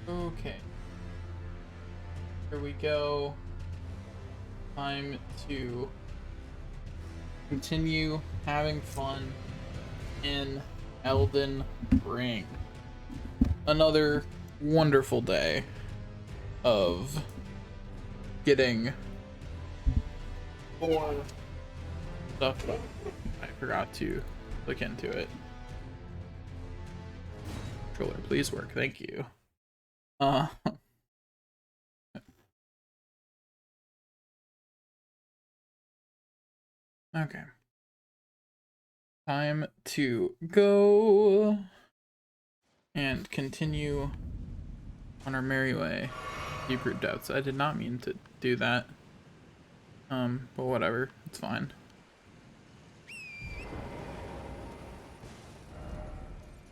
Okay. Here we go. Time to continue having fun in Elden Ring. Another wonderful day of getting more stuff done. I forgot to look into it. Controller, please work. Thank you. Okay. Time to go and continue on our merry way. Deeper depths. I did not mean to do that. But whatever. It's fine.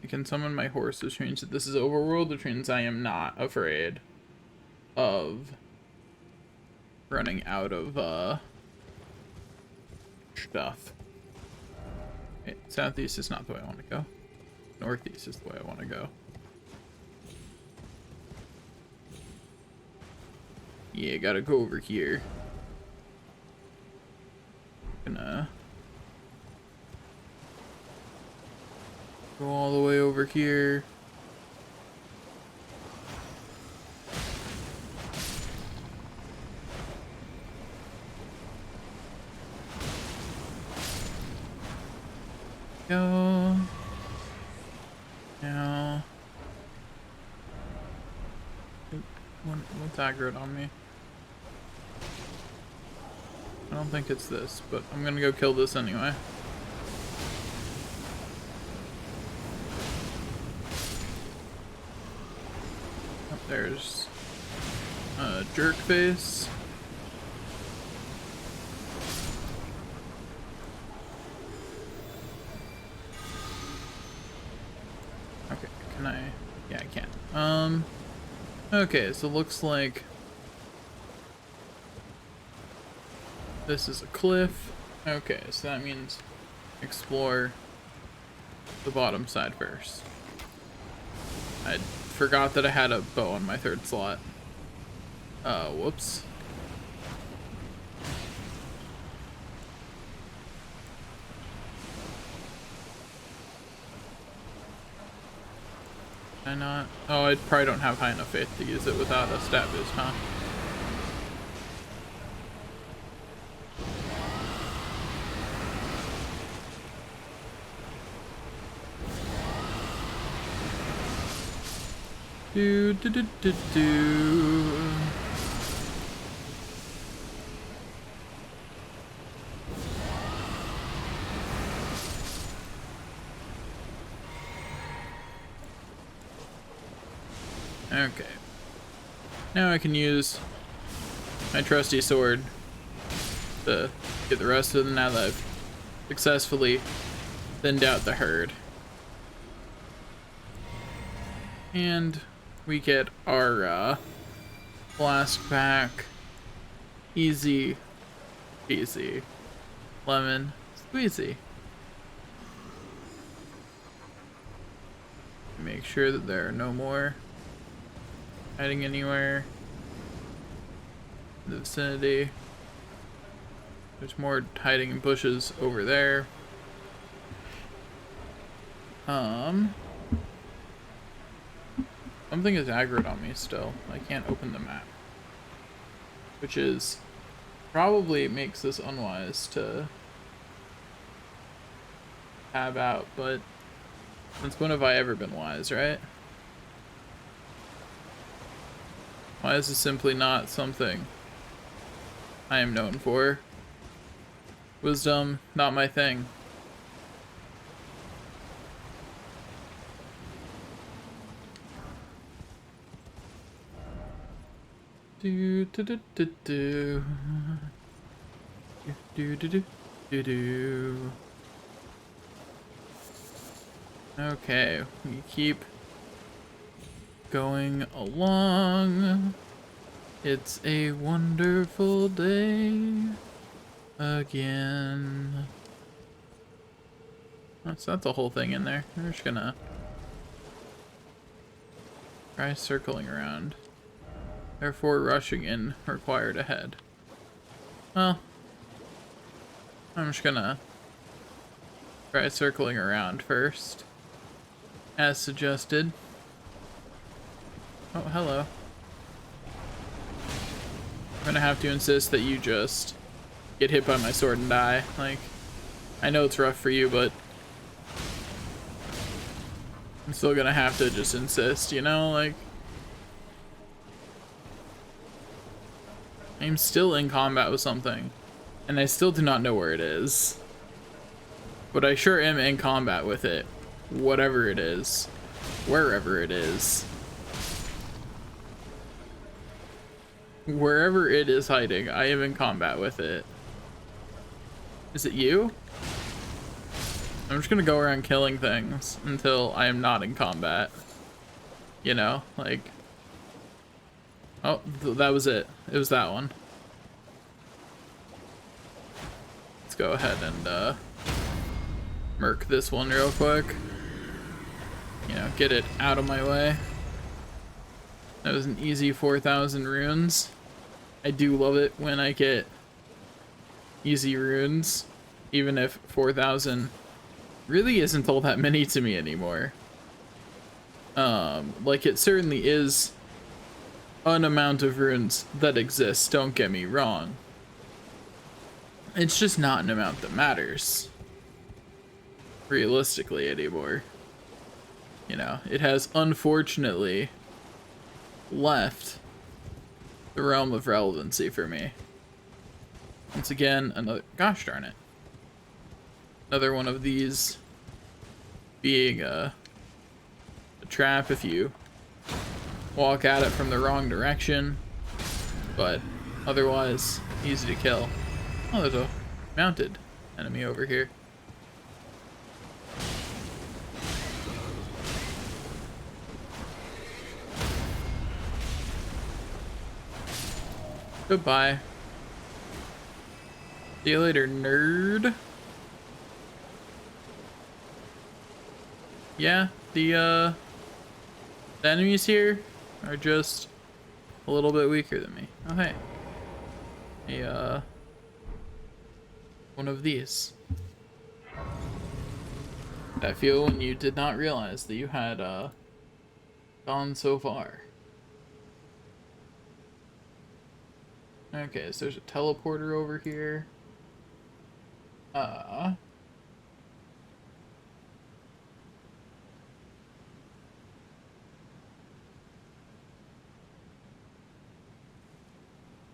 I can summon my horse, which means that this is overworld, which means I am not afraid of running out of stuff. Okay, southeast is not the way I want to go. Northeast is the way I want to go. Yeah, gotta go over here. Gonna go all the way over here. Go. Now. What's aggroed on me? I don't think it's this, but I'm gonna go kill this anyway. Oh, there's a jerk face. Okay, can I? Yeah, I can. Okay, so looks like this is a cliff. Okay, so that means explore the bottom side first. I forgot that I had a bow on my third slot. Whoops. Did I not? Oh, I probably don't have high enough faith to use it without a stat boost, huh? Do do do do do. Okay. Now I can use my trusty sword to get the rest of them now that I've successfully thinned out the herd. And we get our flask back. Easy peasy. Lemon squeezy. Make sure that there are no more hiding anywhere in the vicinity. There's more hiding in bushes over there. Something is aggroed on me still. I can't open the map. Which is probably makes this unwise to tab out, but since when have I ever been wise, right? Why is this simply not something I am known for? Wisdom, not my thing. Do do do do do do do do do do. Okay, we keep going along. It's a wonderful day again. Oh, so that's a whole thing in there. We're just gonna Try circling around. Therefore, rushing in required ahead. Well, I'm just gonna try circling around first, as suggested. Oh, hello. I'm gonna have to insist that you just get hit by my sword and die. Like, I know it's rough for you, but I'm still gonna have to just insist, you know? Like, I'm still in combat with something, and I still do not know where it is. But I sure am in combat with it. Whatever it is. Wherever it is. Wherever it is hiding, I am in combat with it. Is it you? I'm just gonna go around killing things until I am not in combat. You know, like... Oh, that was it. It was that one. Let's go ahead and, murk this one real quick. You know, get it out of my way. That was an easy 4,000 runes. I do love it when I get easy runes, even if 4,000 really isn't all that many to me anymore. Like, it certainly is an amount of runes that exist, don't get me wrong. It's just not an amount that matters, realistically, anymore. You know, it has unfortunately left the realm of relevancy for me. Once again, another, gosh darn it, another one of these being a trap if you walk at it from the wrong direction, but otherwise easy to kill. Oh, there's a mounted enemy over here. Goodbye. See you later, nerd. Yeah, the enemies here are just a little bit weaker than me. Oh, hey. One of these. I feel when you did not realize that you had, gone so far. Okay, so there's a teleporter over here.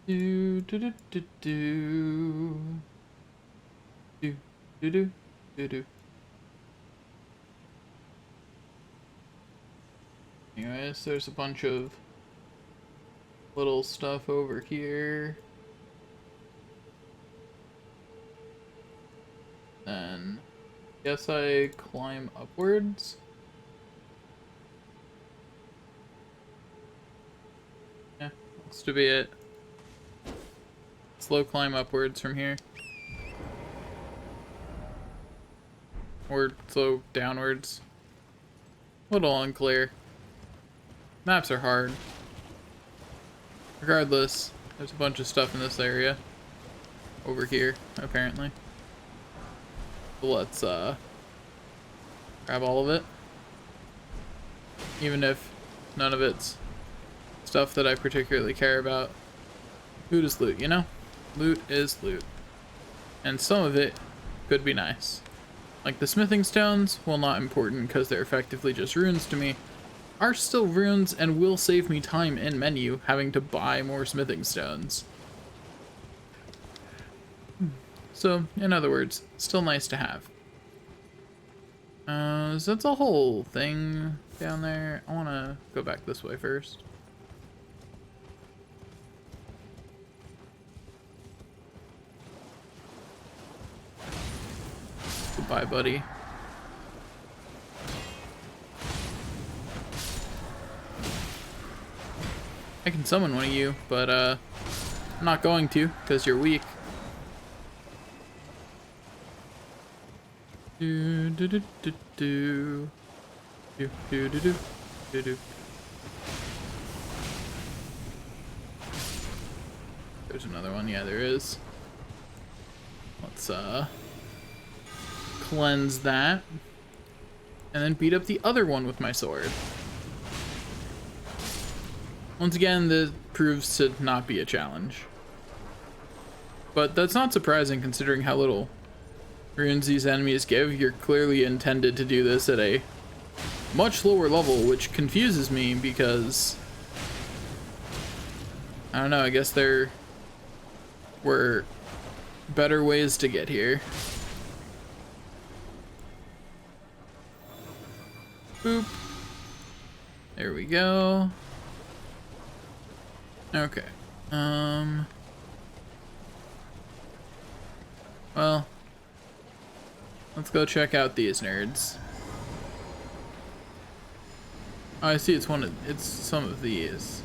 Do do do do do do do do do do. Anyways, there's a bunch of little stuff over here. Then, guess I climb upwards. Yeah, looks to be it. Slow climb upwards from here. Or slow downwards. A little unclear. Maps are hard. Regardless, there's a bunch of stuff in this area. Over here, apparently. So let's grab all of it. Even if none of it's stuff that I particularly care about. Loot is loot, you know? Loot is loot. And some of it could be nice. Like the smithing stones, while not important because they're effectively just runes to me, are still runes and will save me time in menu having to buy more smithing stones. So, in other words, still nice to have. So that's a whole thing down there. I want to go back this way first. Goodbye, buddy. I can summon one of you, but I'm not going to, because you're weak. Do do do do do do do do do do. there's another one. Yeah, there is. Let's cleanse that. And then beat up the other one with my sword. Once again, this proves to not be a challenge. But that's not surprising considering how little runes these enemies give. You're clearly intended to do this at a much lower level, which confuses me because I don't know, I guess there were better ways to get here. Boop. There we go. Okay. Well, let's go check out these nerds. Oh, I see it's some of these.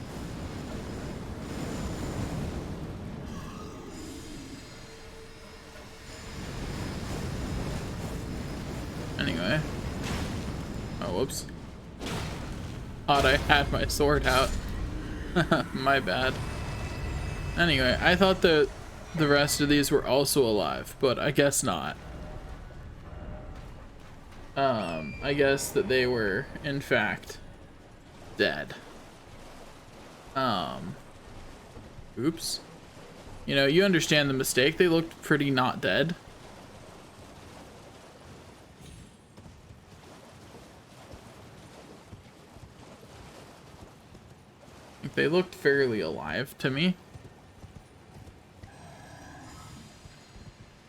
Anyway. Oh, whoops. Thought I had my sword out. My bad. Anyway, I thought that the rest of these were also alive, but I guess not. I guess that they were, in fact, dead. Oops. You know, you understand the mistake. They looked pretty not dead. They looked fairly alive to me.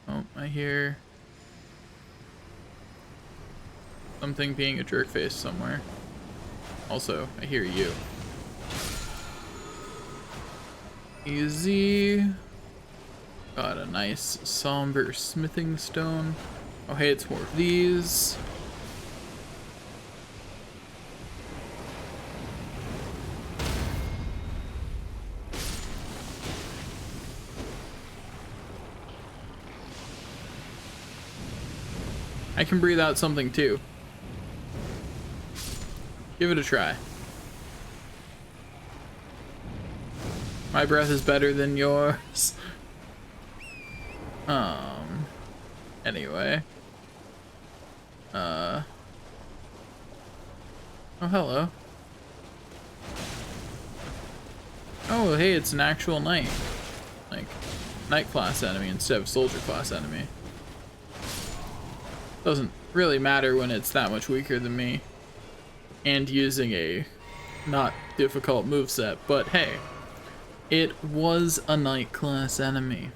Oh, I hear something being a jerkface somewhere. Also, I hear you. Easy. Got a nice somber smithing stone. Oh, hey, it's more of these. I can breathe out something too. Give it a try. My breath is better than yours. Anyway. Oh, hello. Oh, hey, it's an actual knight. Like, knight class enemy instead of soldier class enemy. Doesn't really matter when it's that much weaker than me and using a not difficult moveset, but hey, it was a knight class enemy.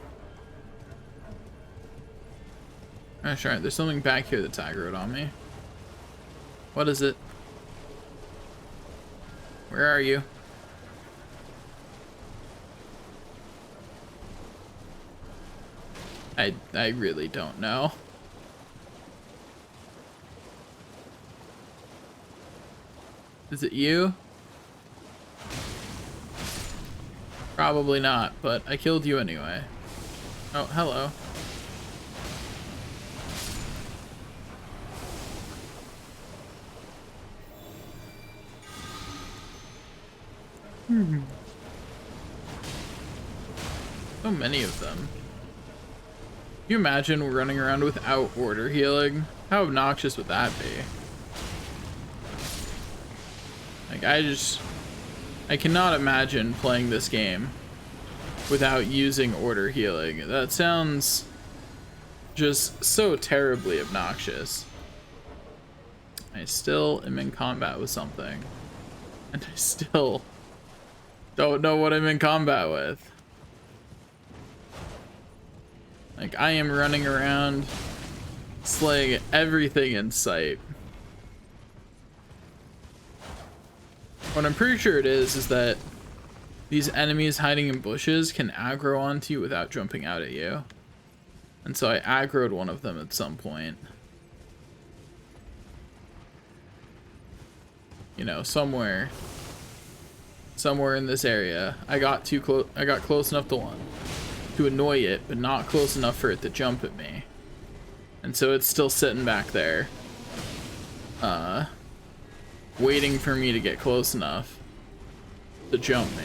That's right, there's something back here that's aggroed on me. What is it? Where are you? I really don't know. Is it you? Probably not, but I killed you anyway. Oh, hello. So many of them. Can you imagine running around without order healing? How obnoxious would that be? Like, I cannot imagine playing this game without using order healing. That sounds just so terribly obnoxious. I still am in combat with something. And I still don't know what I'm in combat with. Like, I am running around slaying everything in sight. What I'm pretty sure it is that these enemies hiding in bushes can aggro onto you without jumping out at you. And so I aggroed one of them at some point. You know, somewhere in this area. I got close enough to annoy it, but not close enough for it to jump at me. And so it's still sitting back there. Waiting for me to get close enough to jump me.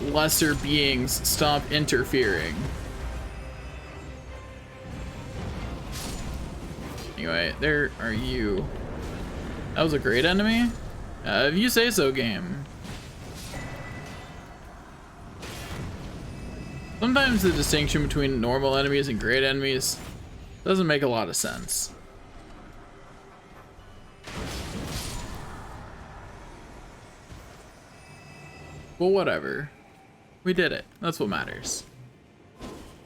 lesser beings stop interfering. Anyway, there are you. That was a great enemy? If you say so, game. Sometimes the distinction between normal enemies and great enemies doesn't make a lot of sense. Well, whatever. We did it. That's what matters.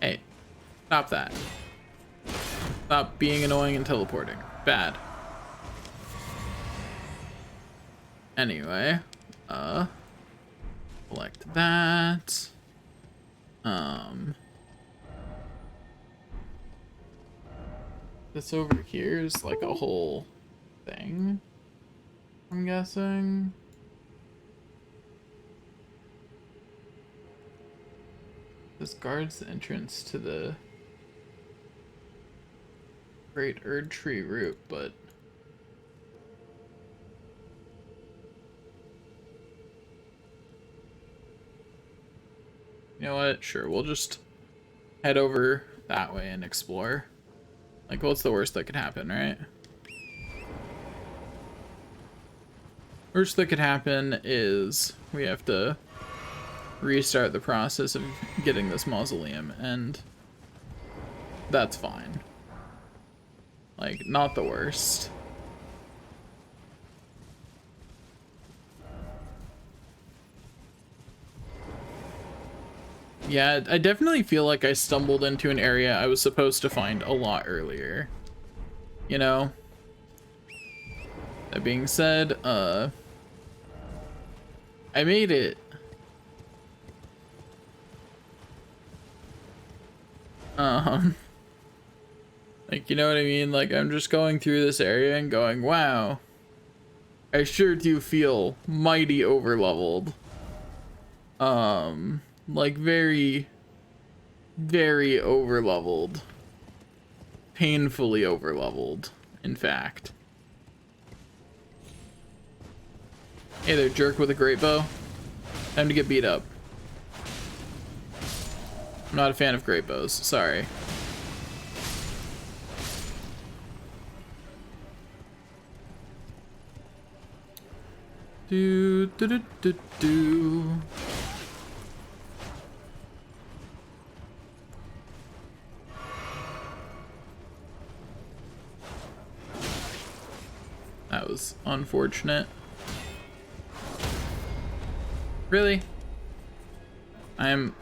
Hey, stop that. Stop being annoying and teleporting. Bad. Anyway, collect that. This over here is like a whole thing, I'm guessing. This guards the entrance to the Great Erd Tree route, but you know what? Sure, we'll just head over that way and explore. Like, what's the worst that could happen, right? Worst that could happen is we have to restart the process of getting this mausoleum, and that's fine. Like, not the worst. Yeah, I definitely feel like I stumbled into an area I was supposed to find a lot earlier. You know? That being said, I made it. Like, you know what I mean? Like, I'm just going through this area and going, wow, I sure do feel mighty overleveled. Like very, very overleveled. Painfully overleveled, in fact. Hey there, jerk with a great bow. Time to get beat up. I'm not a fan of great bows, sorry. Do do do do do. That was unfortunate. Really? I am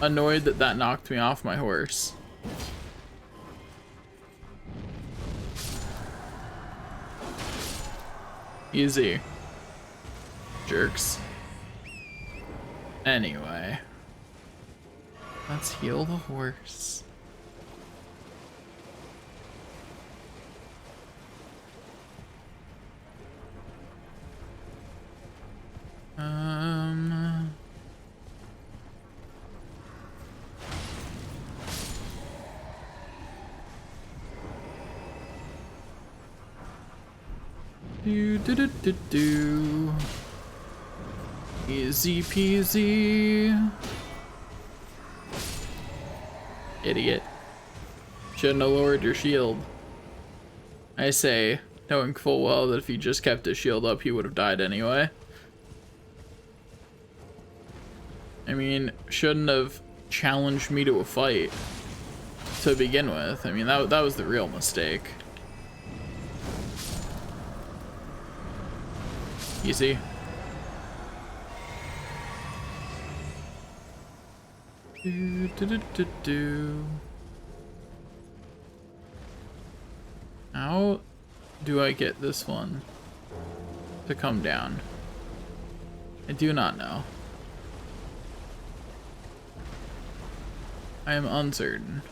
annoyed that that knocked me off my horse. Easy. Jerks. Anyway. Let's heal the horse. Do do do do do. Easy peasy. Idiot. Shouldn't have lowered your shield. I say, knowing full well that if he just kept his shield up, he would have died anyway. I mean, shouldn't have challenged me to a fight to begin with. I mean, that was the real mistake. Easy. Do, do, do, do, do. How do I get this one to come down? I do not know. I am uncertain.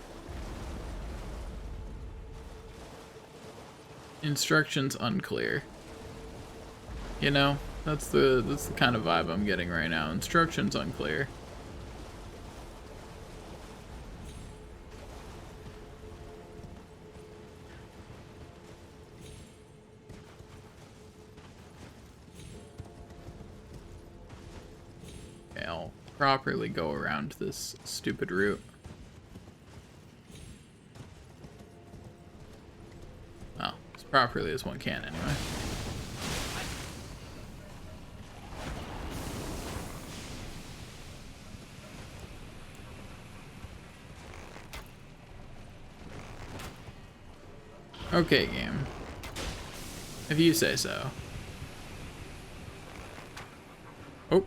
Instructions unclear. You know, that's the kind of vibe I'm getting right now. Instructions unclear. Okay, I'll properly go around this stupid route. Well, as properly as one can, anyway. Okay, game. If you say so. Oh,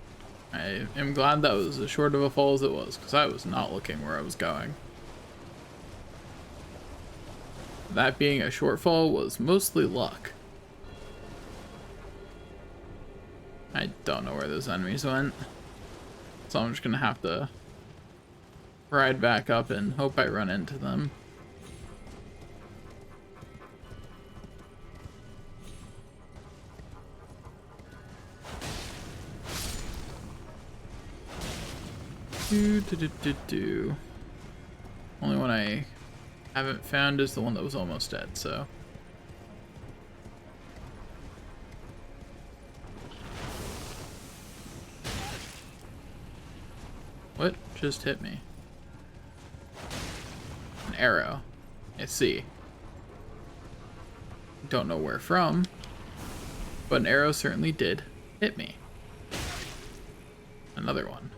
I am glad that was as short of a fall as it was, because I was not looking where I was going. That being a short fall was mostly luck. I don't know where those enemies went, so I'm just gonna have to ride back up and hope I run into them. Only one I haven't found is the one that was almost dead, so. What just hit me? An arrow. I see. Don't know where from, but an arrow certainly did hit me. Another one.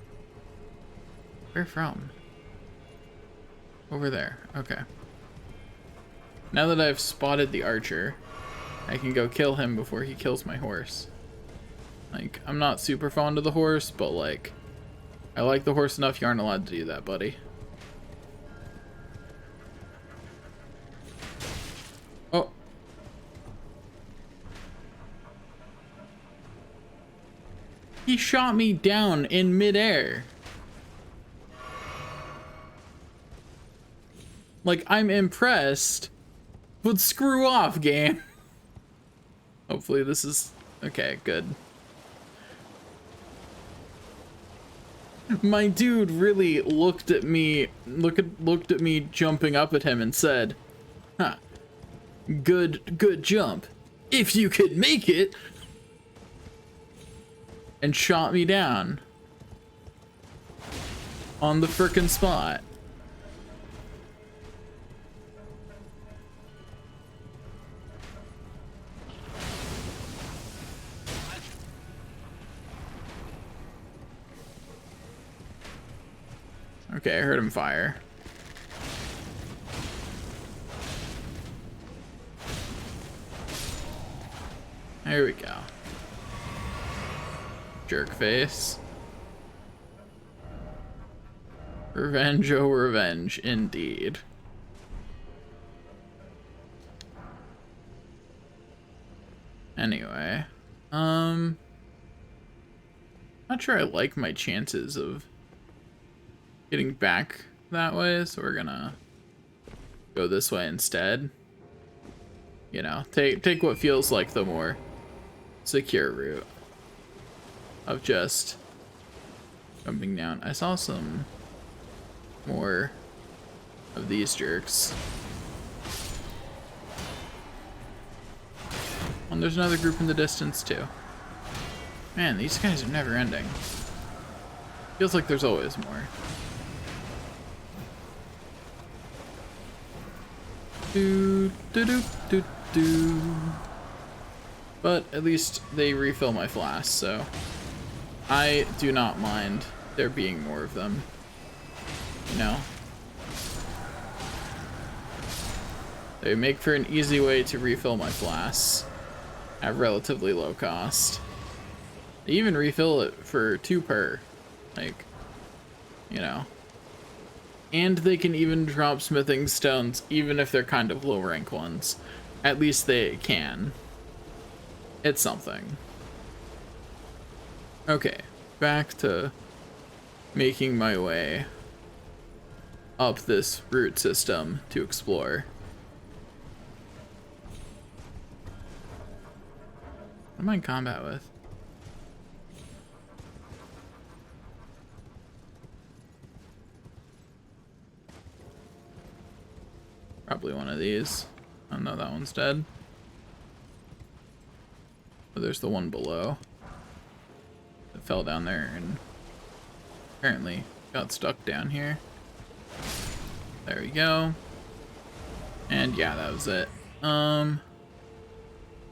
Where from? Over there. Okay. Now that I've spotted the archer, I can go kill him before he kills my horse. Like, I'm not super fond of the horse, but like, I like the horse enough you aren't allowed to do that, buddy. Oh. He shot me down in midair. Like, I'm impressed, but screw off, game. Hopefully this is okay, good. My dude really looked at me, looked at me jumping up at him and said, "Huh, good jump, if you could make it," and shot me down on the frickin' spot. Okay, I heard him fire. There we go. Jerk face. Revenge, oh revenge, indeed. Anyway, not sure I like my chances of getting back that way, so we're gonna go this way instead. You know, take what feels like the more secure route of just jumping down. I saw some more of these jerks. And there's another group in the distance too. Man, these guys are never ending. Feels like there's always more. But at least they refill my flask, so I do not mind there being more of them. You know? They make for an easy way to refill my flasks at relatively low cost. They even refill it for 2 per. Like, you know. And they can even drop smithing stones, even if they're kind of low rank ones. At least they can. It's something. Okay, back to making my way up this route system to explore. What am I in combat with? Probably one of these. Oh no, that one's dead. But there's the one below that fell down there and Apparently got stuck down here. There we go. And yeah, that was it.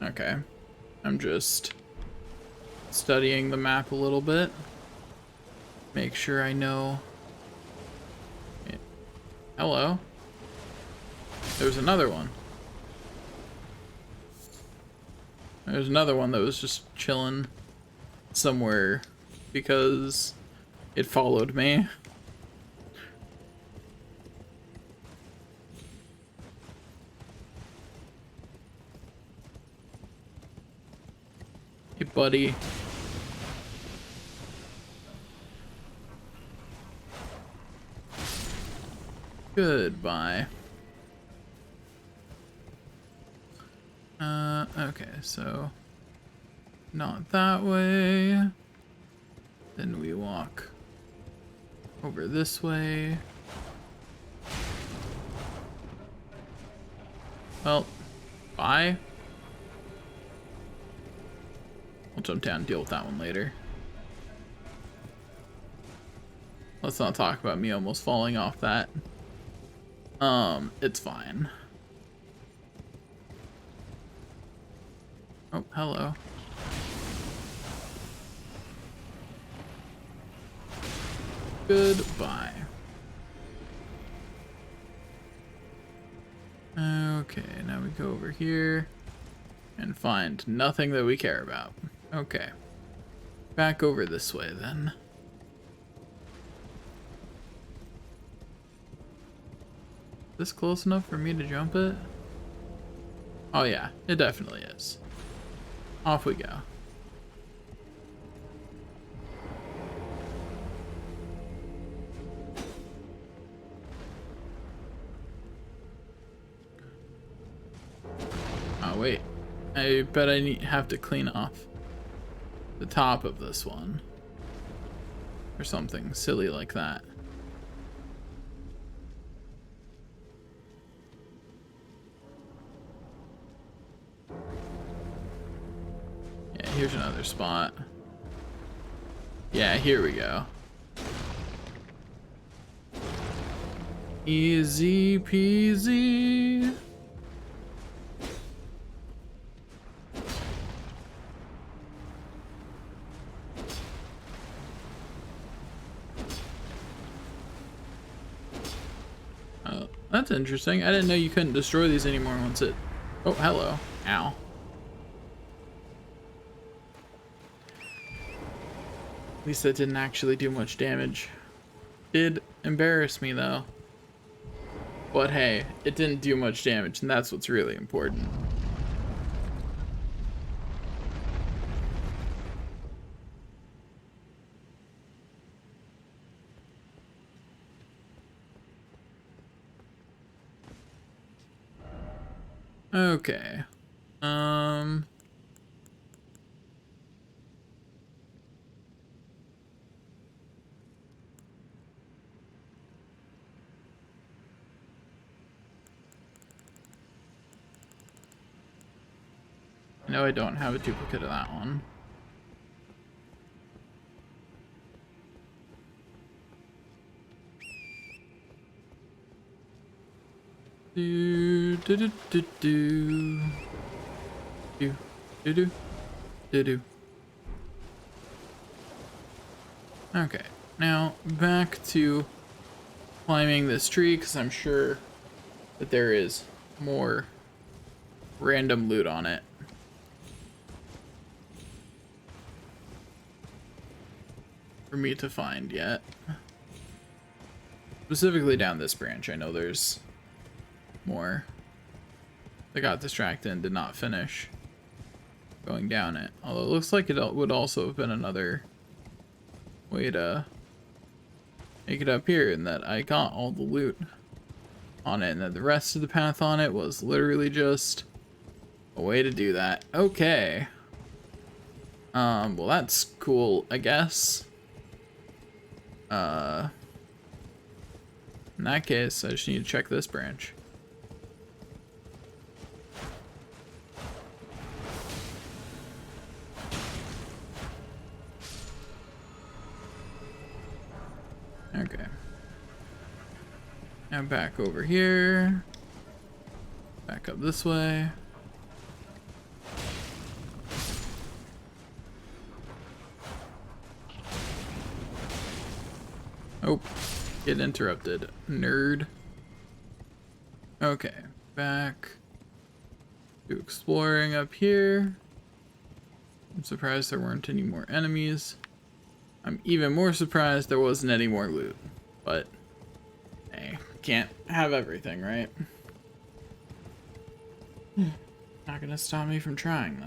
Okay. I'm just studying the map a little bit. Make sure I know. Hello. There's another one. There's another one that was just chilling somewhere because it followed me. Hey, buddy. Goodbye. Okay, so not that way. Then we walk over this way. Well, bye. I'll jump down and deal with that one later. Let's not talk about me almost falling off that. It's fine. Oh, hello. Goodbye. Okay, now we go over here and find nothing that we care about. Okay. Back over this way then. Is this close enough for me to jump it? Oh yeah, it definitely is. Off we go. Oh wait, I bet I have to clean off the top of this one. Or something silly like that. Yeah, here's another spot. Yeah, here we go. Easy peasy. Oh, that's interesting. I didn't know you couldn't destroy these anymore once it... Oh, hello. Ow. At least that didn't actually do much damage. Did embarrass me though. But hey, it didn't do much damage, and that's what's really important. Okay. No, I don't have a duplicate of that one. Do do do do do do do do do do. Okay, now back to climbing this tree because I'm sure that there is more random loot on it. For me to find yet. Specifically down this branch, I know there's more. I got distracted and did not finish going down it. Although it looks like it would also have been another way to make it up here, and that I got all the loot on it, and that the rest of the path on it was literally just a way to do that. Okay. Well, that's cool, I guess. In that case, I just need to check this branch. Okay. Now back over here. Back up this way. Oh, get interrupted, nerd. Okay, back to exploring up here. I'm surprised there weren't any more enemies. I'm even more surprised there wasn't any more loot. But, hey, can't have everything, right? Not gonna stop me from trying,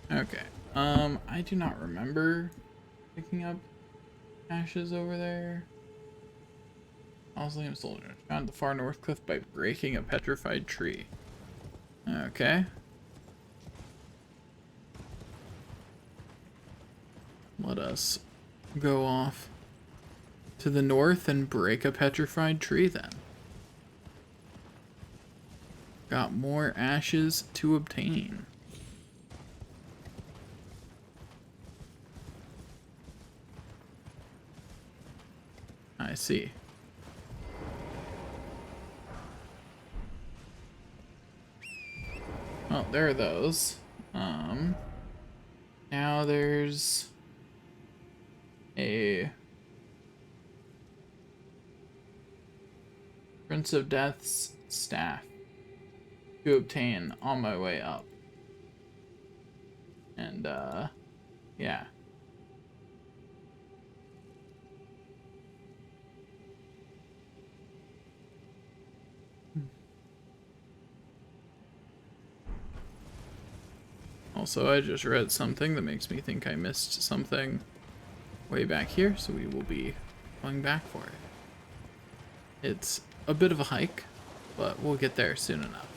though. Okay, I do not remember picking up ashes over there. Mausoleum soldier found the far north cliff by breaking a petrified tree. Okay. Let us go off to the north and break a petrified tree then. Got more ashes to obtain. I see. Well, there are those. Now there's a Prince of Death's staff to obtain on my way up. And, yeah. Also, I just read something that makes me think I missed something way back here, so we will be going back for it. It's a bit of a hike, but we'll get there soon enough.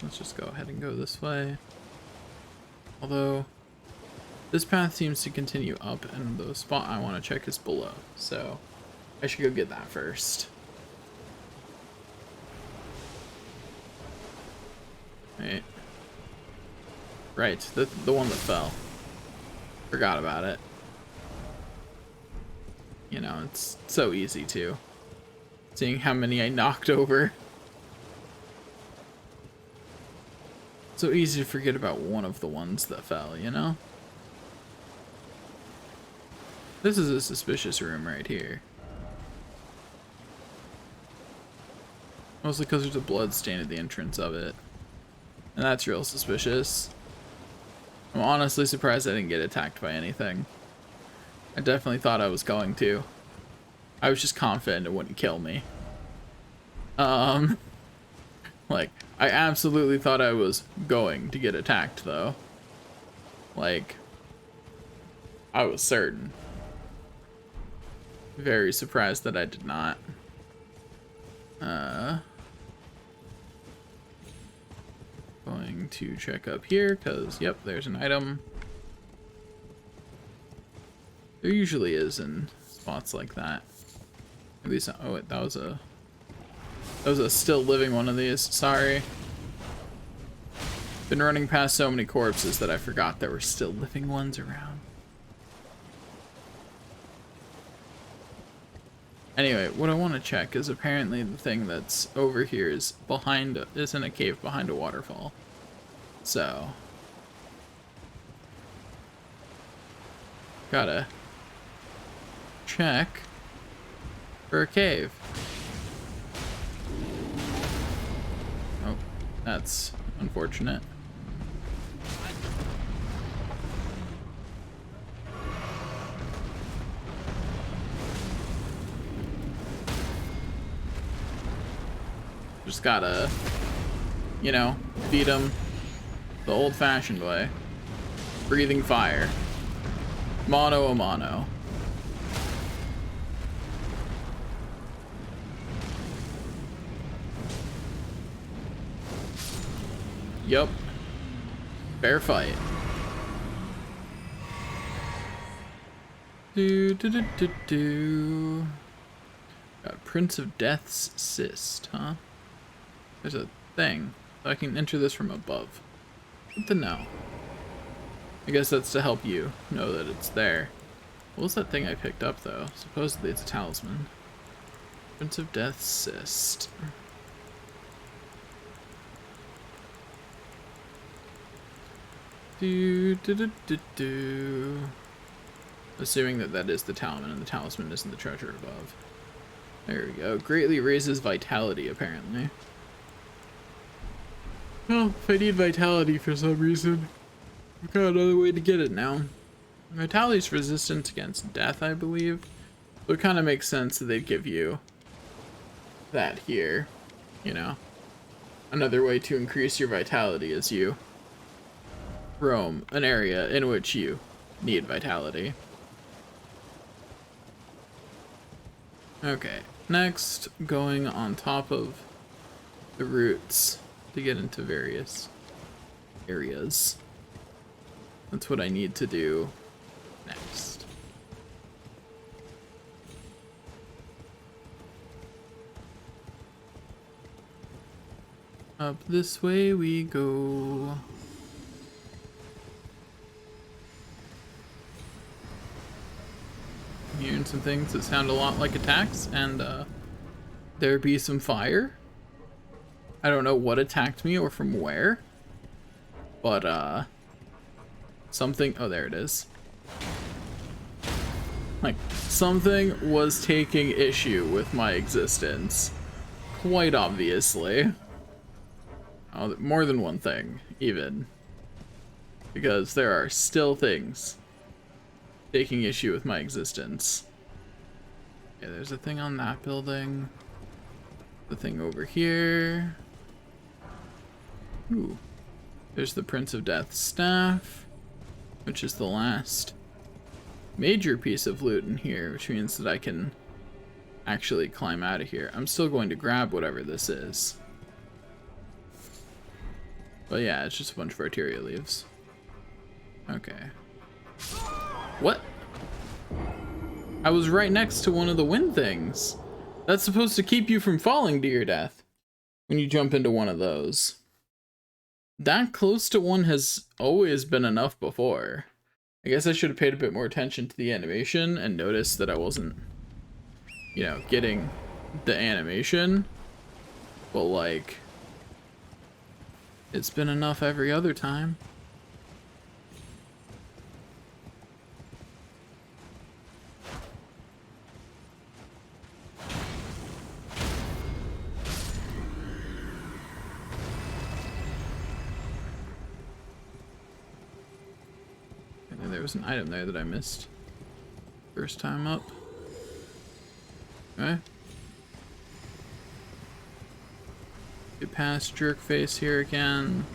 Let's just go ahead and go this way. Although, this path seems to continue up, and the spot I want to check is below, so I should go get that first. Right, the one that fell. Forgot about it. You know, it's so easy to. Seeing how many I knocked over. So easy to forget about one of the ones that fell, you know? This is a suspicious room right here. Mostly because there's a blood stain at the entrance of it. And that's real suspicious. I'm honestly surprised I didn't get attacked by anything. I definitely thought I was going to. I was just confident it wouldn't kill me. Like, I absolutely thought I was going to get attacked, though. Like, I was certain. Very surprised that I did not. Going to check up here, because, yep, there's an item. There usually is in spots like that. At least, oh wait, that was a still living one of these. Sorry. Been running past so many corpses that I forgot there were still living ones around. Anyway, what I want to check is apparently the thing that's over here is in a cave behind a waterfall. So, gotta check for a cave. Oh, that's unfortunate. Just gotta, you know, beat them the old-fashioned way. Breathing fire. Mano a mano. Yup. Fair fight. Got Prince of Death's cyst, huh? There's a thing. So I can enter this from above. Good to know. I guess that's to help you know that it's there. What was that thing I picked up, though? Supposedly it's a talisman. Prince of Death Cyst. Assuming that that is the talisman, and the talisman isn't the treasure above. There we go. Greatly raises vitality, apparently. Well, if I need vitality for some reason, I've got another way to get it now. Vitality's resistant against death, I believe. So it kind of makes sense that they'd give you that here, you know. Another way to increase your vitality is you roam an area in which you need vitality. Okay, next, going on top of the roots to get into various areas. That's what I need to do next. Up this way we go. I'm hearing some things that sound a lot like attacks, and there be some fire. I don't know what attacked me or from where, but something, oh, there it is. Like, something was taking issue with my existence, quite obviously. Oh, more than one thing, even. Because there are still things taking issue with my existence. Yeah, there's a thing on that building. The thing over here. Ooh. There's the Prince of Death staff, which is the last major piece of loot in here, which means that I can actually climb out of here. I'm still going to grab whatever this is. But yeah, it's just a bunch of arteria leaves. Okay. What? I was right next to one of the wind things. That's supposed to keep you from falling to your death when you jump into one of those. That close to one has always been enough before. I guess I should have paid a bit more attention to the animation and noticed that I wasn't, you know, getting the animation. But like, it's been enough every other time. There was an item there that I missed first time up. Okay. Get past jerk face here again.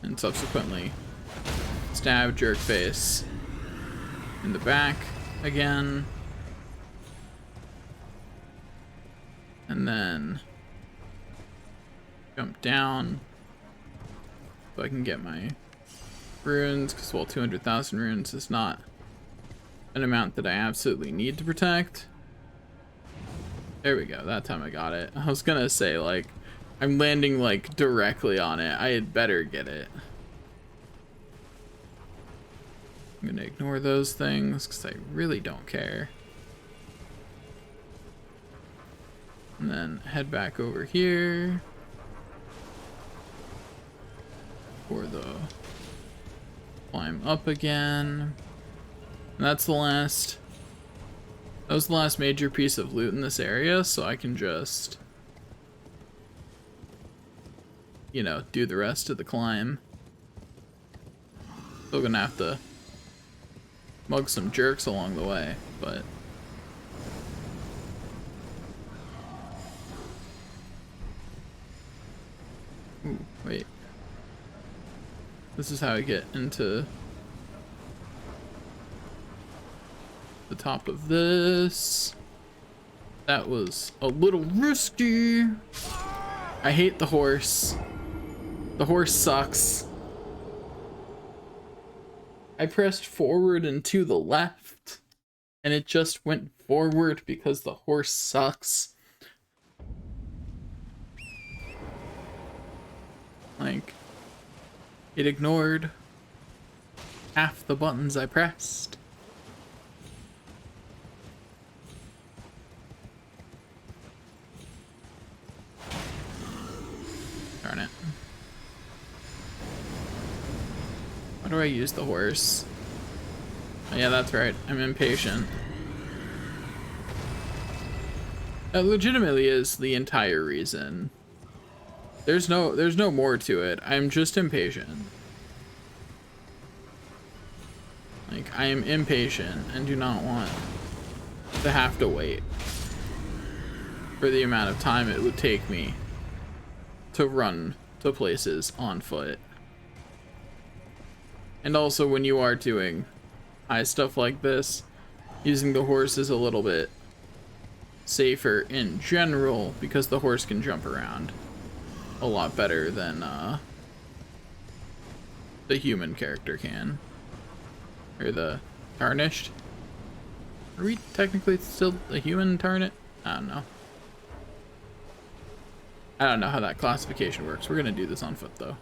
And subsequently stab jerk face in the back again. And then jump down so I can get my runes, because, well, 200,000 runes is not an amount that I absolutely need to protect. There we go, that time I got it. I was gonna say, like, I'm landing, like, directly on it. I had better get it. I'm gonna ignore those things, because I really don't care. And then head back over here for the climb up again. And that's the last. That was the last major piece of loot in this area, so I can just, you know, do the rest of the climb. Still gonna have to mug some jerks along the way, but ooh, wait. This is how I get into the top of this. That was a little risky. I hate the horse. The horse sucks. I pressed forward and to the left, and it just went forward because the horse sucks. Like, It ignored half the buttons I pressed. Darn it. Why do I use the horse? Oh, yeah, that's right. I'm impatient. That legitimately is the entire reason. There's no more to it. I'm just impatient. Like, I am impatient and do not want to have to wait for the amount of time it would take me to run to places on foot. And also, when you are doing high stuff like this, using the horse is a little bit safer in general because the horse can jump around a lot better than the human character can. Or the tarnished. Are we technically still a human tarnet? I don't know. I don't know how that classification works. We're gonna do this on foot though.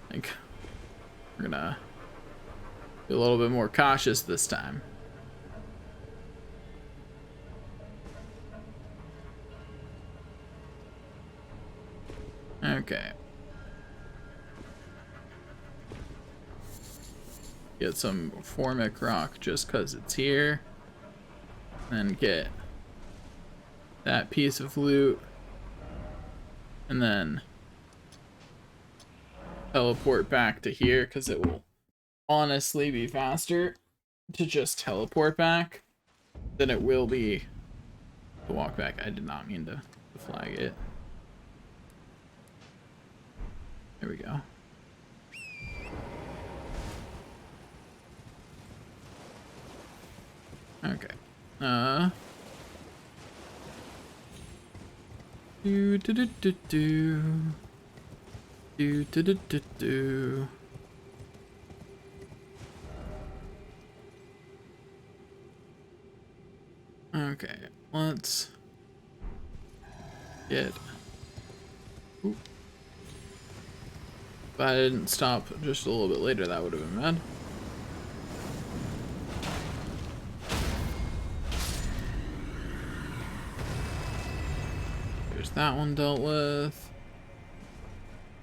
I think we're gonna be a little bit more cautious this time. Okay. Get some formic rock just because it's here. Then get that piece of loot. And then teleport back to here because it will honestly be faster to just teleport back than it will be to walk back. I did not mean to flag it. There we go. Okay. Do do do do do. Do do do do do. Okay, let's get. Ooh. If I didn't stop just a little bit later, that would have been bad. There's that one dealt with.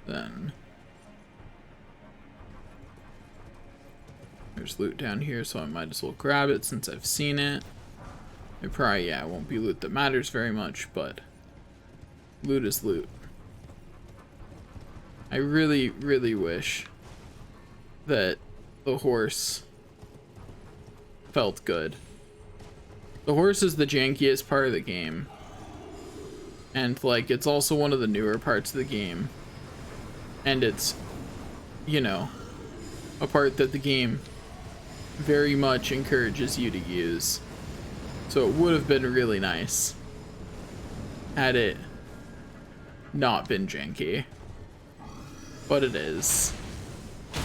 Then there's loot down here, so I might as well grab it since I've seen it. It probably, yeah, it won't be loot that matters very much, but loot is loot. I really, really wish that the horse felt good. The horse is the jankiest part of the game. And, like, it's also one of the newer parts of the game. And it's, you know, a part that the game very much encourages you to use. So it would have been really nice had it not been janky. But it is.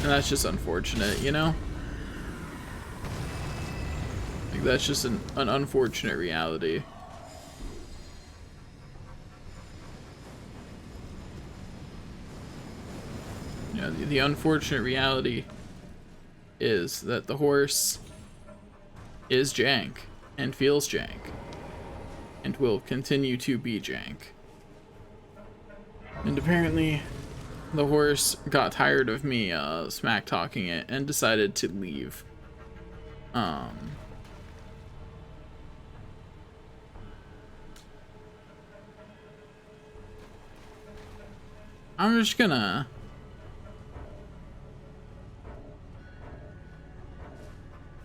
And that's just unfortunate, you know? Like, that's just an unfortunate reality. You know, the unfortunate reality is that the horse is jank and feels jank and will continue to be jank. And apparently the horse got tired of me smack talking it and decided to leave. I'm just gonna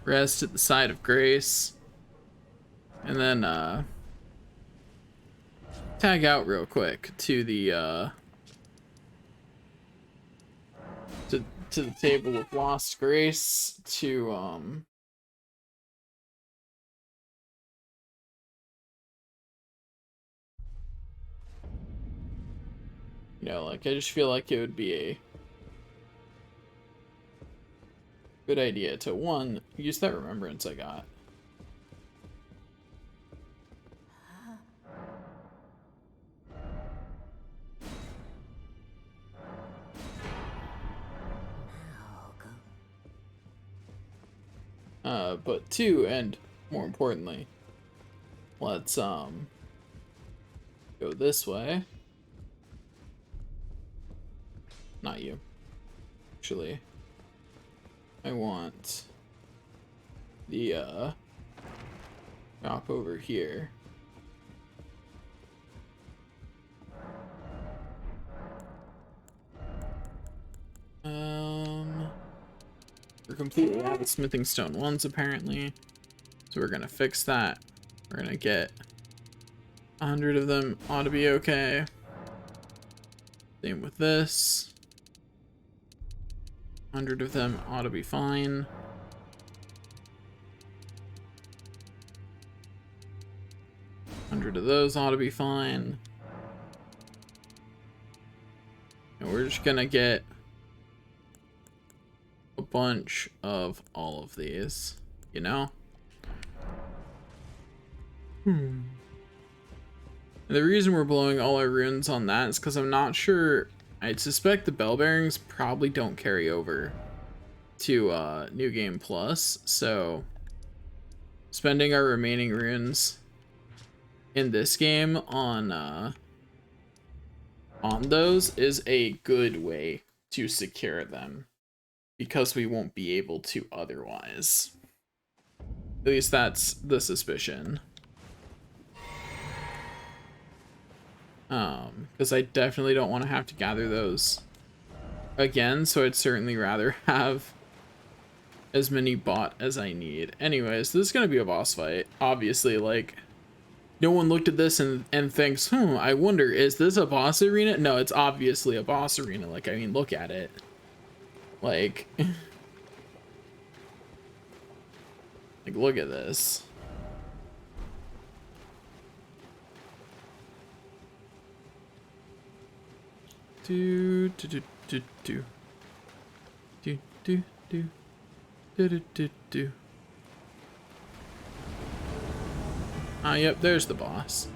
rest at the side of grace and then tag out real quick to the to the table of lost grace to you know, like, I just feel like it would be a good idea to, one, use that remembrance I got. But two, and more importantly, let's go this way. Not you. Actually, I want the drop over here. We're completely out of smithing stone ones apparently, so we're gonna fix that. We're gonna get 100 of them, ought to be okay. Same with this. 100 of them ought to be fine. Of those ought to be fine. And we're just gonna get a bunch of all of these, you know? And the reason we're blowing all our runes on that is because I'm not sure. I suspect the bell bearings probably don't carry over to New Game Plus, so spending our remaining runes in this game on those is a good way to secure them, because we won't be able to otherwise. At least that's the suspicion. Because I definitely don't want to have to gather those again, so I'd certainly rather have as many bought as I need. Anyways, this is gonna be a boss fight. Obviously, like, no one looked at this and thinks, I wonder, is this a boss arena? No, it's obviously a boss arena. Like, I mean, look at it. Like, like, look at this. Do do do do do do do do do do do do. Ah, yep, there's the boss.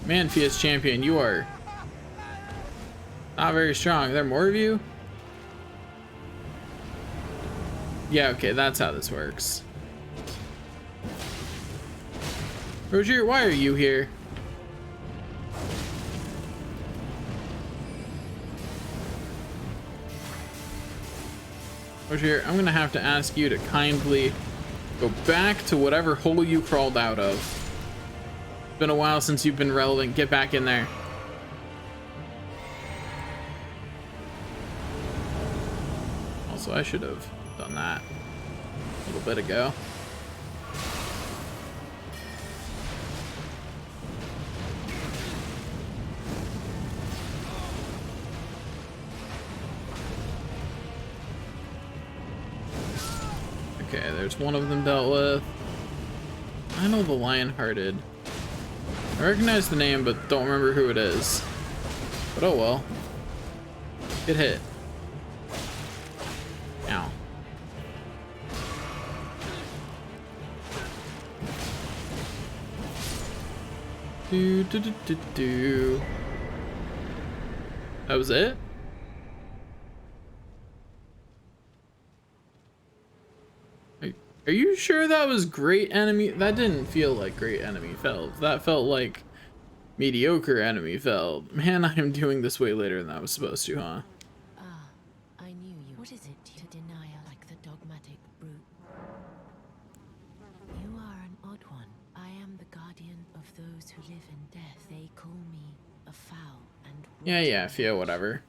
Man, Fia's champion, you are not very strong. Are there more of you? Yeah, okay, that's how this works. Roger, why are you here? Roger, I'm gonna have to ask you to kindly go back to whatever hole you crawled out of. It's been a while since you've been relevant. Get back in there. Also, I should have done that a little bit ago. Okay, there's one of them dealt with. I know the Lion-Hearted. I recognize the name, but don't remember who it is. But oh well. Get hit. Ow. Do do do do do. That was it? Are you sure that was great enemy? That didn't feel like great enemy felt. That felt like mediocre enemy felt. Man, I am doing this way later than I was supposed to, huh? Ah, I knew you. What is it to deny like the dogmatic brute? You are an odd one. I am the guardian of those who live in death. They call me a foul and Yeah, Fia, whatever.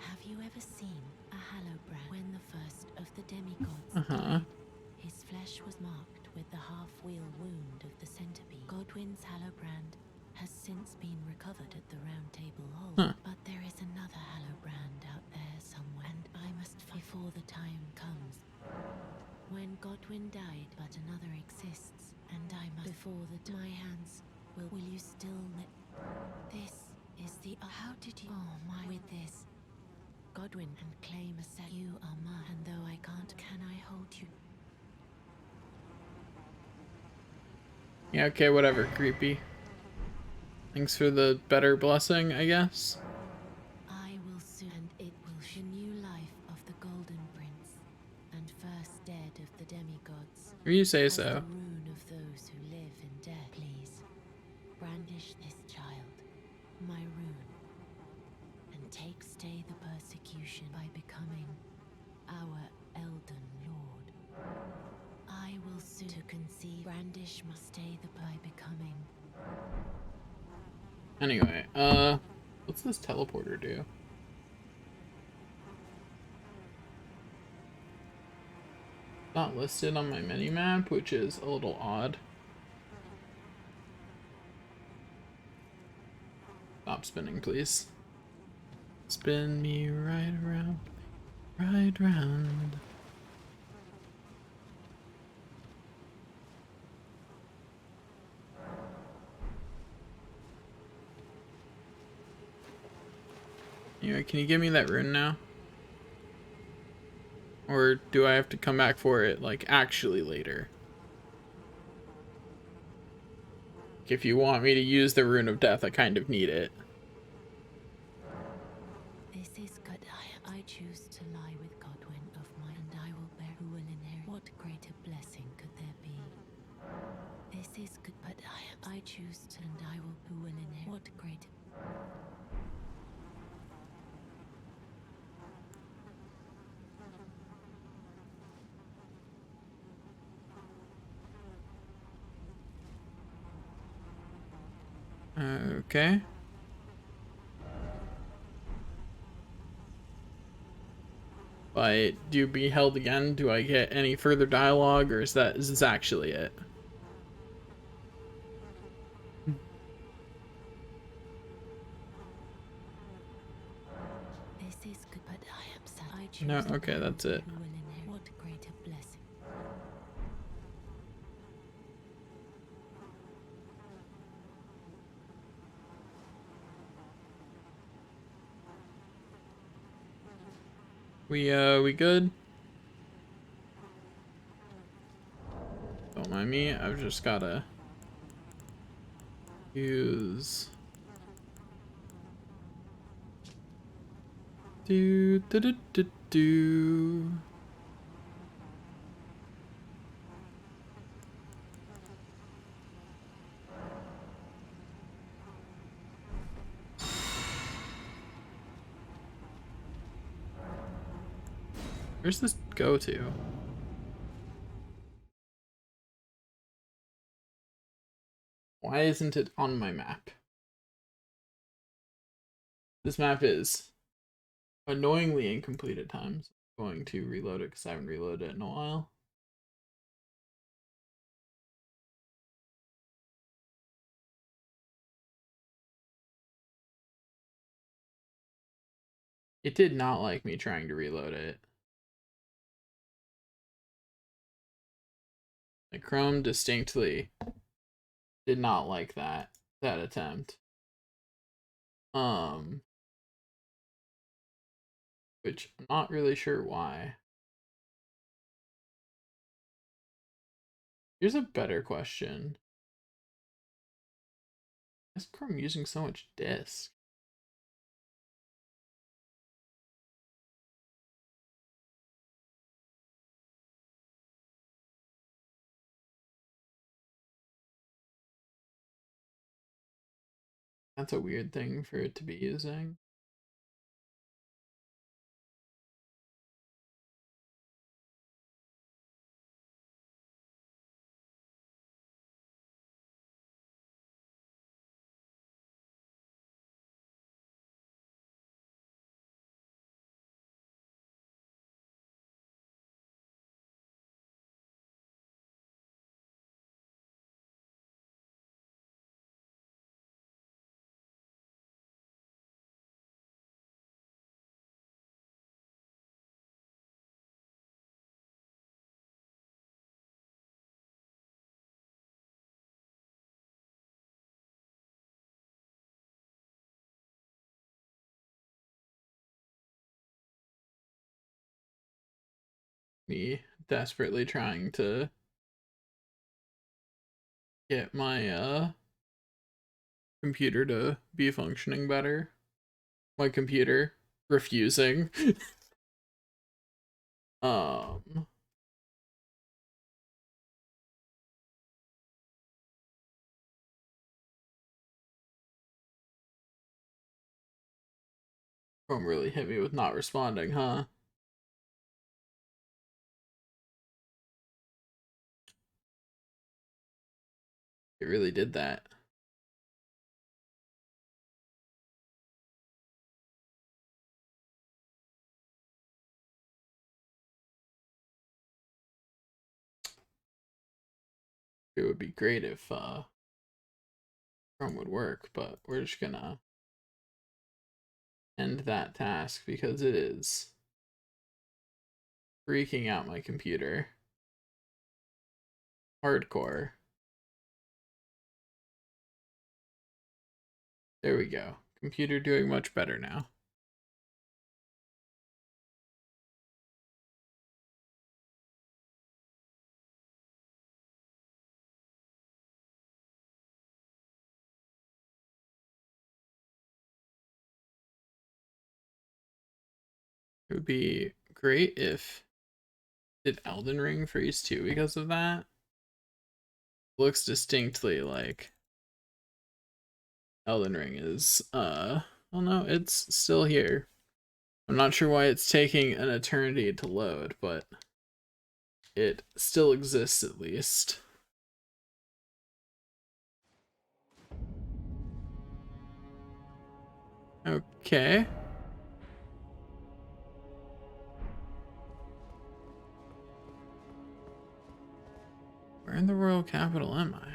Have you ever seen a Hallowbrand? When the first of the demigods Uh-huh. died, his flesh was marked with the half-wheel wound of the centipede. Godwin's Hallowbrand has since been recovered at the Round Table Hall, but there is another Hallowbrand out there somewhere, and I must find before the time comes. When Godwin died, but another exists, and I must before my hands will you still let this is the how did you with this Godwin and claim a set. You are mine, and though I can't, can I hold you? Yeah, okay, whatever, creepy. Thanks for the better blessing, I guess. I will soon, and it will the new life of the Golden Prince, and first dead of the demigods. If you say As the so. rune of those who live in death, please brandish this child, my rune, and stay the persecution by becoming our Elden Lord. I will soon to conceive. Brandish must stay the by becoming. Anyway, what's this teleporter do? Not listed on my mini map, which is a little odd. Stop spinning, please. Spin me right around, right round. Anyway, can you give me that rune now? Or do I have to come back for it, like, actually later? If you want me to use the Rune of Death, I kind of need it. This is good. I choose to lie with Godwin of mine, and I will bear who will inherit. What greater blessing could there be? This is good, but I choose to, and I will who will inherit. What greater. Okay. But do you be held again? Do I get any further dialogue, or is this actually it? This is good, but I am sad. I choose. No, okay, that's it. Who will inherit. What greater blessing? We good? Don't mind me, I've just gotta use do do do do do. Where's this go to? Why isn't it on my map? This map is annoyingly incomplete at times. I'm going to reload it because I haven't reloaded it in a while. It did not like me trying to reload it. Like Chrome distinctly did not like that attempt. Which I'm not really sure why. Here's a better question. Why is Chrome using so much disk? That's a weird thing for it to be using. Me desperately trying to get my computer to be functioning better. My computer refusing. um Chrome really hit me with not responding, huh? It really did that. It would be great if Chrome would work, but we're just gonna end that task because it is freaking out my computer. Hardcore. There we go. Computer doing much better now. It would be great if did Elden Ring freeze too because of that. Looks distinctly like Elden Ring is well no, it's still here. I'm not sure why it's taking an eternity to load, but it still exists at least. Okay. Where in the royal capital am I?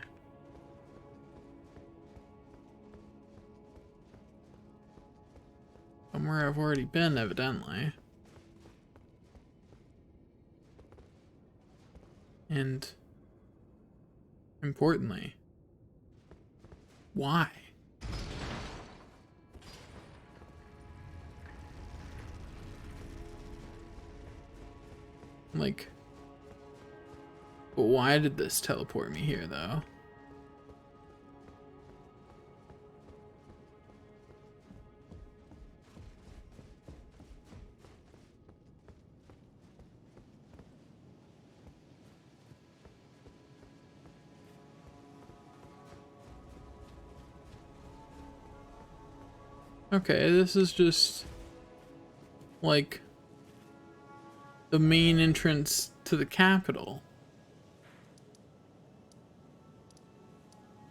Somewhere I've already been, evidently. And importantly, why? Like, but why did this teleport me here, though? Okay, this is just like the main entrance to the capital.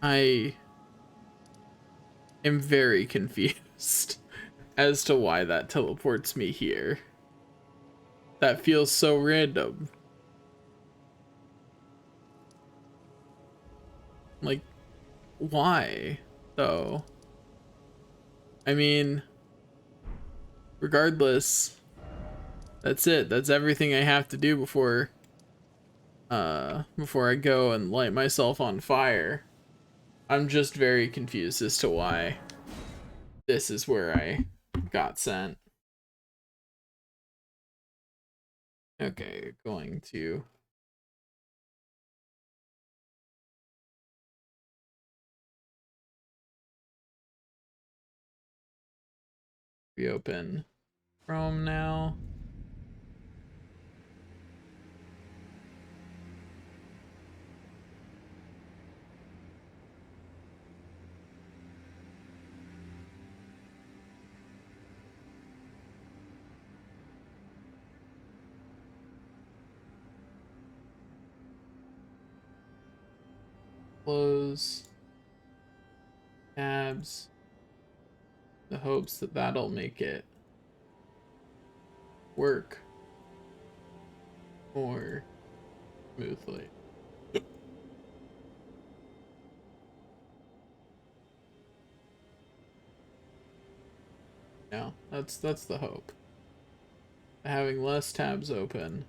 I am very confused as to why that teleports me here. That feels so random. Like, why, though? I mean, regardless, that's it. That's everything I have to do before I go and light myself on fire. I'm just very confused as to why this is where I got sent. Okay, going to reopen Chrome now. Close tabs. The hopes that that'll make it work more smoothly. Yeah, that's the hope. Having less tabs open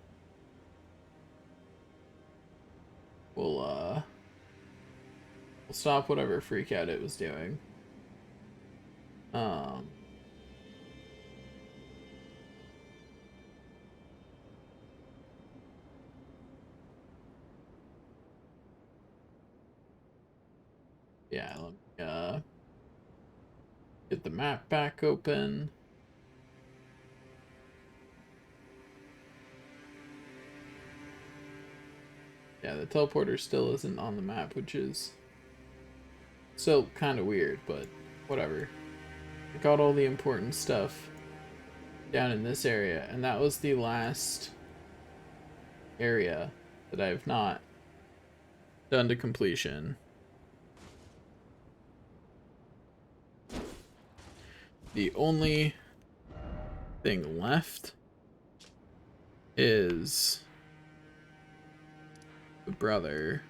will stop whatever freak out it was doing. Um Yeah, let me get the map back open. Yeah, the teleporter still isn't on the map, which is still kind of weird, but whatever. I got all the important stuff down in this area, and that was the last area that I've not done to completion. The only thing left is the brother,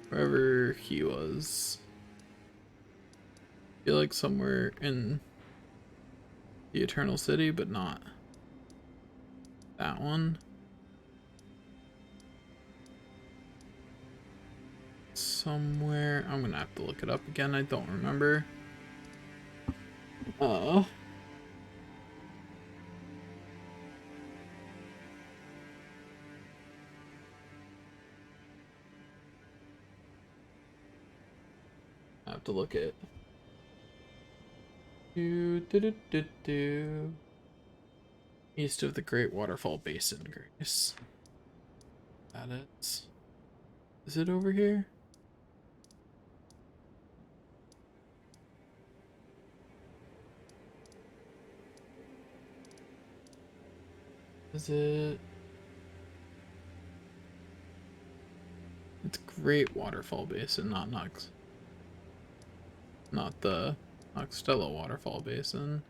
wherever he was. I feel like somewhere in the Eternal City, but not that one. Somewhere, I'm gonna have to look it up again. I don't remember. I have to look at. East of the Great Waterfall Basin, Grace. That is. Is it over here? Is it? It's Great Waterfall Basin, not Nux. Not the Noxtella Waterfall Basin.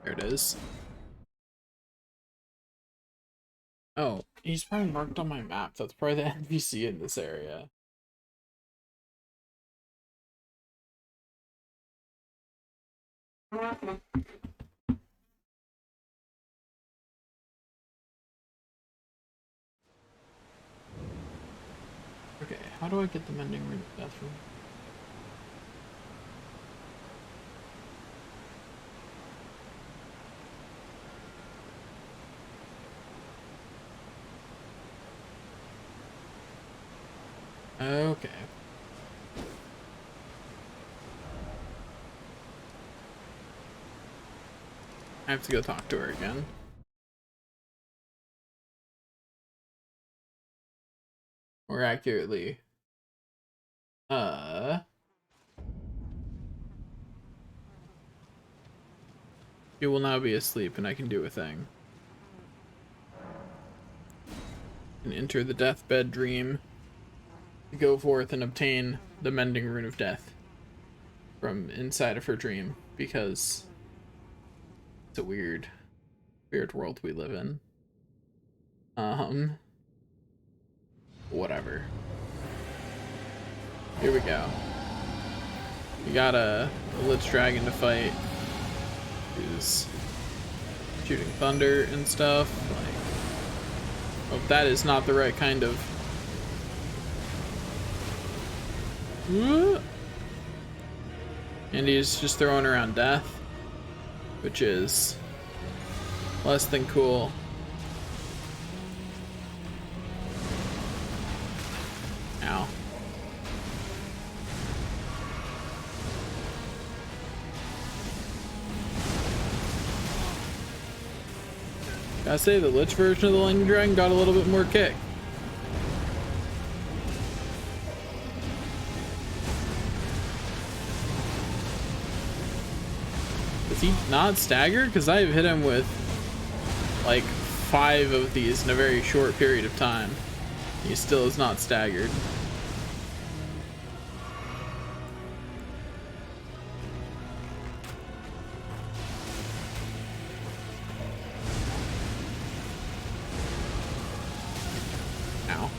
There it is. Oh, he's probably marked on my map. That's probably the NPC in this area. Okay, how do I get the mending room bathroom? Okay. I have to go talk to her again. More accurately, you will now be asleep and I can do a thing. And enter the deathbed dream. Go forth and obtain the mending rune of death from inside of her dream, because it's a weird world we live in. Whatever. Here we go. We got a Lich Dragon to fight, who's shooting thunder and stuff. Like, oh, that is not the right kind of. And he's just throwing around death, which is less than cool. Ow. Gotta say, the Lich version of the Lightning Dragon got a little bit more kick. Is he not staggered? Because I've hit him with like 5 of these in a very short period of time. He still is not staggered. Ow.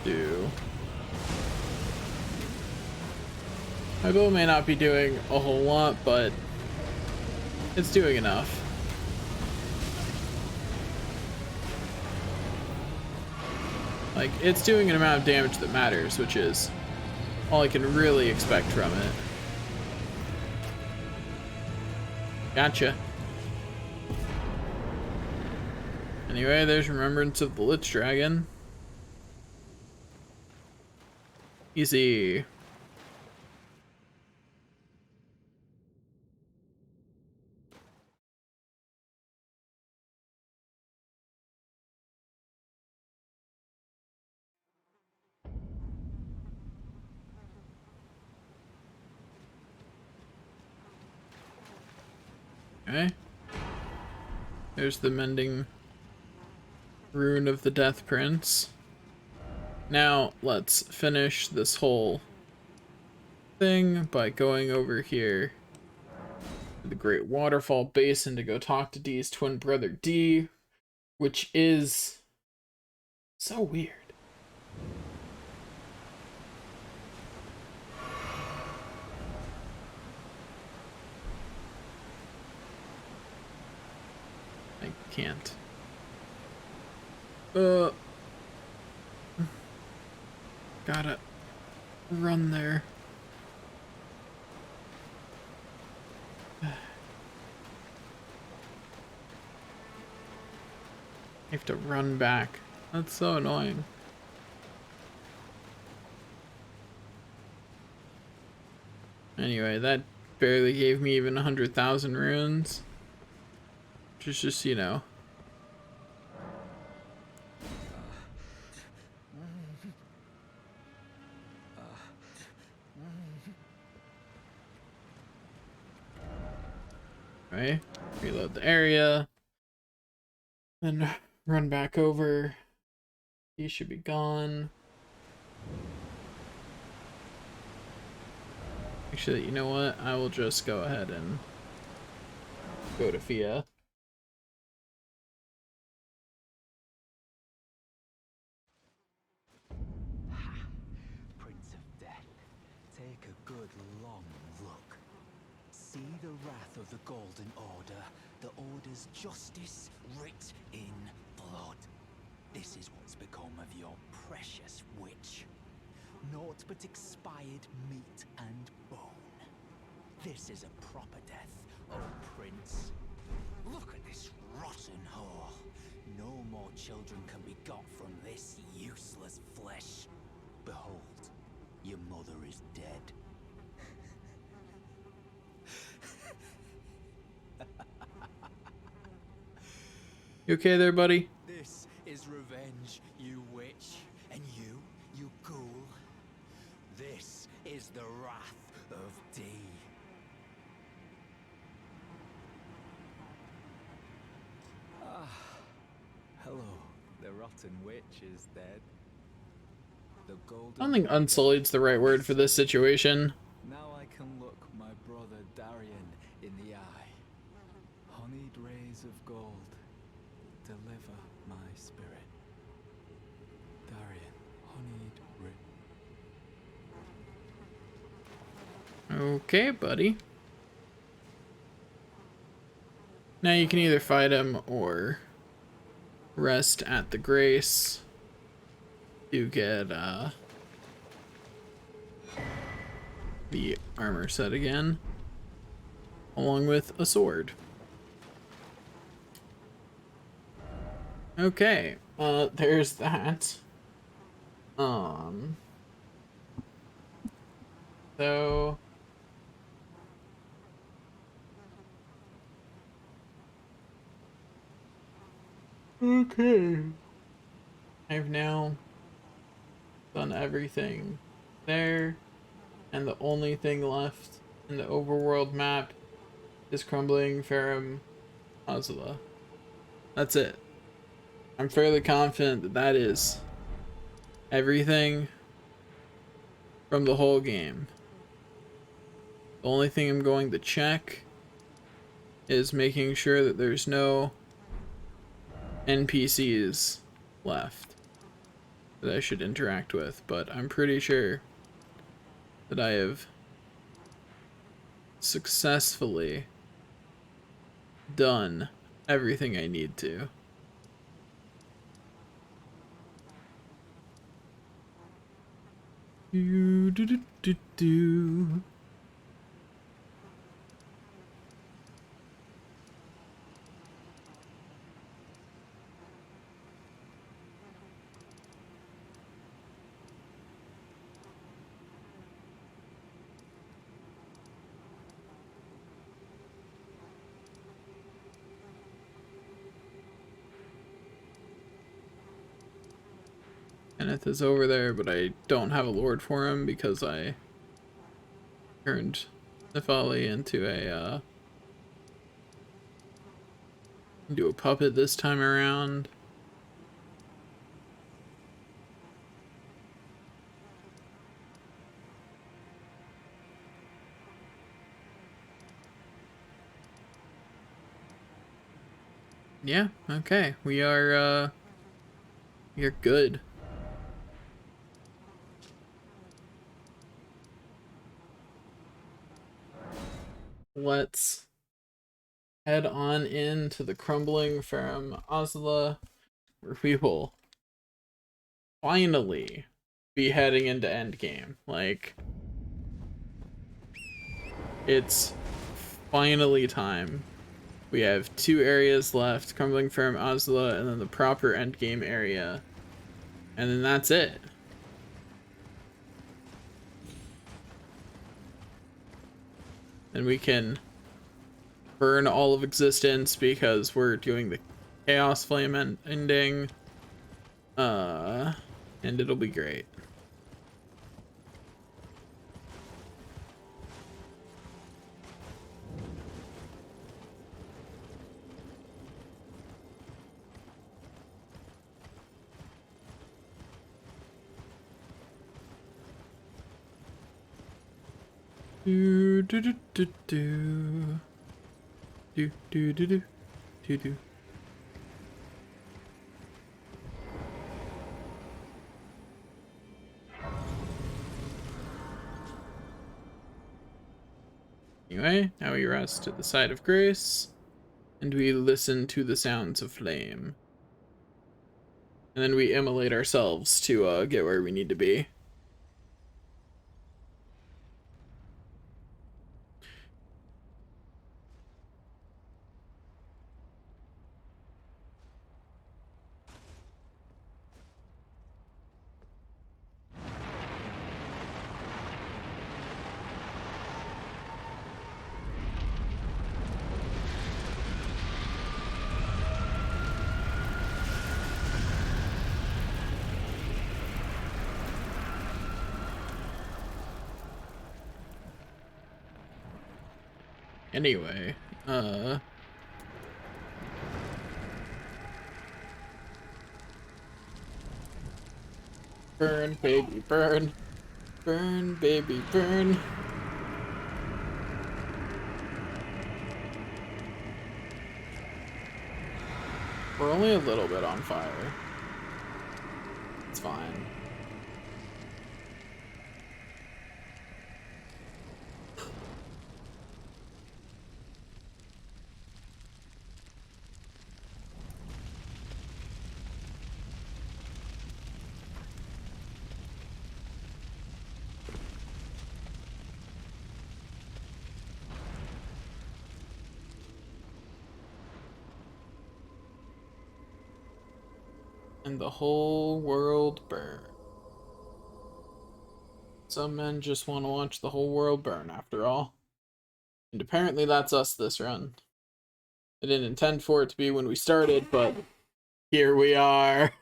Do. My bow may not be doing a whole lot, but it's doing enough. Like, it's doing an amount of damage that matters, which is all I can really expect from it. Gotcha. Anyway, there's Remembrance of the Lich Dragon. Easy. Okay. There's the Mending Rune of the Death Prince. Now, let's finish this whole thing by going over here to the Great Waterfall Basin to go talk to Dee's twin brother Dee, which is so weird. I can't. Gotta run there. I have to run back. That's so annoying. Anyway, that barely gave me even 100,000 runes. Which is just, you know. Right? Reload the area. Then run back over. He should be gone. Actually, you know what? I will just go ahead and go to Fia. Prince of Death, take a good long look. See the wrath of the Golden Order, the Order's justice writ in blood. This is what's become of your precious witch. Naught but expired meat and bone. This is a proper death, oh Prince. Look at this rotten whore. No more children can be got from this useless flesh. Behold, your mother is dead. You okay there, buddy? This is revenge, you witch. And you ghoul. This is the wrath of Dee. Ah, hello. The rotten witch is dead. The golden. I don't think unsullied's the right word for this situation. Now I can look my brother Darian in the eye. Honeyed rays of gold, deliver my spirit. Darian, honeyed ray. Okay, buddy. Now you can either fight him or rest at the Grace. You get the armor set again, along with a sword. Okay, there's that. So okay, I've now done everything there, and the only thing left in the overworld map is Crumbling Ferrum Azula. That's it. I'm fairly confident that that is everything from the whole game. The only thing I'm going to check is making sure that there's no NPCs left. that I should interact with, but I'm pretty sure that I have successfully done everything I need to. Do, do, do, do, do. Kenneth is over there, but I don't have a lord for him because I turned Nefali into a puppet this time around. Yeah, okay. We're good. Let's head on into the crumbling from Osla, where we will finally be heading into endgame. Like, it's finally time. We have 2 areas left, crumbling from Osla, and then the proper endgame area. And then that's it. And we can burn all of existence because we're doing the Chaos Flame ending. And it'll be great. Do do do do do do do do do do do. Anyway, now we rest at the side of grace, and we listen to the sounds of flame. And then we immolate ourselves to get where we need to be. Anyway, burn, baby, burn. Burn, baby, burn. We're only a little bit on fire. It's fine. And the whole world burn. Some men just want to watch the whole world burn, after all. And apparently that's us this run. I didn't intend for it to be when we started, but here we are.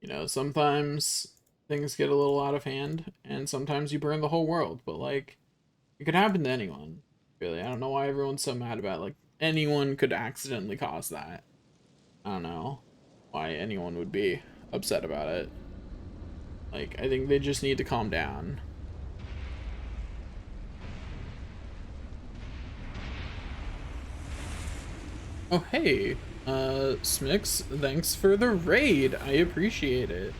You know, sometimes things get a little out of hand, and sometimes you burn the whole world, but like, it could happen to anyone. Really, I don't know why everyone's so mad about it. Like, anyone could accidentally cause that. I don't know why anyone would be upset about it. Like, I think they just need to calm down. Oh, hey, Smix, thanks for the raid. I appreciate it.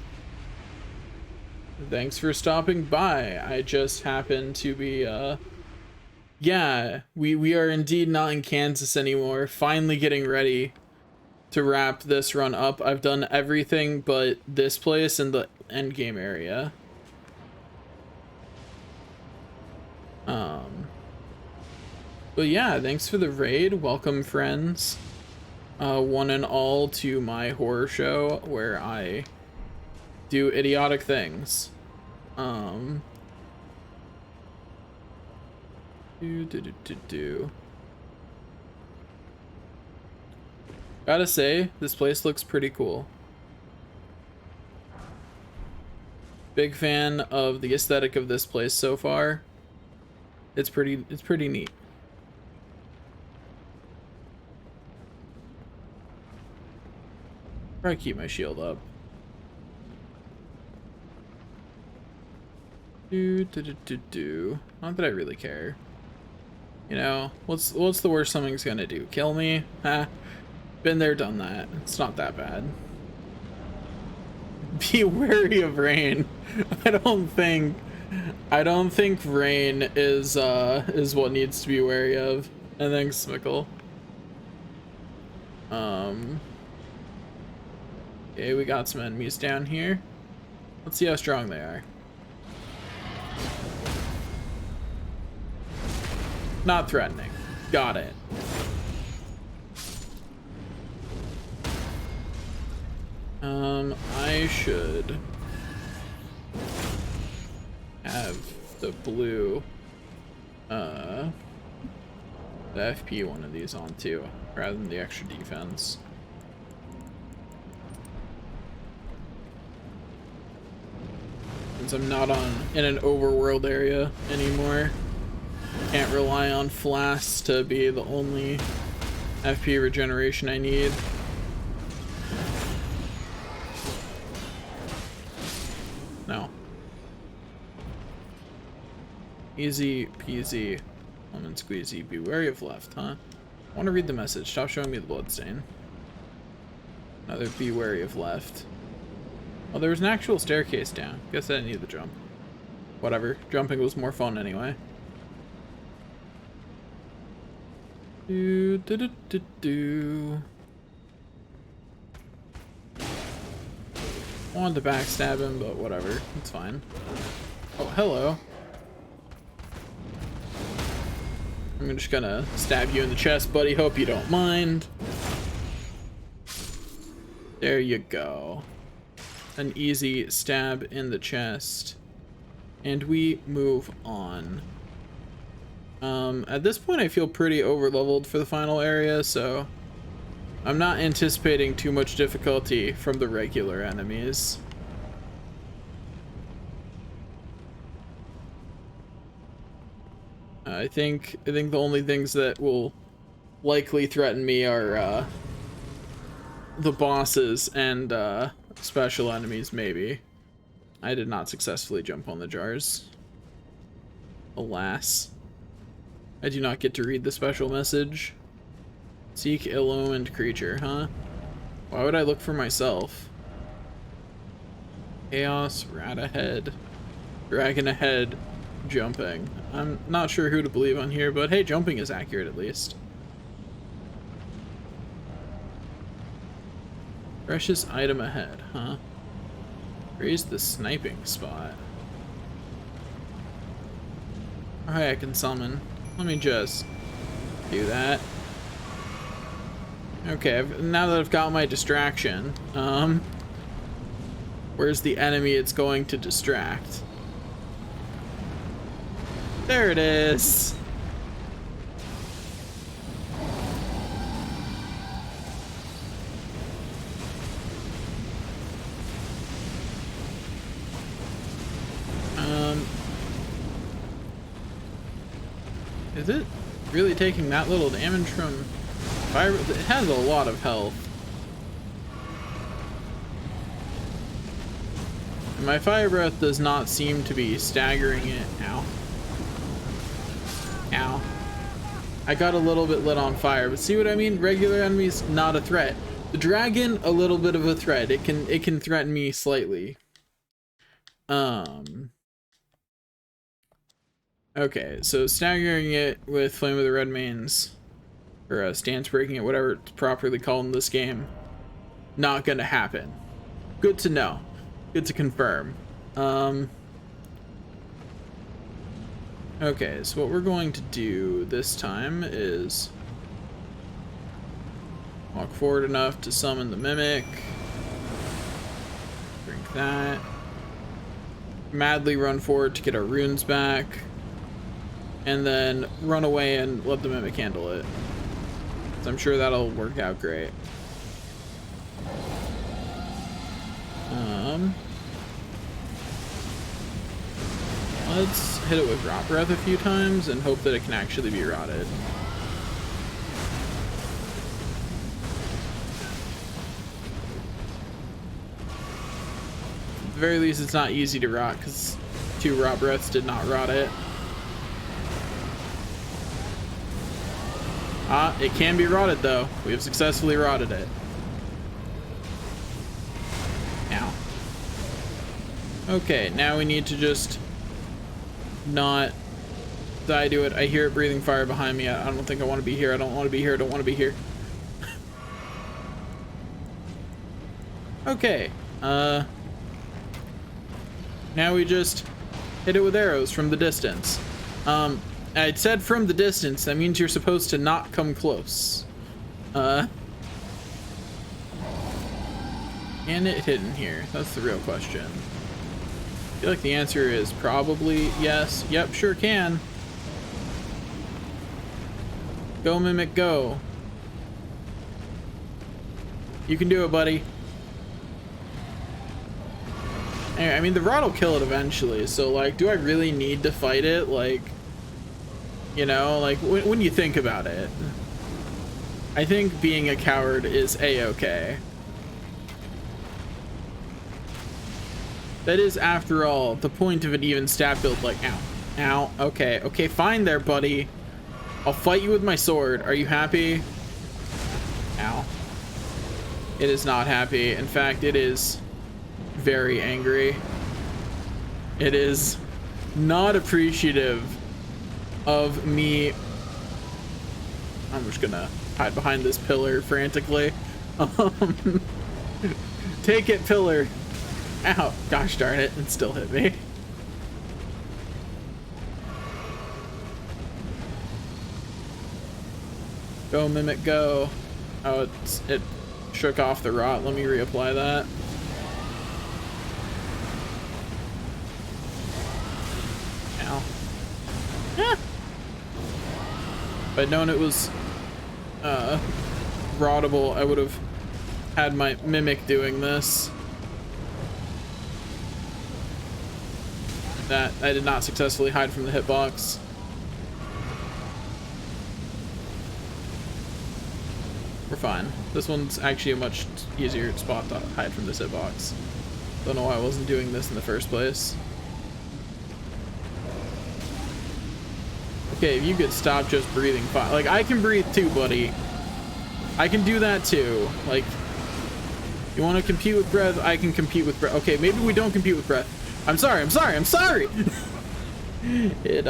Thanks for stopping by. I just happened to be, yeah, we are indeed not in Kansas anymore. Finally getting ready to wrap this run up. I've done everything but this place and the end game area. But yeah, thanks for the raid. Welcome, friends. One and all to my horror show where I do idiotic things. Gotta say, this place looks pretty cool. Big fan of the aesthetic of this place so far. It's pretty neat. Probably keep my shield up. Not that I really care. You know, what's the worst something's gonna do? Kill me? Ha. Been there, done that. It's not that bad. Be wary of rain. I don't think rain is what needs to be wary of. And thanks, Smickle. Okay, we got some enemies down here. Let's see how strong they are. Not threatening. Got it. I should have the blue, the FP one of these on too, rather than the extra defense. Since I'm not in an overworld area anymore, can't rely on flasks to be the only FP regeneration I need. No. Easy peasy, lemon squeezy. Be wary of left, huh? I want to read the message. Stop showing me the bloodstain. Another be wary of left. Oh, there was an actual staircase down. Guess I didn't need the jump. Whatever. Jumping was more fun anyway. I wanted to backstab him, but whatever. It's fine. Oh, hello. I'm just gonna stab you in the chest, buddy. Hope you don't mind. There you go. An easy stab in the chest. And we move on. At this point, I feel pretty over-leveled for the final area, so I'm not anticipating too much difficulty from the regular enemies. I think the only things that will likely threaten me are the bosses and special enemies, maybe. I did not successfully jump on the jars. Alas. I do not get to read the special message. Seek ill-omened creature, huh? Why would I look for myself? Chaos, rat ahead, dragon ahead, jumping. I'm not sure who to believe on here, but hey, jumping is accurate at least. Precious item ahead, huh? Raise the sniping spot. Alright, I can summon. Let me just do that. Okay, now that I've got my distraction, where's the enemy it's going to distract? There it is! Is it really taking that little damage from fire? It has a lot of health. And my fire breath does not seem to be staggering it. Ow. Ow. I got a little bit lit on fire, but see what I mean? Regular enemies, not a threat. The dragon, a little bit of a threat. It can threaten me slightly. Okay, so staggering it with Flame of the Red Mains, or stance breaking it, whatever it's properly called in this game, not gonna happen. Good to know. Good to confirm. Okay, so what we're going to do this time is walk forward enough to summon the Mimic. Drink that. Madly run forward to get our runes back. And then run away and let the Mimic handle it. So I'm sure that'll work out great. Let's hit it with Rot Breath a few times and hope that it can actually be rotted. At the very least, it's not easy to rot because 2 Rot Breaths did not rot it. It can be rotted though. We have successfully rotted it. Now. Okay, now we need to just not die to it. I hear it breathing fire behind me. I don't think I want to be here. I don't want to be here. I don't want to be here. Okay. Now we just hit it with arrows from the distance. I said from the distance. That means you're supposed to not come close. Can it hit in here? That's the real question. I feel like the answer is probably yes. Yep, sure can. Go, Mimic, go. You can do it, buddy. Anyway, I mean, the rod will kill it eventually, so, like, do I really need to fight it? Like, you know, like, when you think about it, I think being a coward is a-okay. That is, after all, the point of an even stat build. Like, ow, ow, okay, okay, fine there, buddy. I'll fight you with my sword. Are you happy? Ow. It is not happy. In fact, it is very angry. It is not appreciative of me. I'm just gonna hide behind this pillar frantically. Take it, pillar. Ow, gosh darn it, it still hit me. Go, Mimic, go. Oh, it shook off the rot. Let me reapply that. Ow. Yeah. If I'd known it was rottable, I would have had my Mimic doing this. That I did not successfully hide from the hitbox. We're fine. This one's actually a much easier spot to hide from this hitbox. Don't know why I wasn't doing this in the first place. Okay, if you could stop just breathing fire. Like, I can breathe too, buddy. I can do that too. Like, you want to compete with breath? I can compete with breath. Okay, maybe we don't compete with breath. I'm sorry, I'm sorry, I'm sorry! It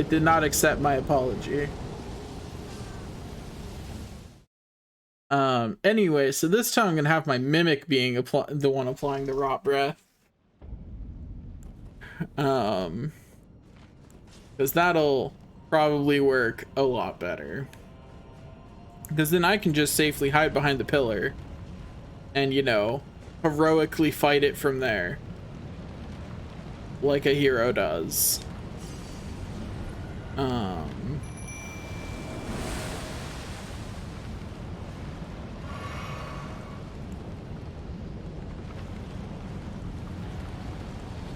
did not accept my apology. Anyway, so this time I'm gonna have my Mimic being the one applying the Rot Breath. Because that'll probably work a lot better. Because then I can just safely hide behind the pillar and, you know, heroically fight it from there like a hero does.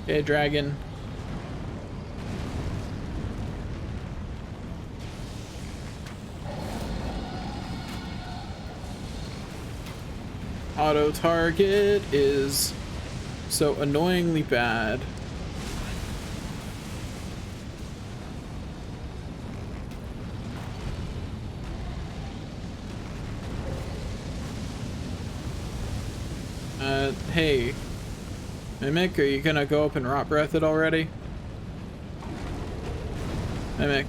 Okay, dragon. Auto target is so annoyingly bad. Hey, Mimic, are you gonna go up and rot breath it already? Mimic.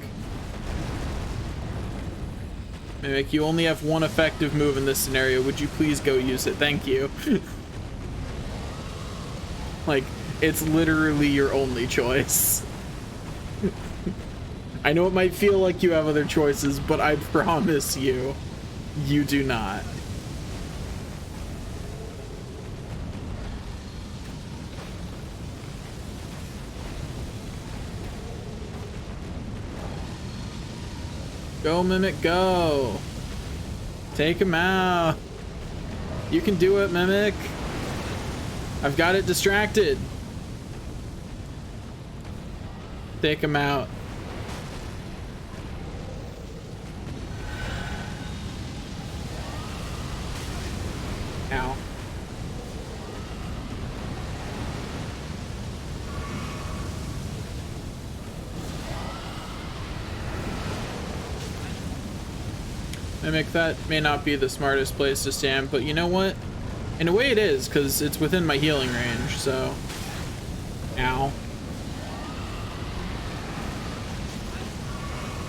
Mimic, you only have one effective move in this scenario. Would you please go use it? Thank you. Like, it's literally your only choice. I know it might feel like you have other choices, but I promise you, you do not. Go, Mimic, go. Take him out. You can do it, Mimic. I've got it distracted. Take him out. Ow. Mimic, that may not be the smartest place to stand, but you know what? In a way it is, because it's within my healing range, so... Ow.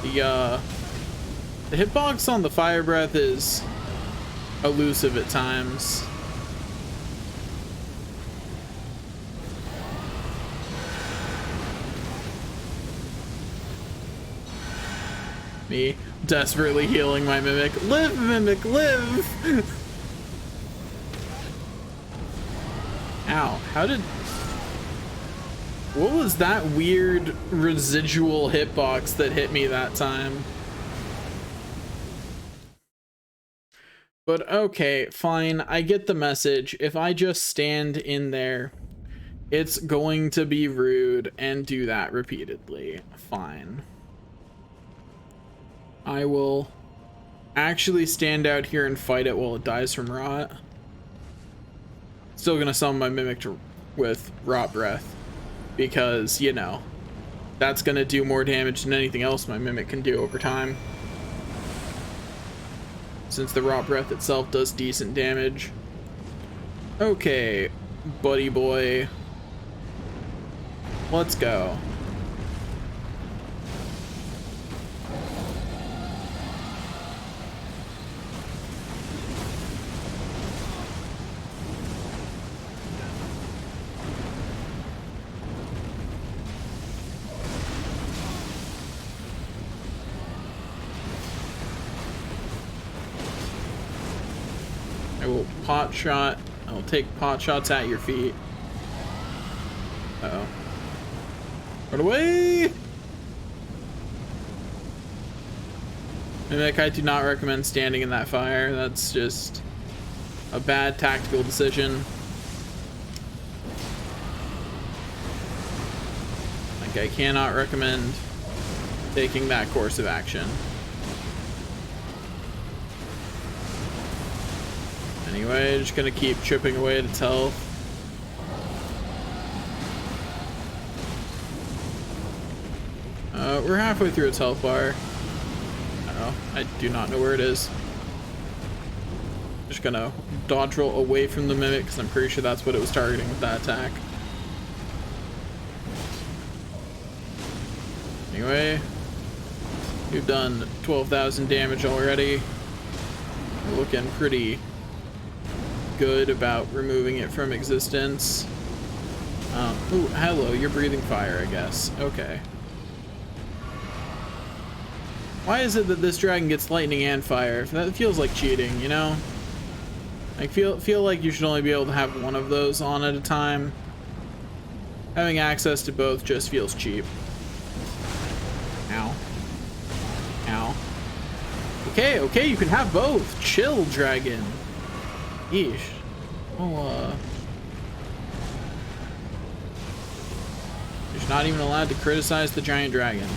The hitbox on the fire breath is elusive at times. Me desperately healing my Mimic. Live, Mimic, live! Ow, how did... What was that weird residual hitbox that hit me that time? But okay, fine, I get the message. If I just stand in there, it's going to be rude and do that repeatedly. Fine. I will actually stand out here and fight it while it dies from rot. Still gonna summon my Mimic with rot breath, because, you know, that's gonna do more damage than anything else my Mimic can do over time, since the rot breath itself does decent damage. Okay, buddy boy, let's go. I will pot shot. I will take pot shots at your feet. Uh-oh. Run away! Mimic, I do not recommend standing in that fire. That's just a bad tactical decision. Like, I cannot recommend taking that course of action. Anyway, just gonna keep chipping away at its health. We're halfway through its health bar. Uh-oh, I do not know where it is. Just gonna dodge roll away from the Mimic, because I'm pretty sure that's what it was targeting with that attack. Anyway, we've done 12,000 damage already. We're looking pretty good about removing it from existence. Ooh, hello, you're breathing fire, I guess. Okay. Why is it that this dragon gets lightning and fire? That feels like cheating, you know? I feel like you should only be able to have one of those on at a time. Having access to both just feels cheap. Ow. Ow. Okay, you can have both. Chill, dragon. Yeesh. Oh, you're not even allowed to criticize the giant dragon.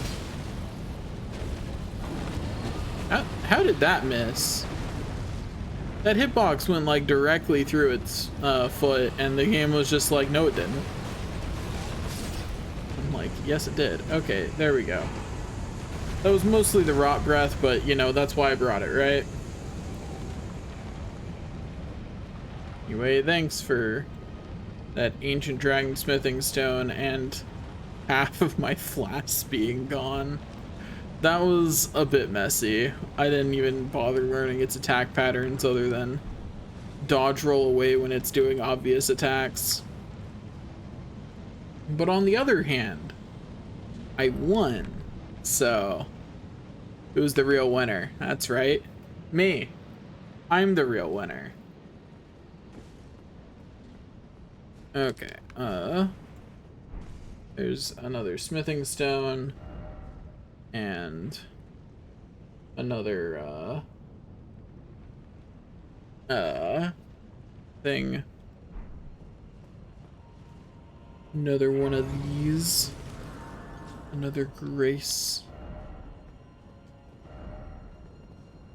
How did that miss? That hitbox went like directly through its foot, and the game was just like, no, it didn't. I'm like, yes, it did. Okay, there we go. That was mostly the rot breath, but you know, that's why I brought it, right? Anyway, thanks for that ancient dragon smithing stone and half of my flask being gone. That was a bit messy. I didn't even bother learning its attack patterns other than dodge roll away when it's doing obvious attacks. But on the other hand, I won. So, who's the real winner? That's right, me. I'm the real winner. Okay, there's another smithing stone and another thing. Another one of these. Another grace.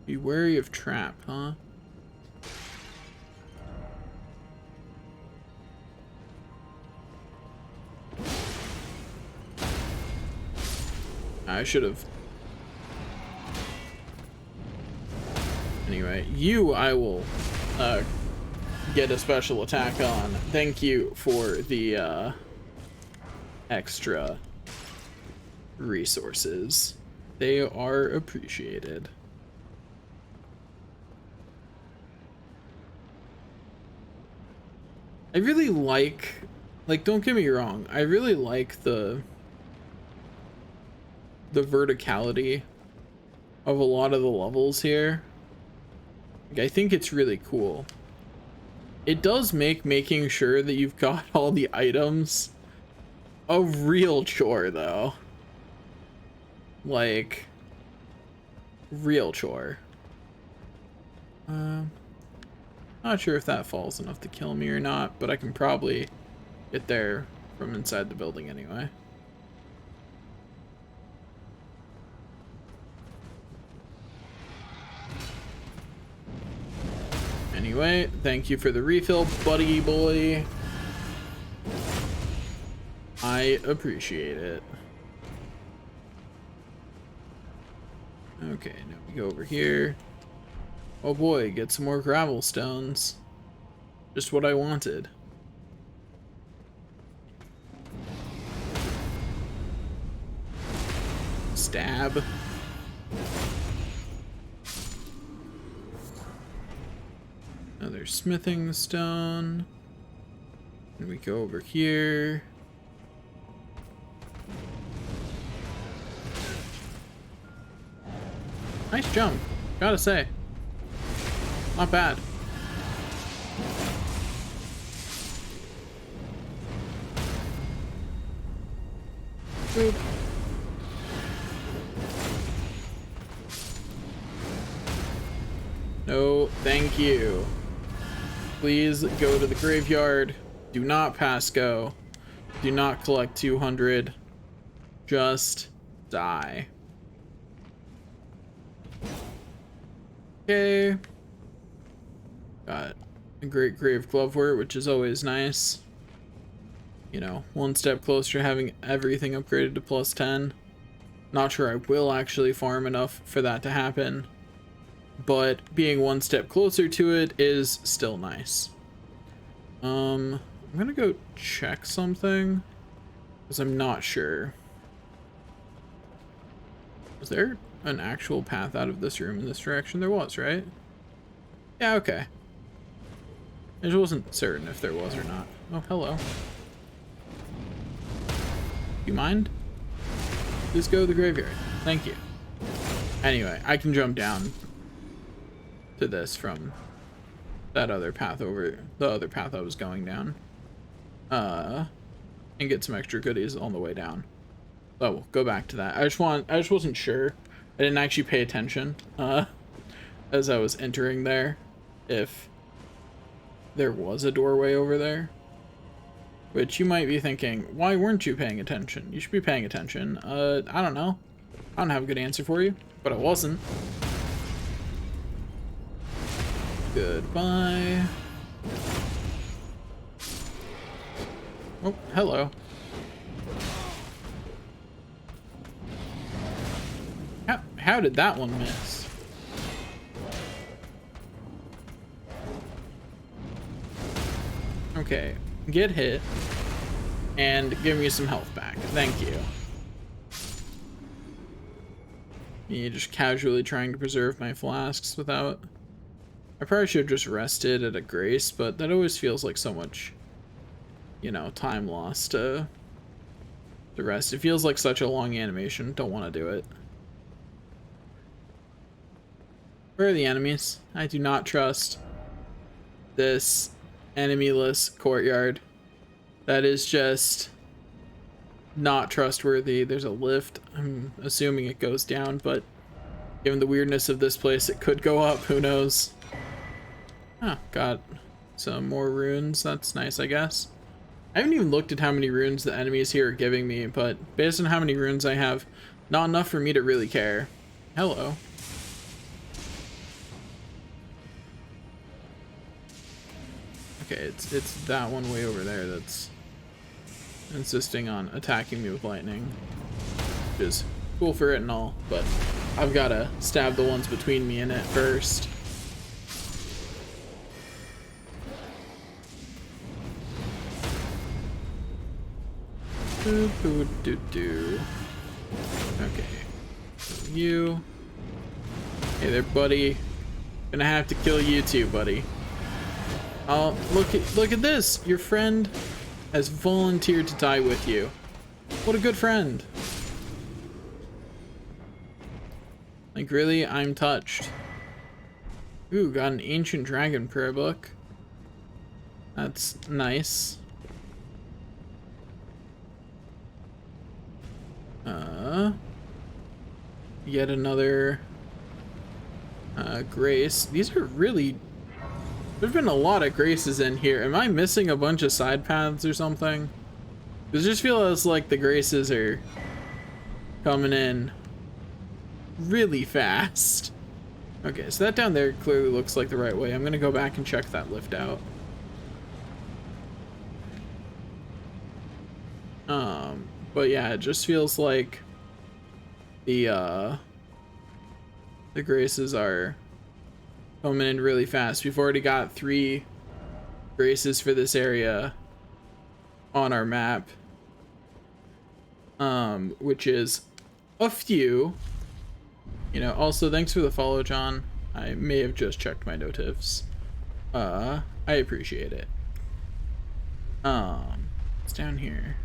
Be wary of trap, huh? I should have. Anyway, you I will get a special attack on. Thank you for the extra resources. They are appreciated. I really like, don't get me wrong, I really like the verticality of a lot of the levels here. Like, I think it's really cool. It does make making sure that you've got all the items a real chore though. Like, real chore. Not sure if that falls enough to kill me or not, but I can probably get there from inside the building anyway. Anyway, thank you for the refill, buddy boy. I appreciate it. Okay, now we go over here. Oh boy, get some more gravel stones. Just what I wanted. Stab. Another smithing stone. And we go over here. Nice jump, gotta say. Not bad. Boop. No, thank you. Please go to the graveyard. Do not pass go. Do not collect 200. Just die. Okay. Got a great grave gloveware, which is always nice. You know, one step closer to having everything upgraded to plus 10. Not sure I will actually farm enough for that to happen, but being one step closer to it is still nice. I'm gonna go check something because I'm not sure. Was there an actual path out of this room in this direction? There was, right? Yeah, okay. I just wasn't certain if there was or not. Oh, hello. You mind? Just go to the graveyard. Thank you. Anyway, I can jump down to this from that other path over, the other path I was going down. And get some extra goodies on the way down. So we'll go back to that. I just wasn't sure. I didn't actually pay attention, as I was entering there, if there was a doorway over there. Which you might be thinking, why weren't you paying attention? You should be paying attention. I don't know. I don't have a good answer for you, but I wasn't. Goodbye. Oh, hello. How did that one miss? Okay, get hit and give me some health back. Thank you. Me just casually trying to preserve my flasks without... I probably should have just rested at a grace, but that always feels like so much, you know, time lost to rest. It feels like such a long animation. Don't want to do it. Where are the enemies? I do not trust this enemyless courtyard. That is just not trustworthy. There's a lift. I'm assuming it goes down, but given the weirdness of this place, it could go up. Who knows? Oh, got some more runes. That's nice, I guess. I haven't even looked at how many runes the enemies here are giving me, but based on how many runes I have, not enough for me to really care. Hello. Okay, it's that one way over there that's insisting on attacking me with lightning, which is cool for it and all, but I've got to stab the ones between me and it first. Okay. So you. Hey there, buddy. Gonna have to kill you too, buddy. Oh, look at this. Your friend has volunteered to die with you. What a good friend. Like, really? I'm touched. Ooh, got an ancient dragon prayer book. That's nice. Yet another grace. These are really... There's been a lot of graces in here. Am I missing a bunch of side paths or something? It just feels like the graces are coming in really fast. Okay, so that down there clearly looks like the right way. I'm gonna go back and check that lift out. But yeah, it just feels like the graces are coming in really fast. We've already got 3 graces for this area on our map, which is a few. You know, also thanks for the follow, John. I may have just checked my notifs. I appreciate it. It's down here.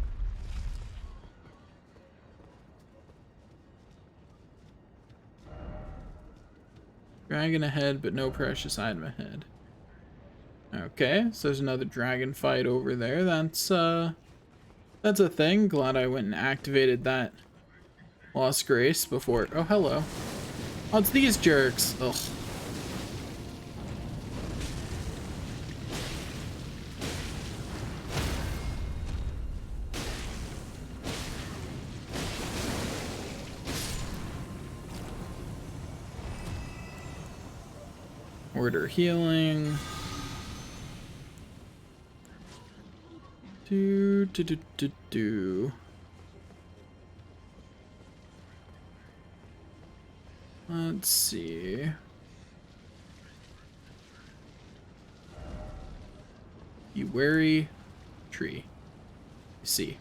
Dragon ahead, but no precious item ahead. Okay, so there's another dragon fight over there. That's a thing. Glad I went and activated that Lost Grace before. Oh, hello. Oh, it's these jerks. Ugh. Order healing. Do. Let's see. Be wary, tree. See.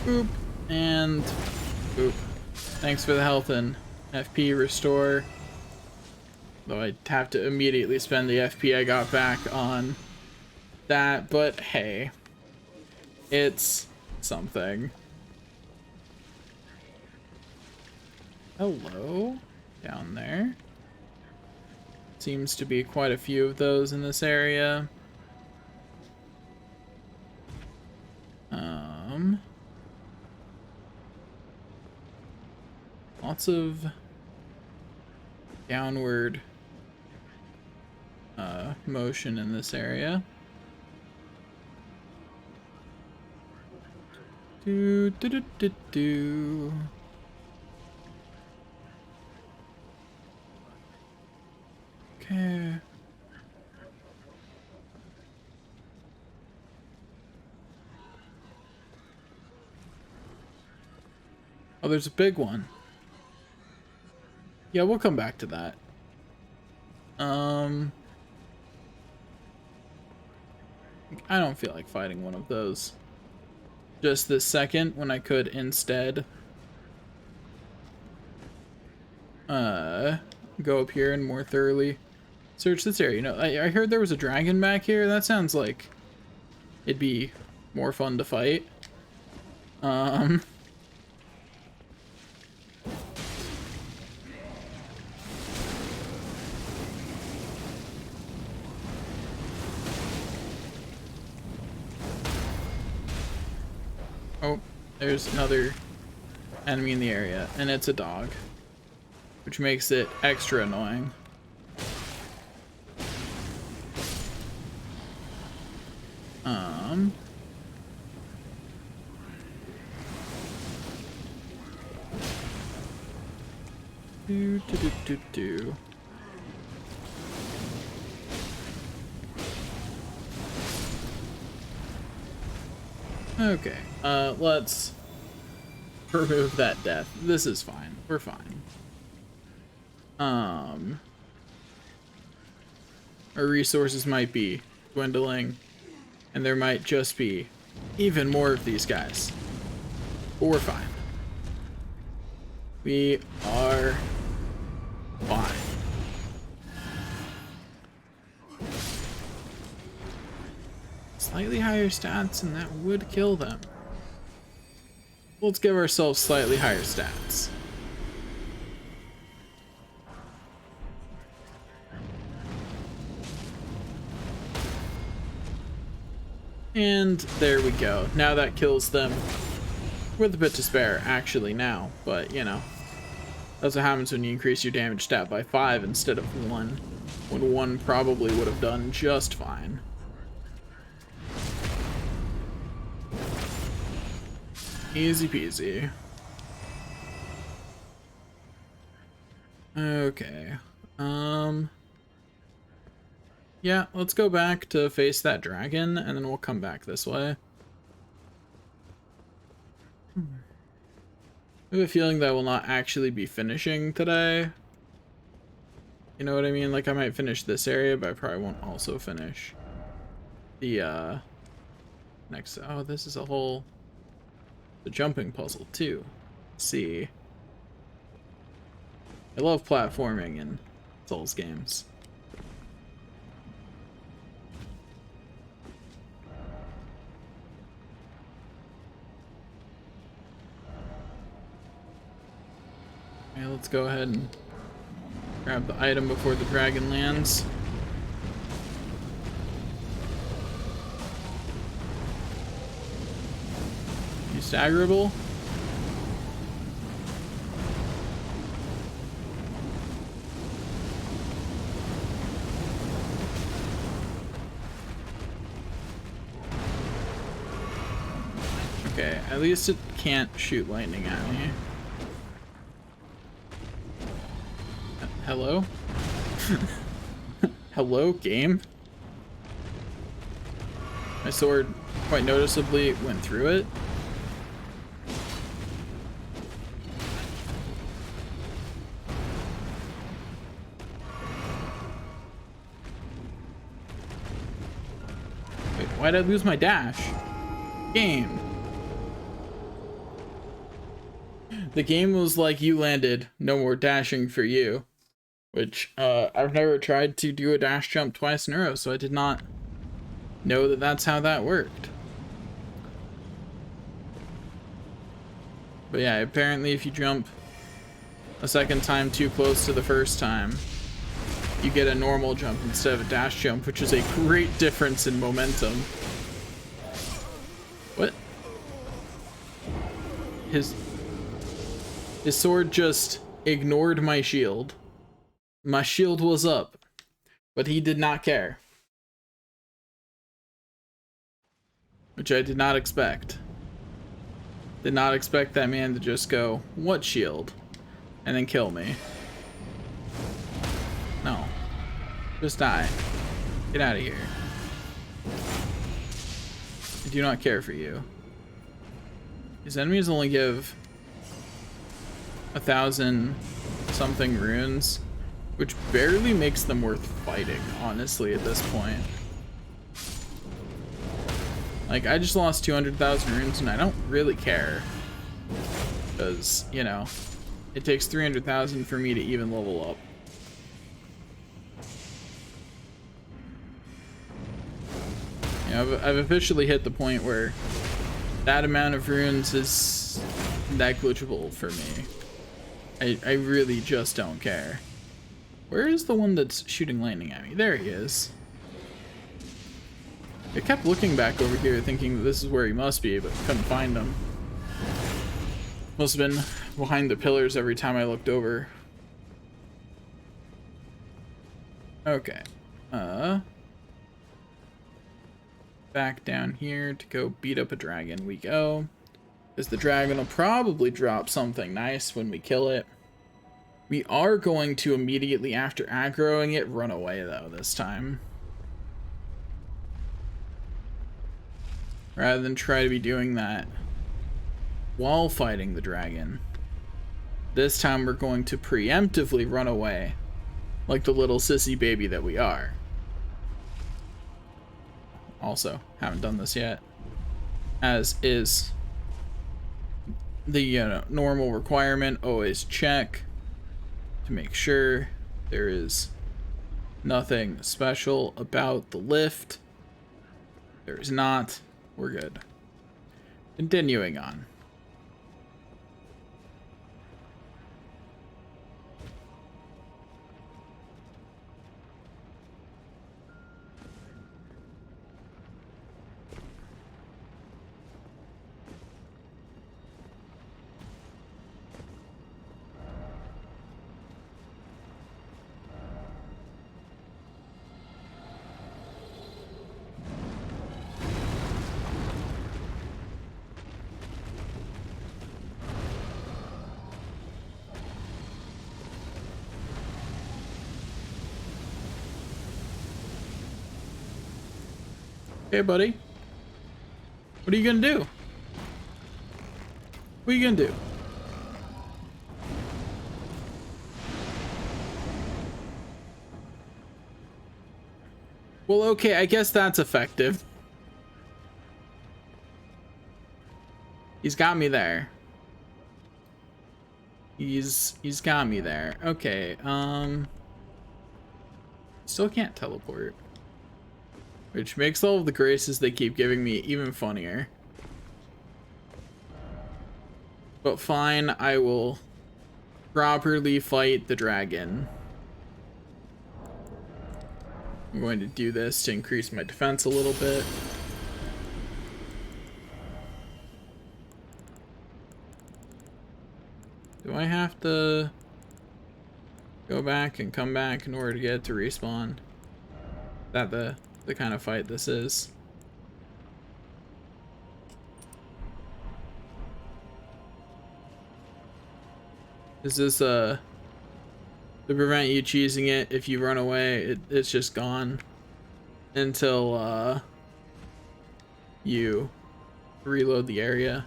Boop and boop. Thanks for the health and FP restore. Though I'd have to immediately spend the FP I got back on that, but hey, it's something. Hello, down there. Seems to be quite a few of those in this area. Lots of downward motion in this area. Do. Okay. Oh, there's a big one. Yeah, we'll come back to that. I don't feel like fighting one of those just this second when I could instead go up here and more thoroughly search this area. You know, I heard there was a dragon back here. That sounds like it'd be more fun to fight. Oh, there's another enemy in the area, and it's a dog, which makes it extra annoying. Do. Okay, let's remove that death. This is fine. We're fine. Our resources might be dwindling, and there might just be even more of these guys. But we're fine. We are fine. Slightly higher stats, and that would kill them. Let's give ourselves slightly higher stats. And there we go. Now that kills them with a bit to spare, actually, now. But, you know, that's what happens when you increase your damage stat by 5 instead of 1, when 1 probably would have done just fine. Easy peasy. Okay. Yeah, let's go back to face that dragon, and then we'll come back this way. I have a feeling that I will not actually be finishing today. You know what I mean? Like, I might finish this area, but I probably won't also finish the, next... Oh, this is a whole... The jumping puzzle, too. Let's see. I love platforming in Souls games. Okay, let's go ahead and grab the item before the dragon lands. You staggerable? Okay, at least it can't shoot lightning at me. Hello? Hello, game? My sword quite noticeably went through it. Wait, why'd I lose my dash? Game. The game was like, you landed, no more dashing for you. Which, I've never tried to do a dash jump twice in a row, so I did not know that that's how that worked. But yeah, apparently if you jump a second time too close to the first time, you get a normal jump instead of a dash jump, which is a great difference in momentum. What? His sword just ignored my shield. My shield was up, but he did not care. Which I did not expect. Did not expect that man to just go, what shield? And then kill me. No. Just die. Get out of here. I do not care for you. His enemies only give 1,000 something runes, which barely makes them worth fighting, honestly, at this point. Like, I just lost 200,000 runes, and I don't really care. Because, you know, it takes 300,000 for me to even level up. You know, I've officially hit the point where that amount of runes is negligible for me. I really just don't care. Where is the one that's shooting lightning at me? There he is. I kept looking back over here thinking that this is where he must be, but couldn't find him. Must have been behind the pillars every time I looked over. Okay. Back down here to go beat up a dragon we go. Because the dragon will probably drop something nice when we kill it. We are going to immediately after aggroing it run away though this time. Rather than try to be doing that while fighting the dragon. This time we're going to preemptively run away like the little sissy baby that we are. Also, haven't done this yet. As is the normal requirement, always check to make sure there is nothing special about the lift. There is not. We're good. Continuing on. Hey, buddy. What are you gonna do? What are you gonna do? Well, okay, I guess that's effective. He's got me there. He's got me there. Okay, still can't teleport. Which makes all of the graces they keep giving me even funnier. But fine, I will properly fight the dragon. I'm going to do this to increase my defense a little bit. Do I have to go back and come back in order to get it to respawn? Is that the kind of fight this is? Is this to prevent you cheesing it? If you run away, it's just gone until you reload the area.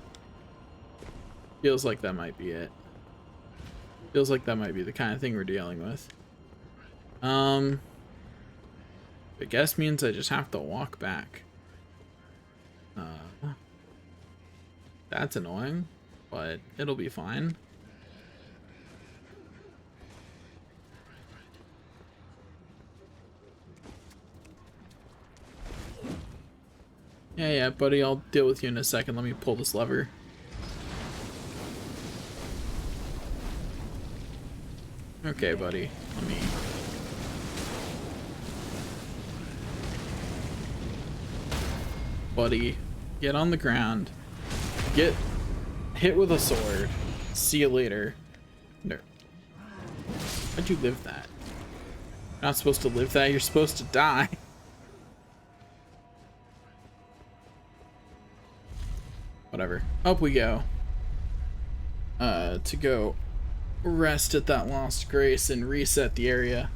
Feels like that might be it. Feels like that might be the kind of thing we're dealing with. I guess means I just have to walk back. That's annoying, but it'll be fine. Yeah, buddy, I'll deal with you in a second. Let me pull this lever. Okay, buddy, let me... Buddy, get on the ground. Get hit with a sword. See you later. No. How'd you live that? You're not supposed to live that, you're supposed to die. Whatever. Up we go. To go rest at that lost grace and reset the area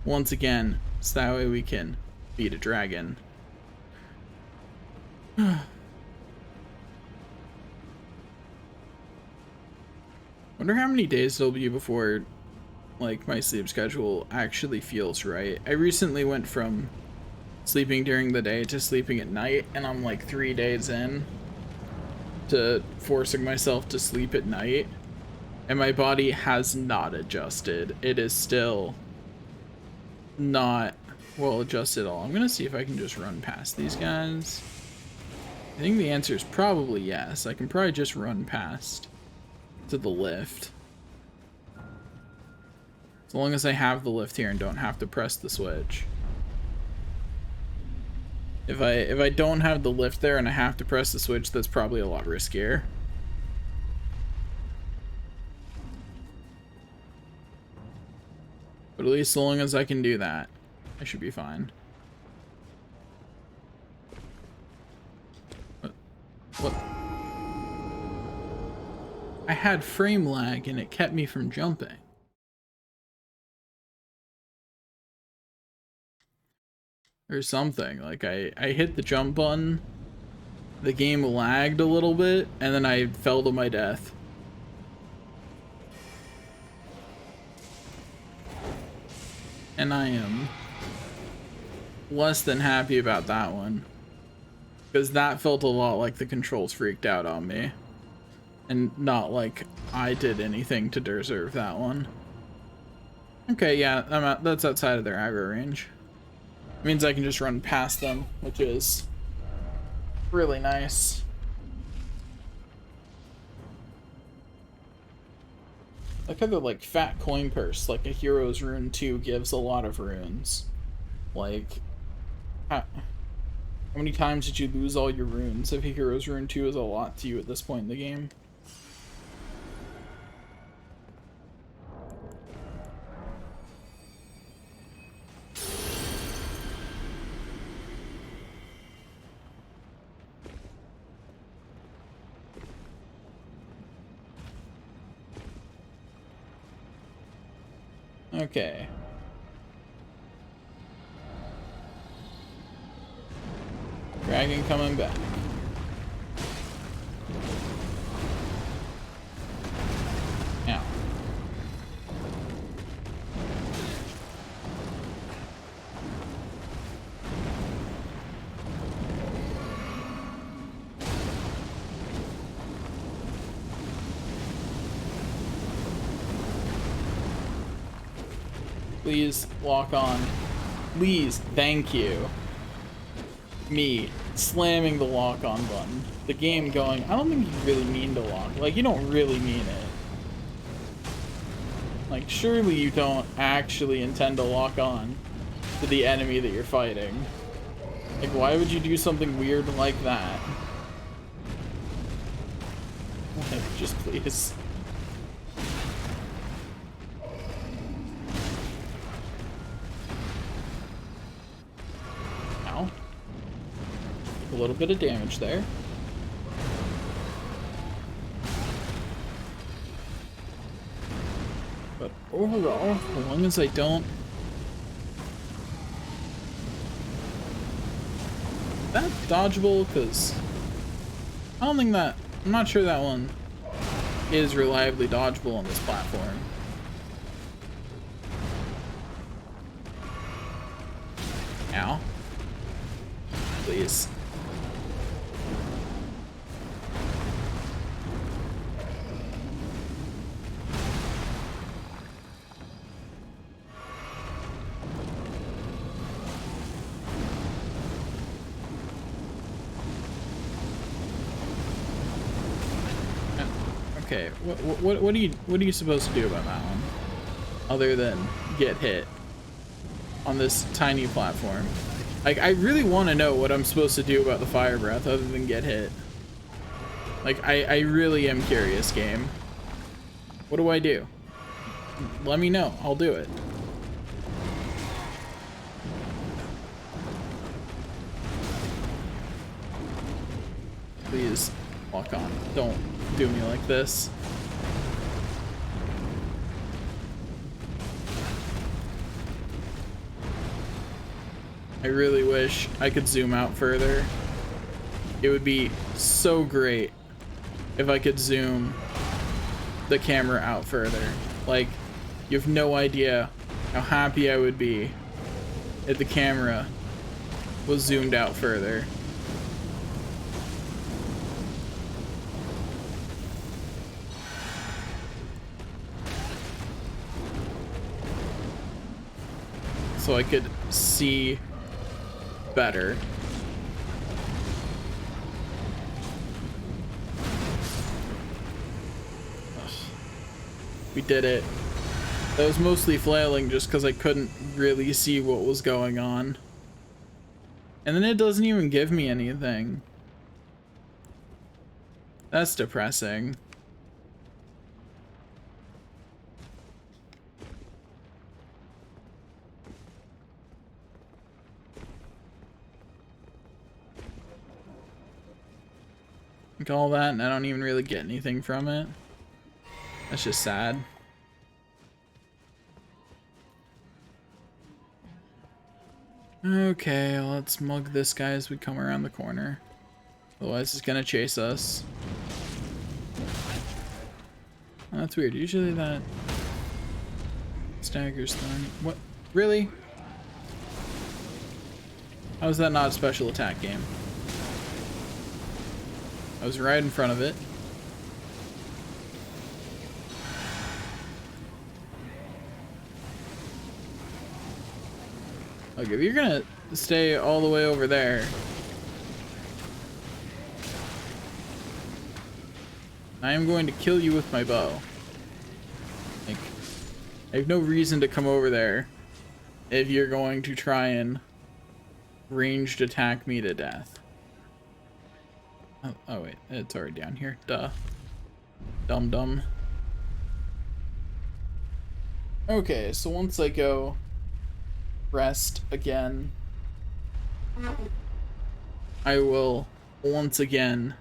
once again, so that way we can beat a dragon. Wonder how many days it'll be before like my sleep schedule actually feels right. I recently went from sleeping during the day to sleeping at night, and I'm like 3 days in to forcing myself to sleep at night, and my body has not adjusted. It is still not well adjusted at all. I'm gonna see if I can just run past these guys. I think the answer is probably yes. I can probably just run past to the lift. As long as I have the lift here and don't have to press the switch. If I don't have the lift there and I have to press the switch, that's probably a lot riskier. But at least so long as I can do that, I should be fine. What? I had frame lag and it kept me from jumping. Or something. Like I hit the jump button, the game lagged a little bit, and then I fell to my death. And I am less than happy about that one. Because that felt a lot like the controls freaked out on me. And not like I did anything to deserve that one. Okay, yeah, that's outside of their aggro range. It means I can just run past them, which is really nice. Look at the like fat coin purse, like a Hero's Rune 2 gives a lot of runes. Like, how many times did you lose all your runes if a Hero's Rune 2 is a lot to you at this point in the game? Okay. Dragon coming back. Now. Please lock on. Please, thank you. Me slamming the lock on button. The game going, I don't think you really mean to lock. Like, you don't really mean it. Like, surely you don't actually intend to lock on to the enemy that you're fighting. Like, why would you do something weird like that? Like, just please. A little bit of damage there. But overall, as long as I don't... Is that dodgeable? Because I don't think that... I'm not sure that one is reliably dodgeable on this platform. Ow. Please. Okay, what are you supposed to do about that one? Other than get hit on this tiny platform. Like, I really want to know what I'm supposed to do about the fire breath other than get hit. Like, I really am curious, game. What do I do? Let me know. I'll do it. Please, lock on. Don't do me like this. I really wish I could zoom out further. It would be so great if I could zoom the camera out further. Like, You have no idea how happy I would be if the camera was zoomed out further. So I could see better. Ugh. We did it. That was mostly flailing just because I couldn't really see what was going on. And then it doesn't even give me anything. That's depressing. Like all that, and I don't even really get anything from it. That's just sad. Okay, let's mug this guy as we come around the corner. Otherwise, he's gonna chase us. Oh, that's weird. Usually that staggers thing. What? Really? How is that not a special attack game? I was right in front of it. Okay, if you're gonna stay all the way over there, I am going to kill you with my bow. Like, I have no reason to come over there if you're going to try and ranged attack me to death. Oh wait, it's already down here. Duh. Dum. Okay, so once I go rest again, I will once again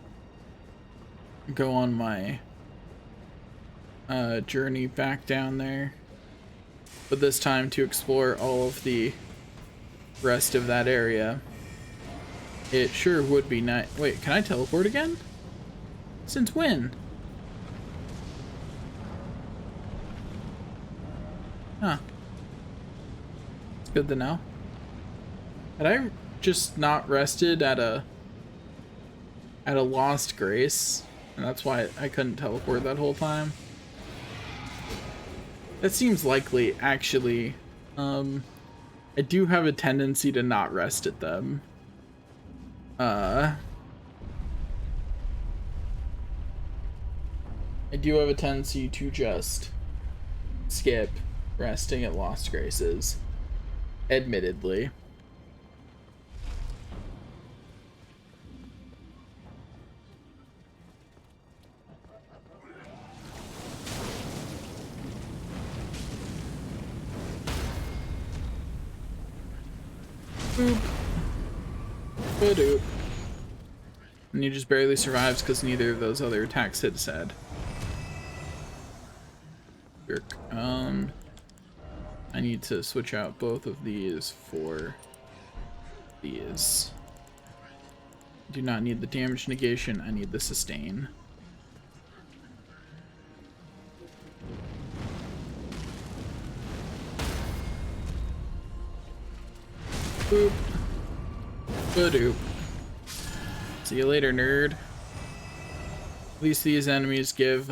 go on my journey back down there, but this time to explore all of the rest of that area. It sure would be nice. Wait, can I teleport again? Since when? Huh. It's good to know. Had I just not rested at a lost grace, and that's why I couldn't teleport that whole time? That seems likely, actually. I do have a tendency to not rest at them. I do have a tendency to just skip resting at Lost Graces, admittedly. Boop. Ba-doop. And he just barely survives because neither of those other attacks hit his head. Jerk. I need to switch out both of these for these. I do not need the damage negation, I need the sustain. Boop. Ba-doop. See you later, nerd. At least these enemies give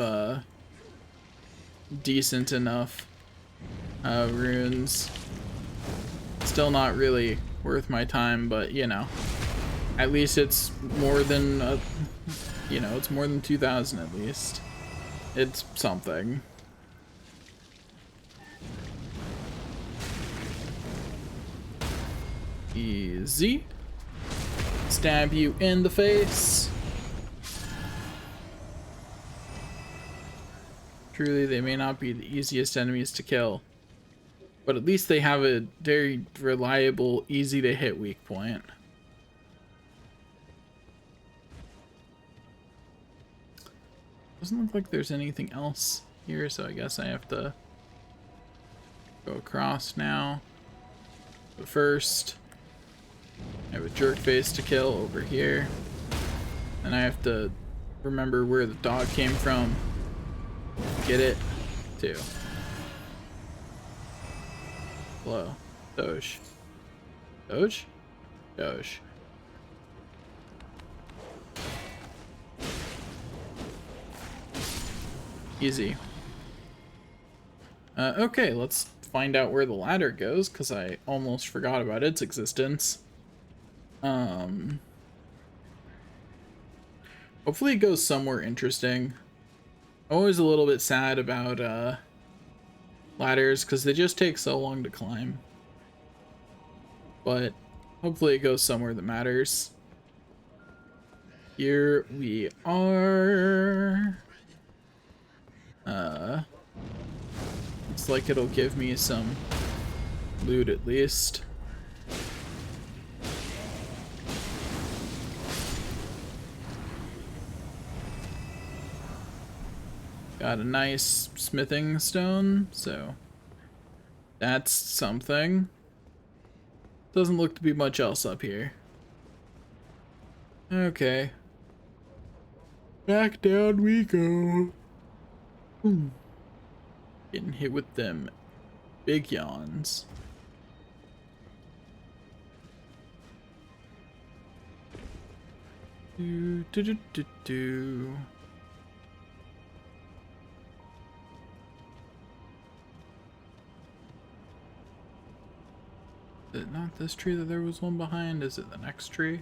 decent enough runes. Still not really worth my time, but you know, at least it's more than it's more than 2,000 at least. It's something. Easy. Stab you in the face. Truly, they may not be the easiest enemies to kill, but at least they have a very reliable, easy to hit weak point. Doesn't look like there's anything else here, so I guess I have to go across now. But first, I have a jerk face to kill over here, and I have to remember where the dog came from. Get it too. Hello. Doge. Doge? Doge. Easy. Okay, let's find out where the ladder goes, because I almost forgot about its existence. Hopefully it goes somewhere interesting. Always a little bit sad about, ladders, because they just take so long to climb. But hopefully it goes somewhere that matters. Here we are. Looks like it'll give me some loot at least. Got a nice smithing stone, so that's something. Doesn't look to be much else up here. Okay. Back down we go. Getting hit with them big yawns. Do, do, do, do, do. Is it not this tree that there was one behind? Is it the next tree?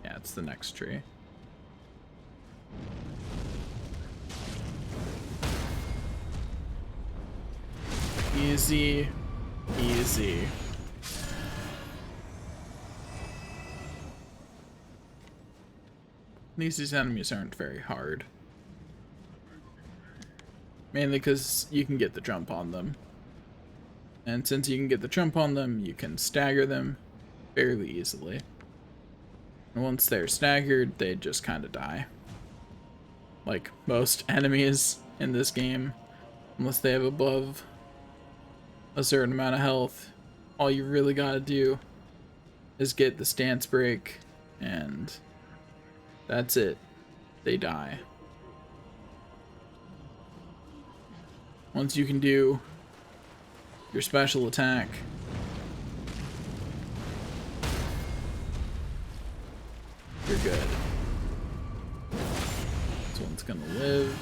Yeah, it's the next tree. Easy, easy. At least these enemies aren't very hard. Mainly because you can get the jump on them. And since you can get the jump on them, you can stagger them fairly easily. And once they're staggered, they just kind of die. Like most enemies in this game, unless they have above a certain amount of health, all you really gotta do is get the stance break, and that's it. They die. Once you can do your special attack, you're good. This one's gonna live.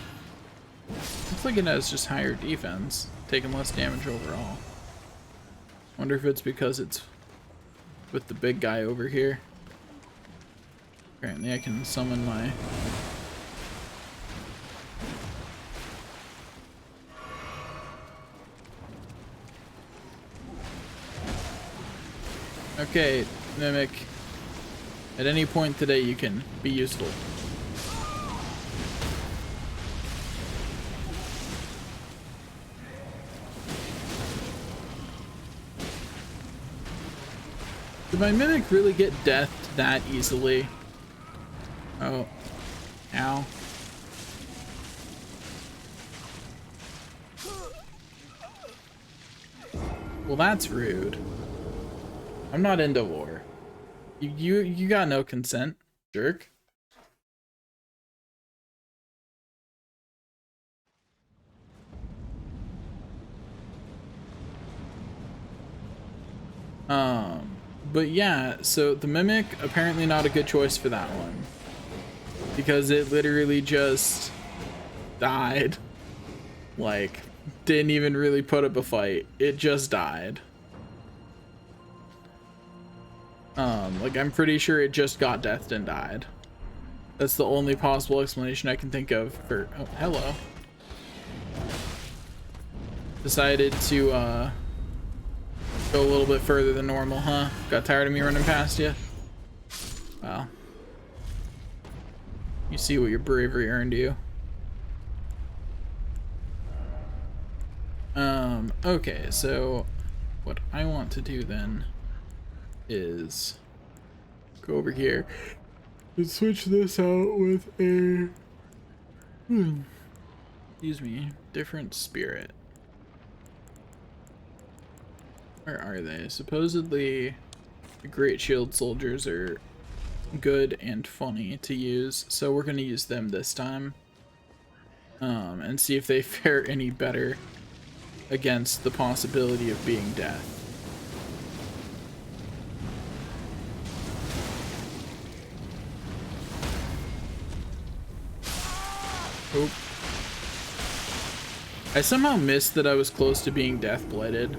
Looks like it has just higher defense, taking less damage overall. Wonder if it's because it's with the big guy over here. Apparently I can summon my... Okay, Mimic. At any point today you can be useful. Did my Mimic really get deathed that easily? Oh. Ow. Well, that's rude. I'm not into war. You got no consent, jerk. But yeah, so the Mimic, apparently not a good choice for that one. Because it literally just died. Like, didn't even really put up a fight. It just died. Like, I'm pretty sure it just got deathed and died. That's the only possible explanation I can think of for... Oh, hello. Decided to, go a little bit further than normal, huh? Got tired of me running past you? Well. You see what your bravery earned you. Okay, so what I want to do then is go over here and switch this out with a excuse me, different spirit. Where are they? Supposedly the Great Shield soldiers are good and funny to use, so we're gonna use them this time and see if they fare any better against the possibility of being death. Oop. I somehow missed that I was close to being death blighted.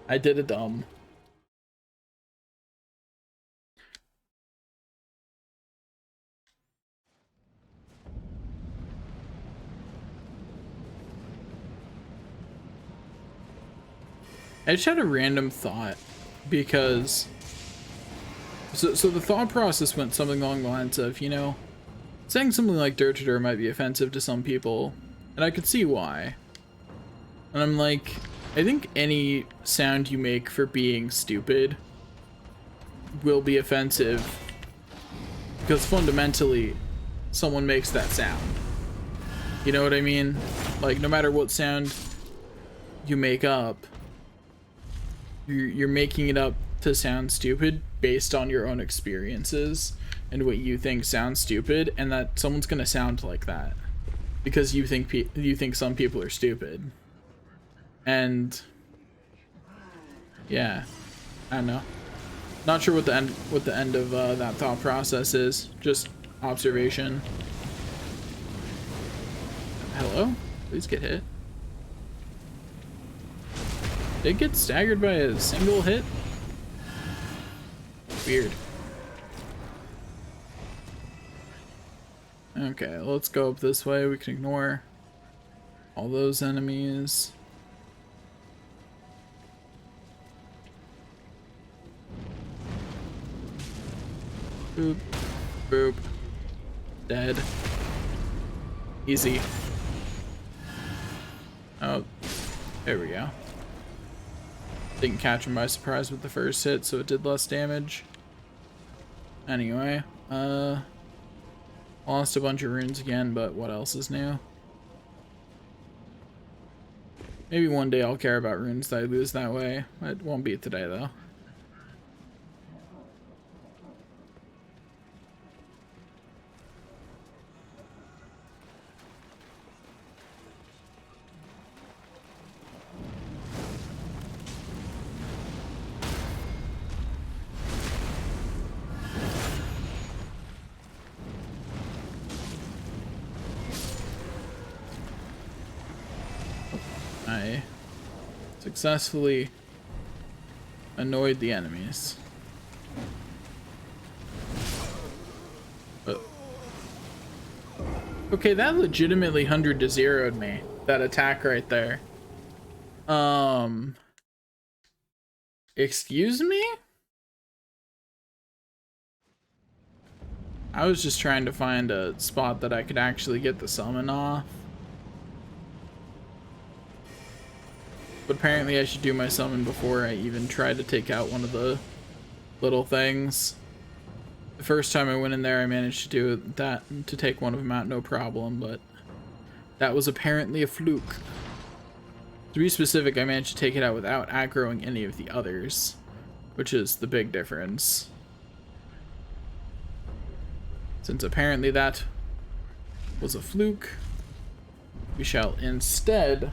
I did a dumb. I just had a random thought because so the thought process went something along the lines of, you know, saying something like dirt might be offensive to some people, and I could see why. And I'm like, I think any sound you make for being stupid will be offensive because fundamentally someone makes that sound. You know what I mean? Like, no matter what sound you make up, you're making it up to sound stupid based on your own experiences and what you think sounds stupid, and that someone's gonna sound like that because you think some people are stupid. And yeah, I don't know. Not sure what the end of that thought process is. Just observation. Hello? Please get hit. Did it get staggered by a single hit? Weird. Okay, let's go up this way. We can ignore all those enemies. Boop. Boop. Dead. Easy. Oh, there we go. Didn't catch him by surprise with the first hit, so it did less damage. Anyway, lost a bunch of runes again, but what else is new? Maybe one day I'll care about runes that I lose that way. It won't be today, though. I successfully annoyed the enemies. But okay, that legitimately 100 to 0'd me. That attack right there. Excuse me? I was just trying to find a spot that I could actually get the summon off. But apparently I should do my summon before I even try to take out one of the little things. The first time I went in there, I managed to do that, to take one of them out, no problem, but that was apparently a fluke. To be specific, I managed to take it out without aggroing any of the others, which is the big difference. Since apparently that was a fluke, we shall instead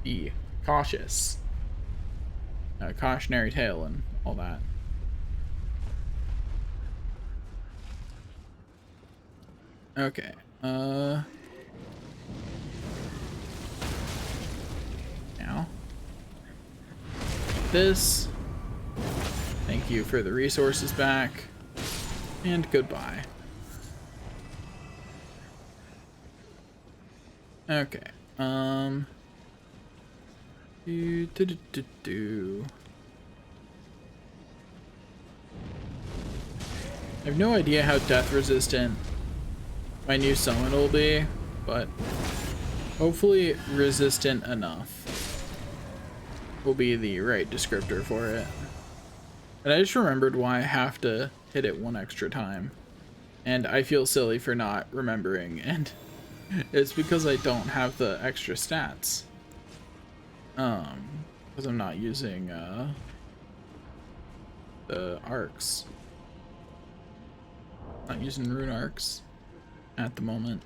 be cautious. Cautionary tale and all that. Okay. Now. This. Thank you for the resources back. And goodbye. Okay. I have no idea how death resistant my new summon will be, but hopefully resistant enough will be the right descriptor for it. And I just remembered why I have to hit it one extra time, and I feel silly for not remembering, and it's because I don't have the extra stats. Because I'm not using the arcs. Not using rune arcs at the moment.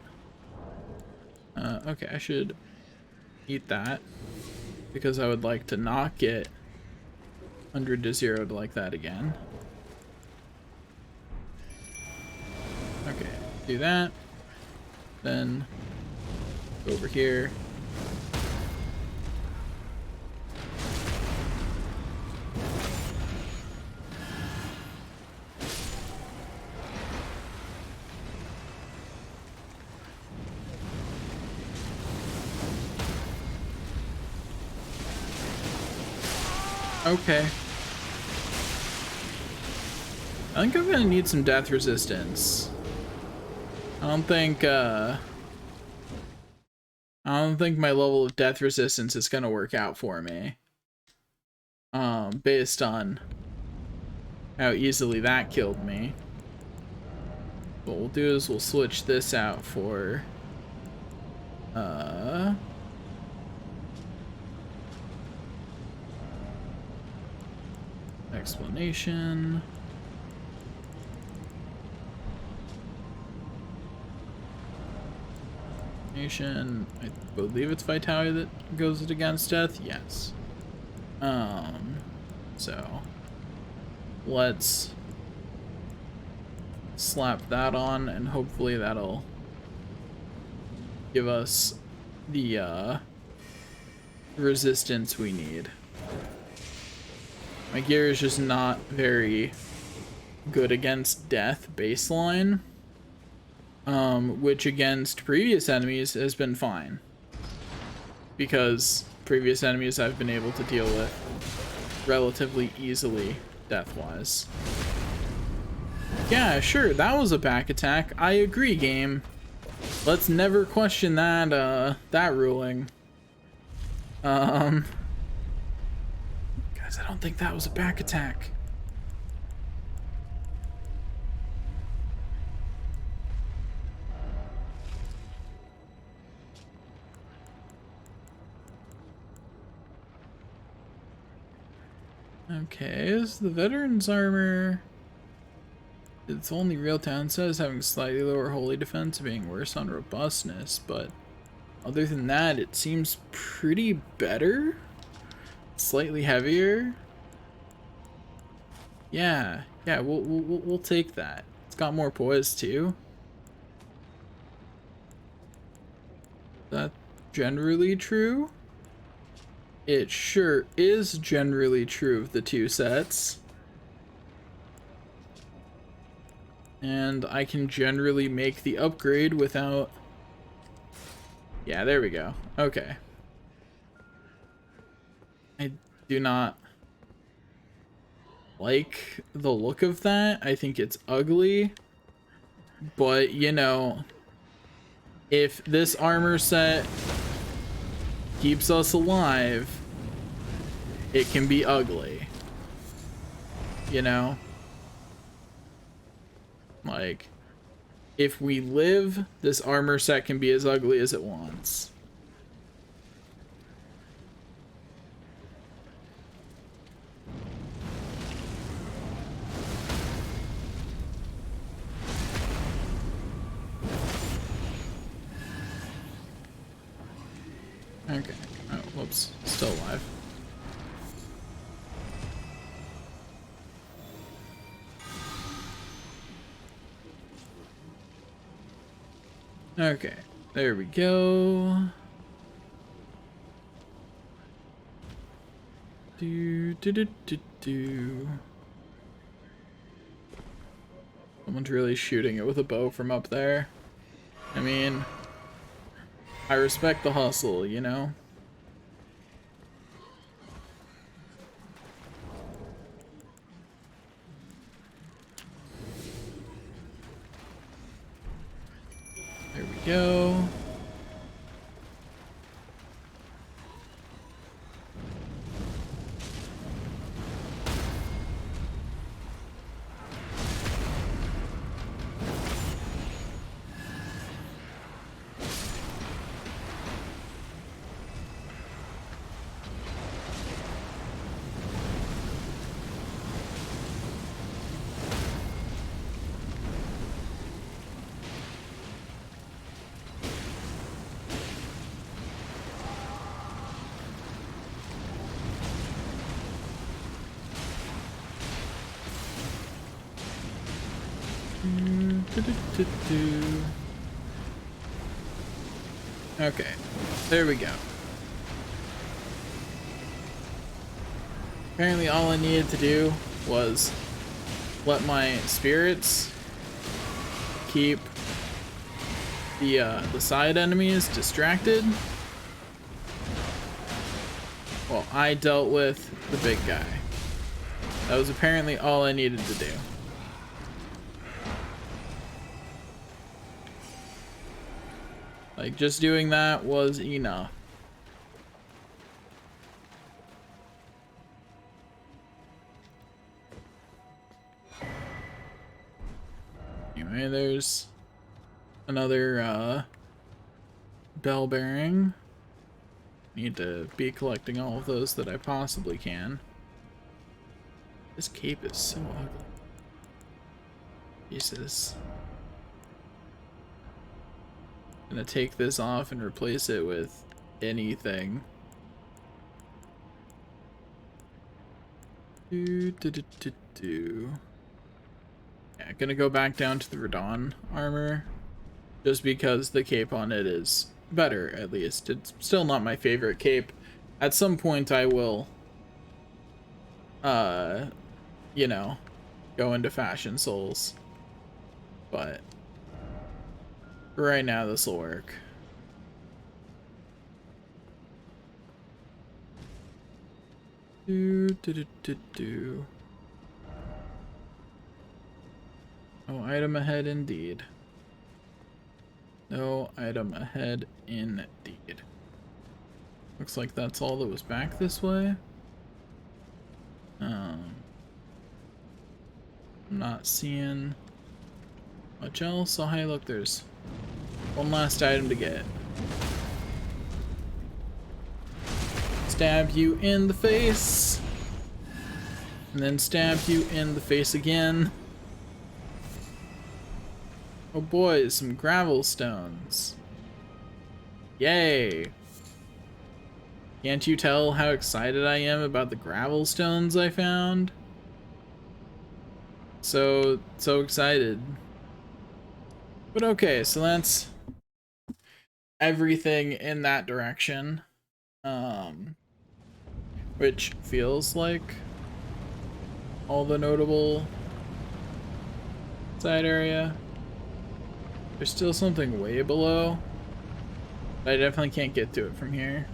Okay, I should eat that because I would like to not get 100 to 0 like that again. Okay, do that. Then go over here. Okay. I think I'm gonna need some death resistance. I don't think my level of death resistance is gonna work out for me. Based on how easily that killed me. What we'll do is we'll switch this out for explanation. I believe it's vitality that goes against death. Yes. So let's slap that on, and hopefully that'll give us the resistance we need. My gear is just not very good against death baseline, which against previous enemies has been fine, because previous enemies I've been able to deal with relatively easily death-wise. Yeah, sure, that was a back attack. I agree, game. Let's never question that, that ruling. Guys, I don't think that was a back attack. Okay, is the veteran's armor... Its only real downside is having slightly lower holy defense, being worse on robustness, but other than that, it seems pretty better. Slightly heavier. Yeah, we'll take that. It's got more poise too. That's generally true. It sure is generally true of the two sets. And I can generally make the upgrade without... Yeah, there we go. Okay. I do not like the look of that. I think it's ugly. But, you know, if this armor set keeps us alive, it can be ugly. You know? Like, if we live, this armor set can be as ugly as it wants. Okay. Oh, whoops. Still alive. Okay, there we go. Someone's really shooting it with a bow from up there. I mean, I respect the hustle, you know? There we go. Do-do-do-do. Okay, there we go. Apparently all I needed to do was let my spirits keep the side enemies distracted while I dealt with the big guy. That was apparently all I needed to do. Like, just doing that was enough. Anyway, there's another bell bearing. Need to be collecting all of those that I possibly can. This cape is so ugly. Jesus. I'm gonna take this off and replace it with anything. Yeah, gonna go back down to the Radon armor, just because the cape on it is better, at least. It's still not my favorite cape. At some point I will, you know, go into Fashion Souls. But for right now, this will work. No item ahead indeed. No item ahead indeed. Looks like that's all that was back this way. I'm not seeing much else. Oh, hey, look, there's one last item to get. Stab you in the face. And then stab you in the face again. Oh boy, some gravel stones. Yay! Can't you tell how excited I am about the gravel stones I found? So excited. But okay, so that's everything in that direction. Which feels like all the notable side area. There's still something way below, but I definitely can't get to it from here.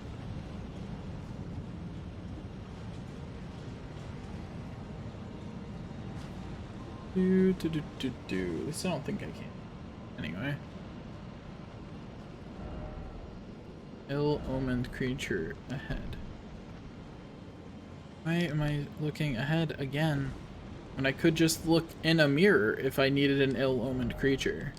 At least I don't think I can. Anyway. Ill-omened creature ahead. Why am I looking ahead again when I could just look in a mirror if I needed an ill-omened creature?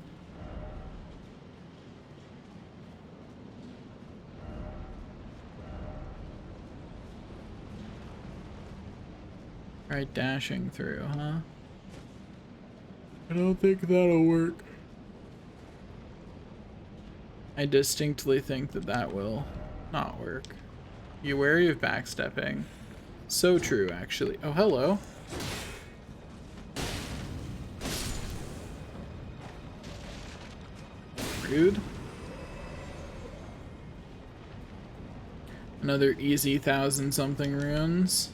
Try dashing through, huh? I don't think that'll work. I distinctly think that that will not work. Be wary of backstepping. So true, actually. Oh, hello. Rude. Another easy 1,000-something runes.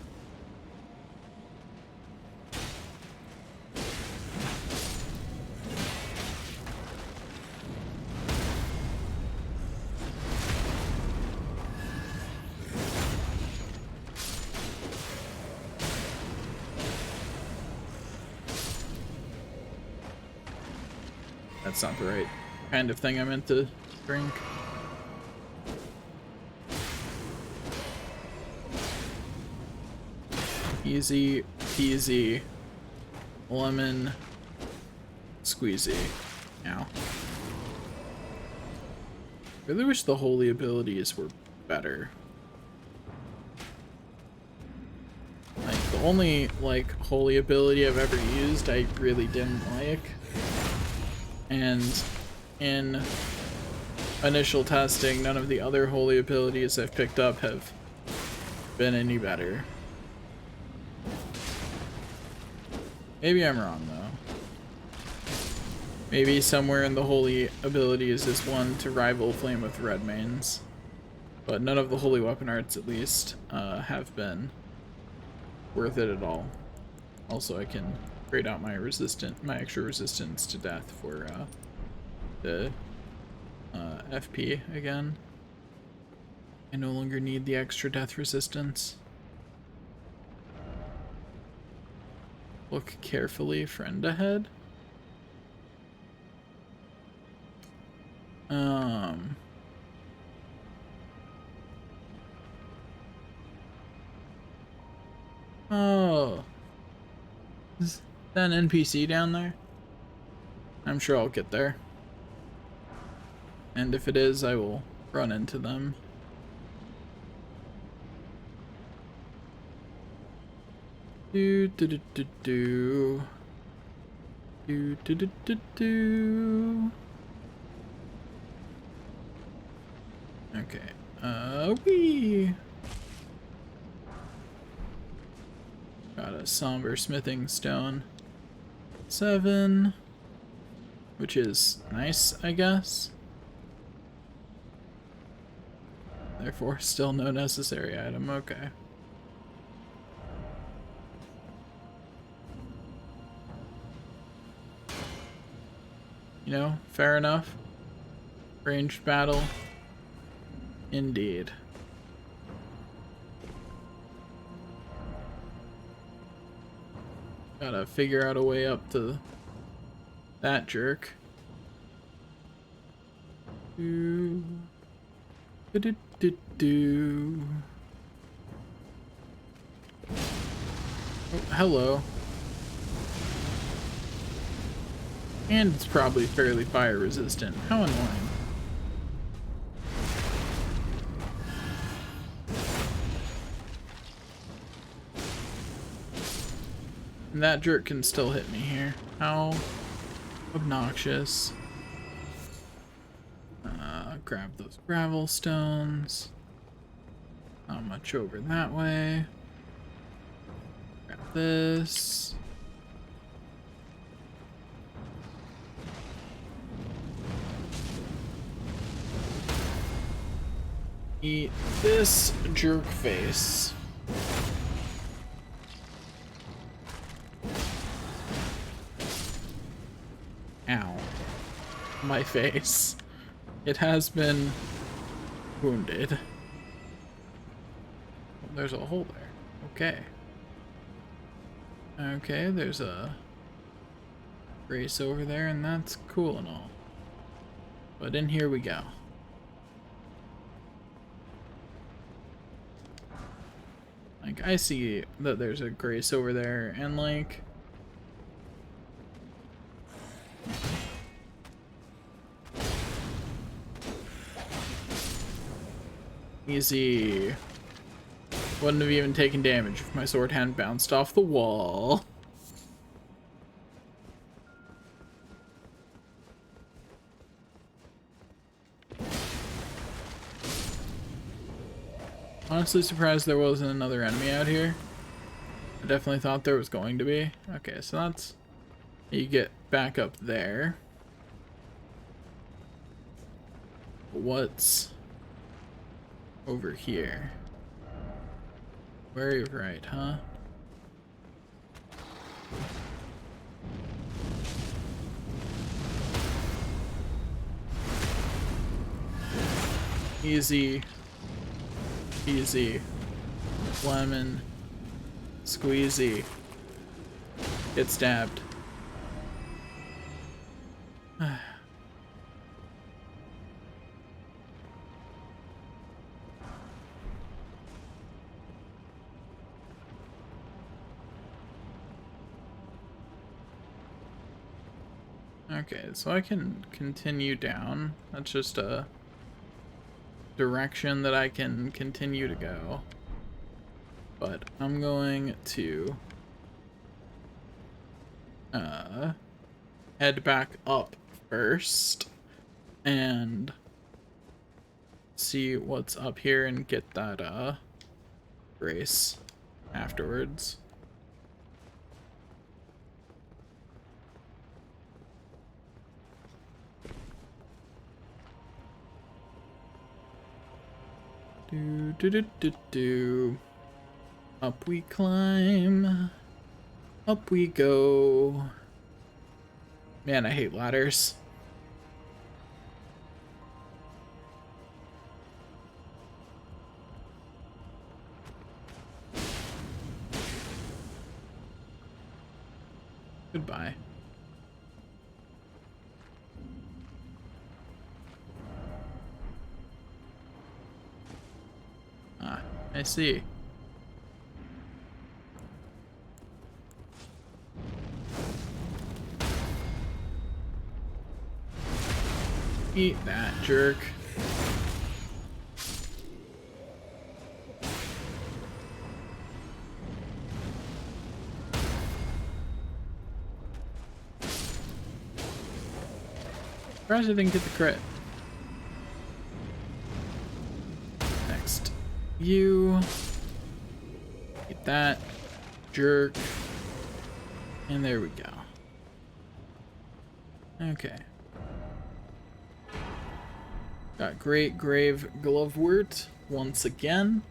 That's not the right kind of thing I meant to drink. Easy peasy lemon squeezy. Now, I really wish the holy abilities were better. Like, the only, like, holy ability I've ever used I really didn't like. And in initial testing, none of the other holy abilities I've picked up have been any better. Maybe I'm wrong, though. Maybe somewhere in the holy abilities is one to rival Flame with Redmane's. But none of the holy weapon arts, at least, have been worth it at all. Also, I can grade out my extra resistance to death for the FP again. I no longer need the extra death resistance. Look carefully, friend ahead. Oh. Is that an NPC down there? I'm sure I'll get there. And if it is, I will run into them. Do do do do do. Do do do do do. Okay. Wee. Got a somber smithing stone. 7. Which is nice, I guess. Therefore, still no necessary item. Okay. You know, fair enough. Ranged battle. Indeed. Gotta figure out a way up to that jerk. Do do do do do. Oh, hello. And it's probably fairly fire resistant. How annoying. And that jerk can still hit me here. How obnoxious. Grab those gravel stones. Not much over that way. Grab this. Eat this jerk face. Ow. My face. It has been wounded. Oh, there's a hole there. Okay. Okay, there's a race over there, and that's cool and all. But in here we go. Like, I see that there's a grace over there, and like... Easy. Wouldn't have even taken damage if my sword hadn't bounced off the wall. Honestly surprised there wasn't another enemy out here. I definitely thought there was going to be. Okay, so that's... You get back up there. What's over here? Very right, huh? Easy. Easy. Lemon. Squeezy. Get stabbed. Okay, so I can continue down. That's just a direction that I can continue to go. But I'm going to head back up first and see what's up here and get that race afterwards. Do do do do do. Up we climb. Up we go. Man, I hate ladders. Goodbye. Ah, I see. Eat that, jerk. Surprised I didn't get the crit. Next. You. Eat that, jerk. And there we go. Okay. Got Great Grave Glovewort once again.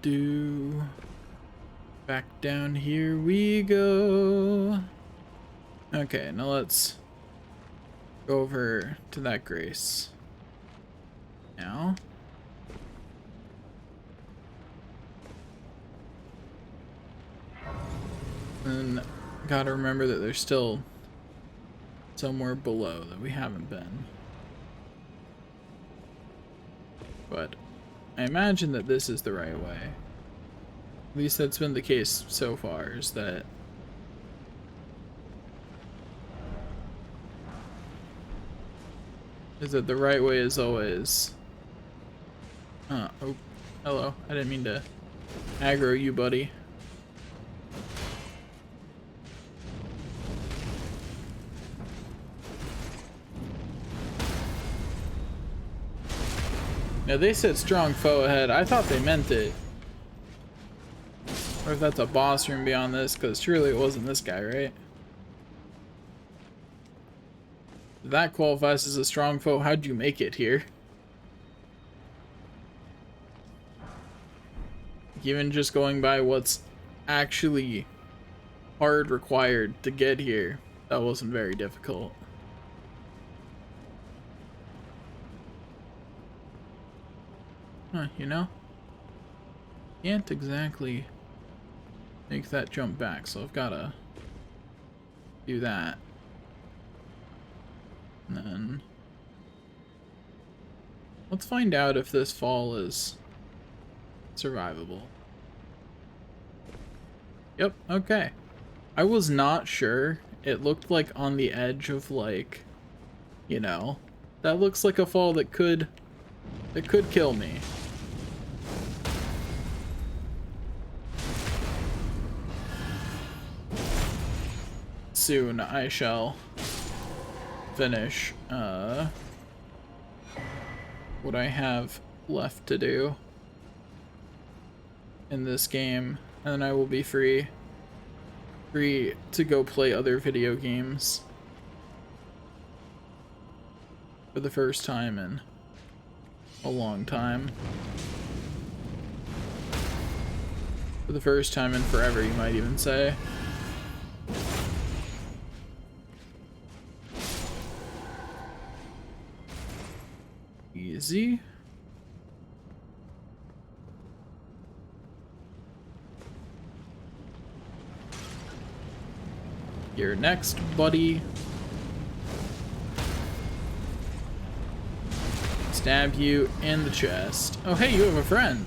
Do. Back down here we go. Okay, now let's go over to that Grace. Now. And gotta remember that there's still somewhere below that we haven't been. But I imagine that this is the right way. At least that's been the case so far, is that the right way is always oh, hello. I didn't mean to aggro you, buddy. Now they said strong foe ahead. I thought they meant it. Or if that's a boss room beyond this, because surely it wasn't this guy, right? If that qualifies as a strong foe. How'd you make it here? Even just going by what's actually hard required to get here, that wasn't very difficult. Huh, you know? Can't exactly make that jump back, so I've gotta do that. And then let's find out if this fall is survivable. Yep, okay. I was not sure. It looked like on the edge of, like, you know, that looks like a fall that could kill me. Soon I shall finish what I have left to do in this game, and then I will be free to go play other video games for the first time in a long time. For the first time in forever, you might even say. Easy. You're next, buddy. Stab you in the chest. Oh, hey, you have a friend.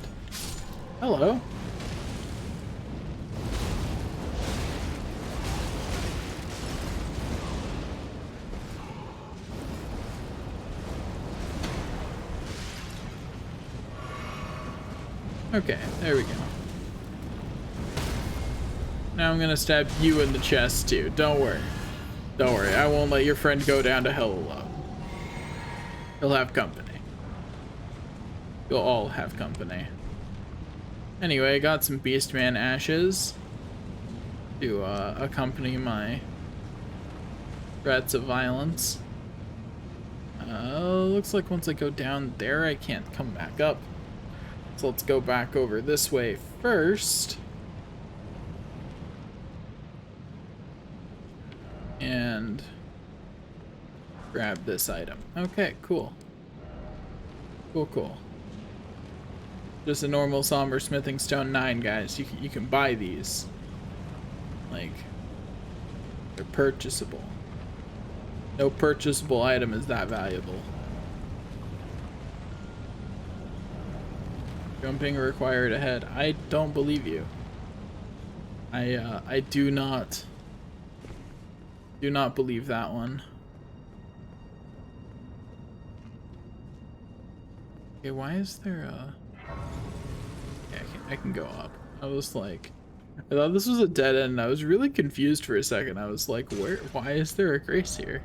Hello. Okay, there we go. Now I'm gonna stab you in the chest too. Don't worry. Don't worry, I won't let your friend go down to hell alone. He'll have company. You'll all have company. Anyway, got some Beastman ashes to accompany my threats of violence. Looks like once I go down there, I can't come back up. So let's go back over this way first. And grab this item. Okay, cool. Cool. Just a normal somber smithing stone 9, guys. You can buy these. Like, they're purchasable. No purchasable item is that valuable. Jumping required ahead. I don't believe you. I do not believe that one. Okay, why is there a... Yeah, I can go up. I was like... I thought this was a dead end. I was really confused for a second. I was like, why is there a grace here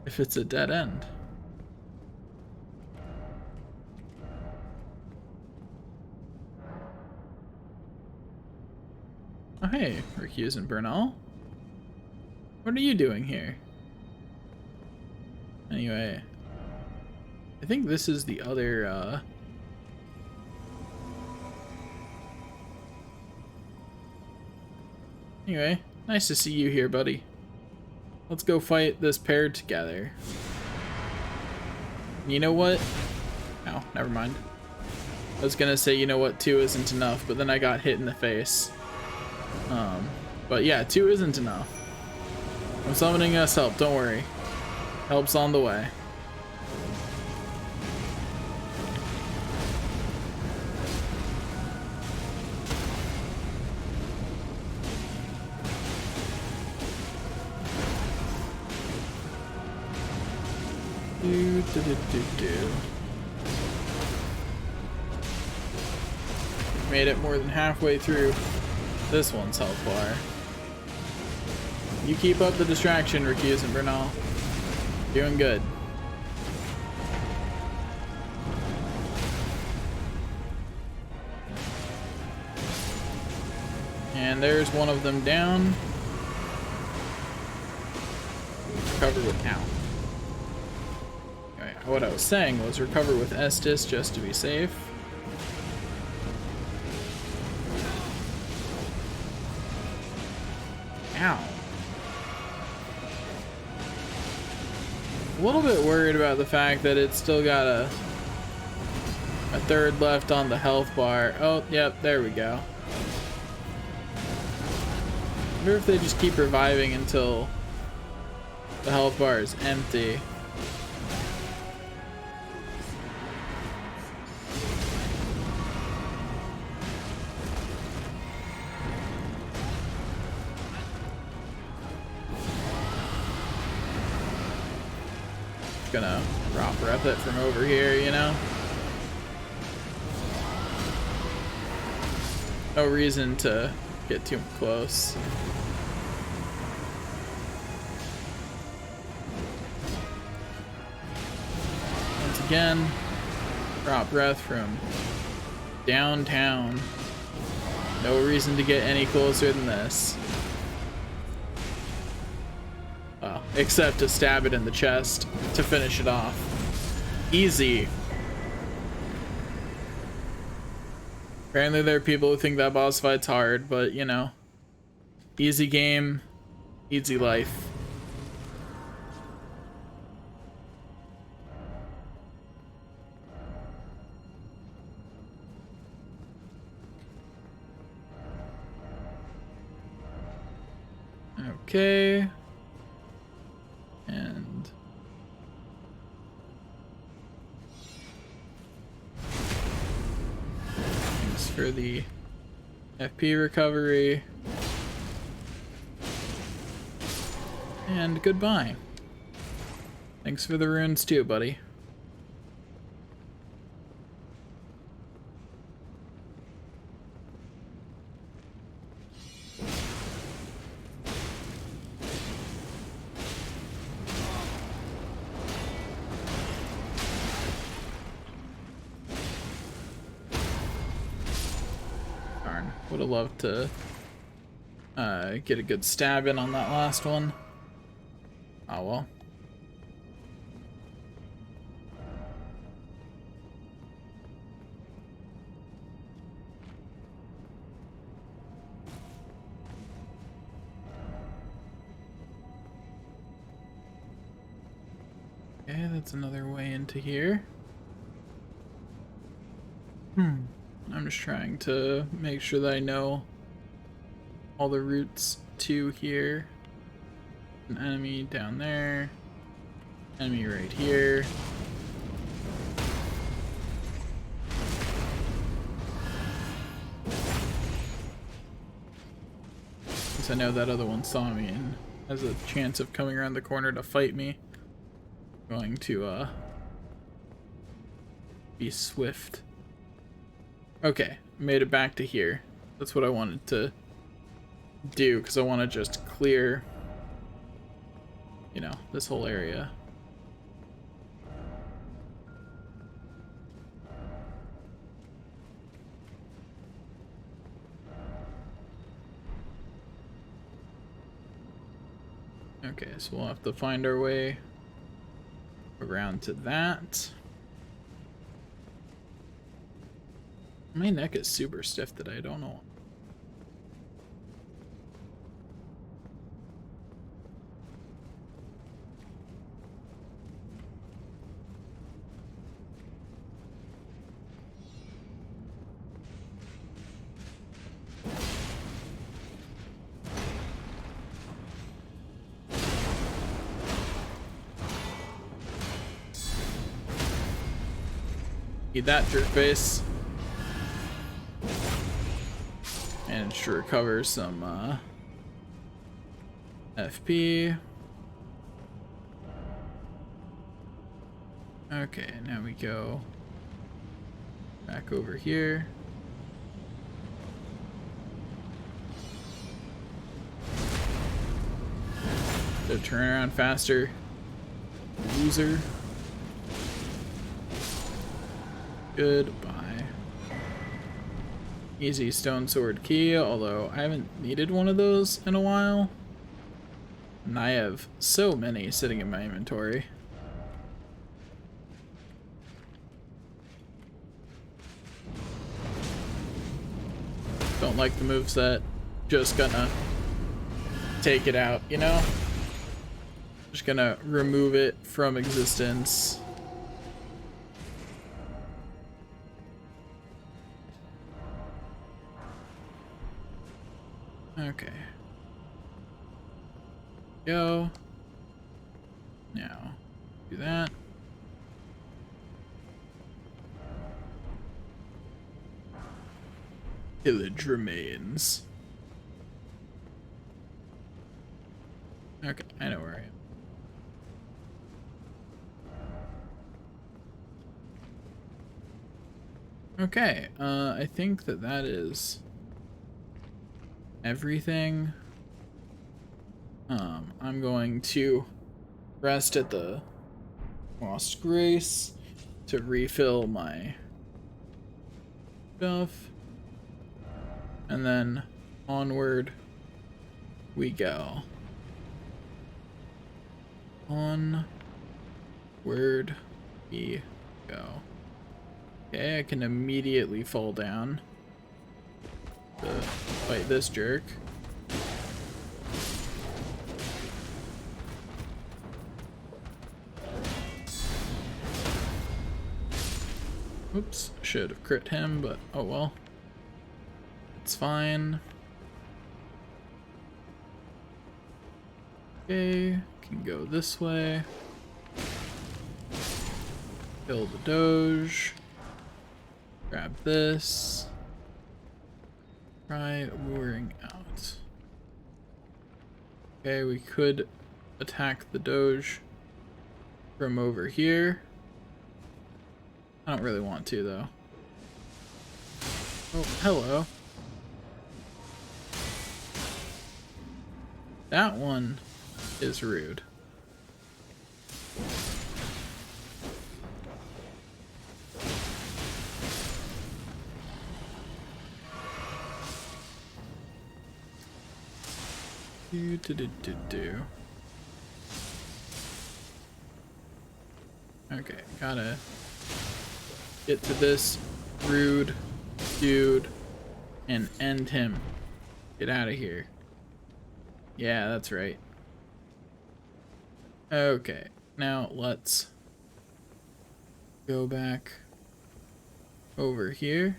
if it's a dead end? Oh, hey, Recuse and Bernal. What are you doing here? Anyway, I think this is the other, Anyway, nice to see you here, buddy. Let's go fight this pair together. You know what? Oh, never mind. I was gonna say, you know what, 2 isn't enough, but then I got hit in the face. But yeah, 2 isn't enough. I'm summoning us help, don't worry. Help's on the way. Made it more than halfway through this one's health bar. You keep up the distraction, Recuse and Bernal. Doing good. And there's one of them down. Recover with ow. Alright, what I was saying was recover with Estus just to be safe. Ow. A little bit worried about the fact that it's still got a third left on the health bar. Oh, yep, there we go. I wonder if they just keep reviving until the health bar is empty. Gonna drop rep it from over here, you know? No reason to get too close. Once again, drop breath from downtown. No reason to get any closer than this. Well, except to stab it in the chest to finish it off. Easy. Apparently there are people who think that boss fight's hard, but you know, easy game, easy life. Okay. And thanks for the FP recovery. And goodbye. Thanks for the runes too, buddy. Would have loved to get a good stab in on that last one. Oh well. Okay, that's another way into here. I'm just trying to make sure that I know all the routes to here. An enemy down there. Enemy right here. Since I know that other one saw me and has a chance of coming around the corner to fight me. I'm going to be swift. Okay, made it back to here. That's what I wanted to do, because I want to just clear, you know, this whole area. Okay, so we'll have to find our way around to that. My neck is super stiff today, I don't know. Eat that, jerk face. Managed to recover some FP. Okay, now we go back over here. So turn around faster, loser. Goodbye. Easy stone sword key, although I haven't needed one of those in a while. And I have so many sitting in my inventory. Don't like the moveset. Just gonna take it out, you know? Just gonna remove it from existence. Okay. Go. Now, do that. Pillage remains. Okay, I know where I am. Okay, I think that is everything. I'm going to rest at the Lost Grace to refill my stuff, and then onward we go. Onward we go. Okay, I can immediately fall down to fight this jerk. Oops, should have crit him, but oh well. It's fine. Okay, can go this way. Kill the Doge. Grab this. Try luring out. Okay, we could attack the Doge from over here. I don't really want to, though. Oh, hello. That one is rude. Do. Okay, gotta get to this rude dude and end him. Get out of here. Yeah, that's right. Okay, now let's go back over here.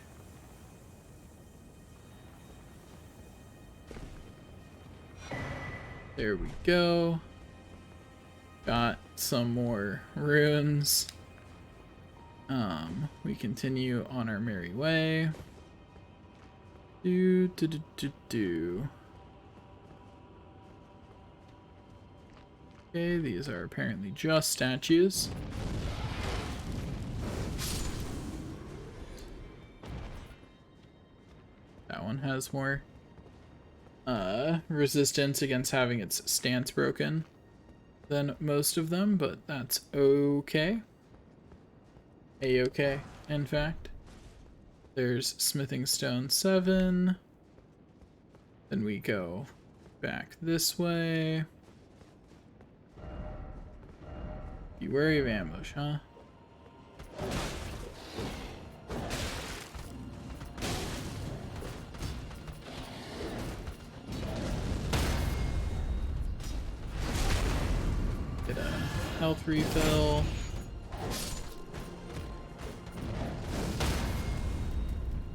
There we go. Got some more runes. We continue on our merry way. Do. Okay, these are apparently just statues. That one has more resistance against having its stance broken than most of them, but that's okay. A-okay, in fact. There's smithing stone 7. Then we go back this way. Be wary of ambush, huh? Get a health refill.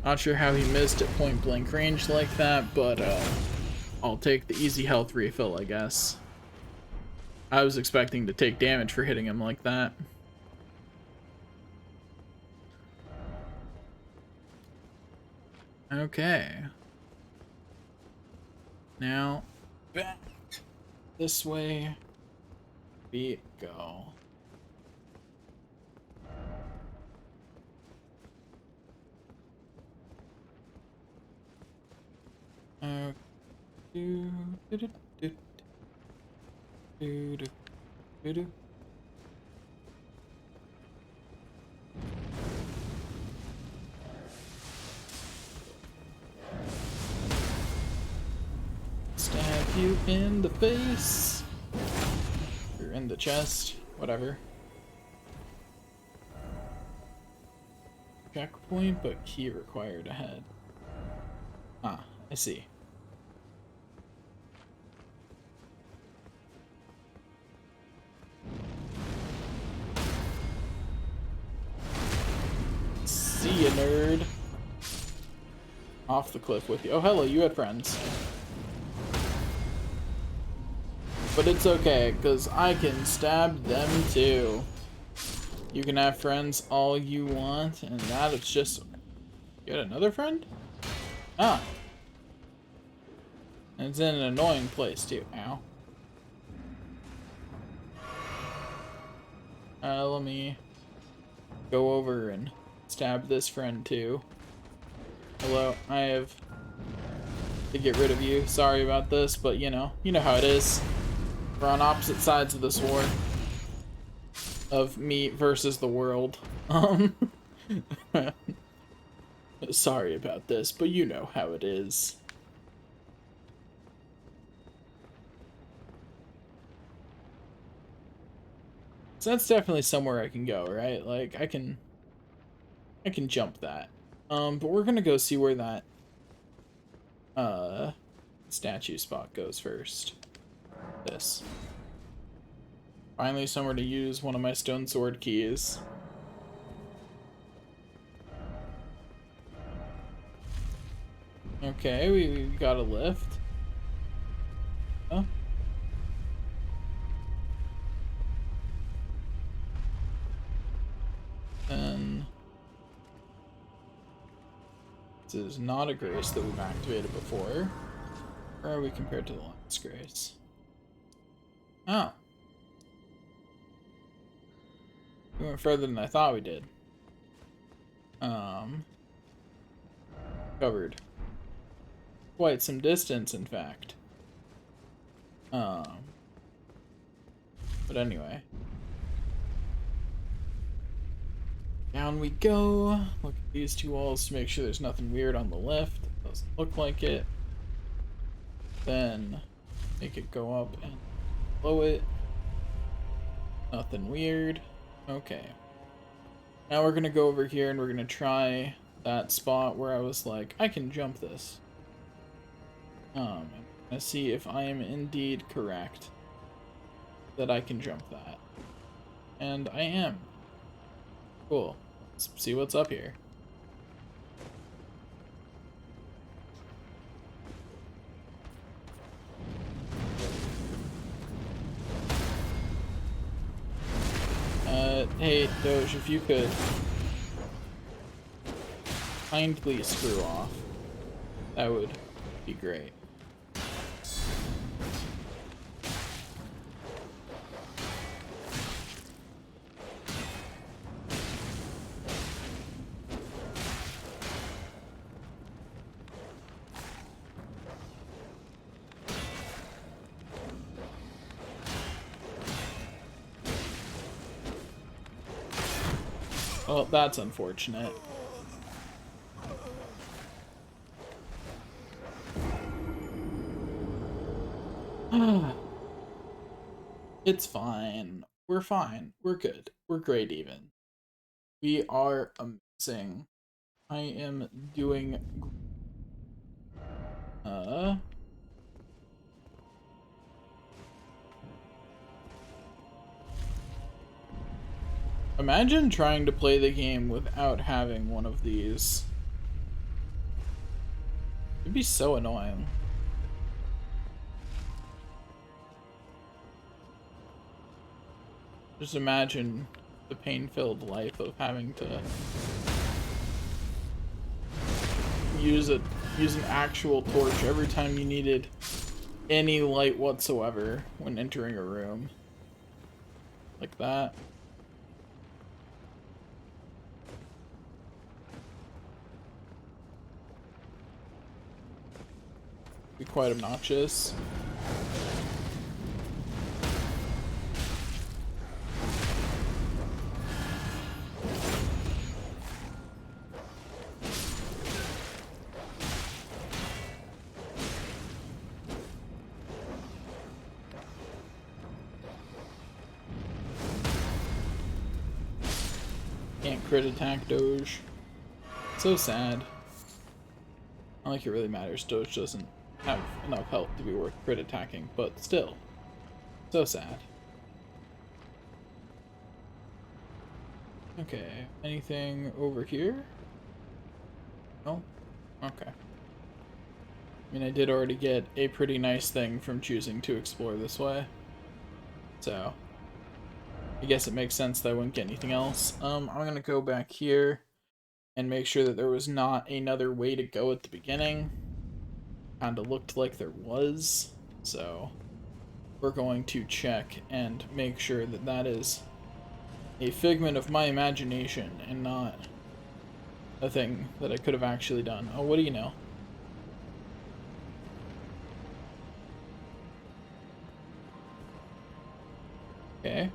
Not sure how he missed at point blank range like that, but I'll take the easy health refill, I guess. I was expecting to take damage for hitting him like that. Okay. Now, back this way we go. Stab you in the face. Or in the chest. Whatever. Checkpoint, but key required ahead. Ah, I see. See ya, nerd. Off the cliff with you. Oh, hello, you had friends. But it's okay, because I can stab them too. You can have friends all you want, and that it's just... You had another friend? Ah. And it's in an annoying place too. Ow. Let me go over and stab this friend too. Hello, I have to get rid of you. Sorry about this, but you know how it is. We're on opposite sides of this war. Of me versus the world. Sorry about this, but you know how it is. So that's definitely somewhere I can go, right? Like I can jump that. But we're gonna go see where that statue spot goes first. This. Finally somewhere to use one of my stone sword keys. Okay, we got a lift. Oh. Then this is not a grace that we've activated before. Where are we compared to the last grace? Oh. We went further than I thought we did. Covered quite some distance, in fact. But anyway. Down we go. Look at these two walls to make sure there's nothing weird on the left. Doesn't look like it. Then Make it go up and below it. Nothing weird. Okay. Now we're gonna go over here and we're gonna try that spot where I was like, I can jump this. I'm gonna see if I am indeed correct that I can jump that. And I am. Cool. Let's see what's up here. Hey, Doge, if you could kindly screw off, that would be great. Well, that's unfortunate. It's fine. We're fine. We're good. We're great even. We are amazing. I am doing imagine trying to play the game without having one of these. It'd be so annoying. Just imagine the pain-filled life of having to use an actual torch every time you needed any light whatsoever when entering a room. Like that. Be quite obnoxious. Can't crit attack Doge. So sad. Not like it really matters. Doge doesn't have enough health to be worth crit attacking, but still. So sad. Okay, anything over here? No? Okay. I mean, I did already get a pretty nice thing from choosing to explore this way. So, I guess it makes sense that I wouldn't get anything else. I'm gonna go back here and make sure that there was not another way to go at the beginning. Kinda looked like there was, so we're going to check and make sure that that is a figment of my imagination and not a thing that I could have actually done. Oh, what do you know? Okay.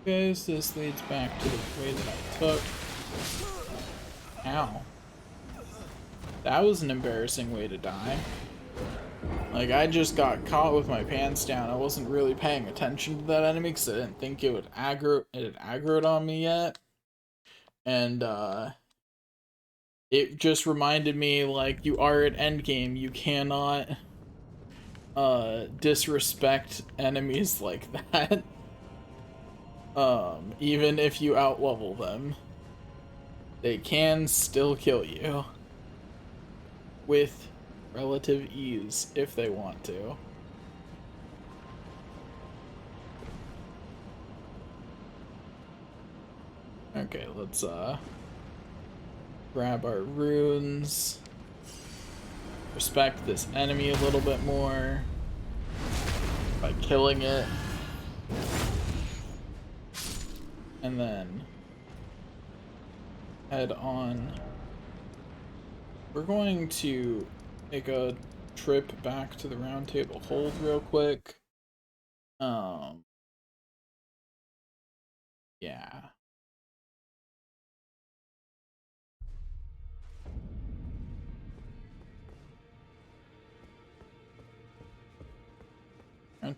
Guys, this leads back to the way that I took. Ow. That was an embarrassing way to die. Like, I just got caught with my pants down. I wasn't really paying attention to that enemy because I didn't think it would aggro. It had aggroed on me yet. And, it just reminded me, like, you are at endgame. You cannot, disrespect enemies like that. Even if you outlevel them. They can still kill you. With relative ease, if they want to. Okay, let's, grab our runes. Respect this enemy a little bit more. By killing it. And then head on. We're going to make a trip back to the round table hold real quick. Yeah.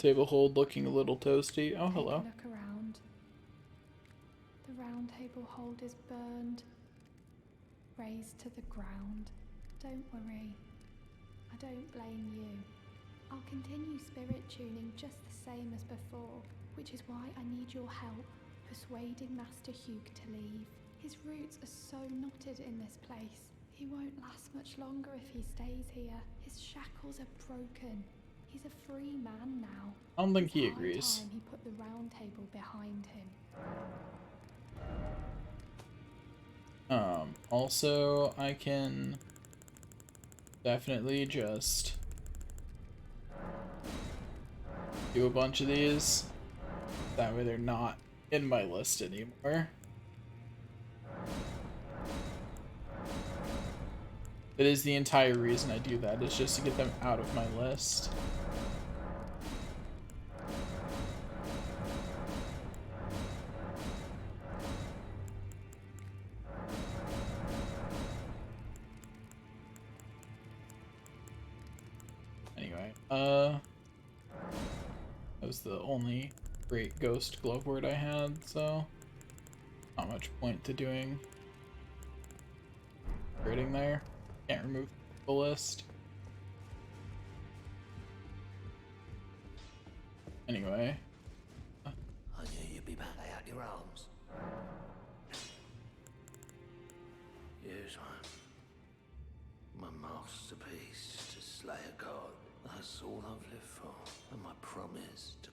table hold looking a little toasty. Oh, hello. Take a look around. The round table hold is burned, razed to the ground. Don't worry. I don't blame you. I'll continue spirit tuning just the same as before, which is why I need your help persuading Master Hugh to leave. His roots are so knotted in this place. He won't last much longer if he stays here. His shackles are broken. He's a free man now. I don't think It's he high agrees. time he put the round table behind him. Also, I can definitely just do a bunch of these. That way they're not in my list anymore. That is the entire reason I do that, is just to get them out of my list. Anyway, that was the only great ghost glove word I had, so not much point to doing grading there. Can't remove the list. Anyway. I knew you'd be back out your arms. Here's one. My masterpiece to slay a god. That's all I've lived for. And my promise to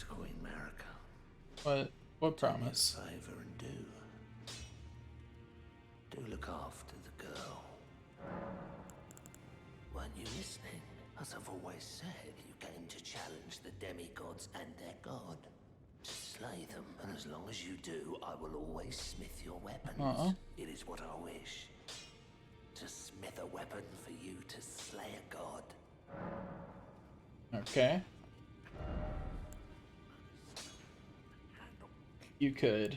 Queen Marika. What promise? Do me a favor and do look after the girl. Weren't you listening? As I've always said, you came to challenge the demigods and their god. To slay them, and as long as you do, I will always smith your weapons. It is what I wish. To smith a weapon for you to slay a god. Okay. You could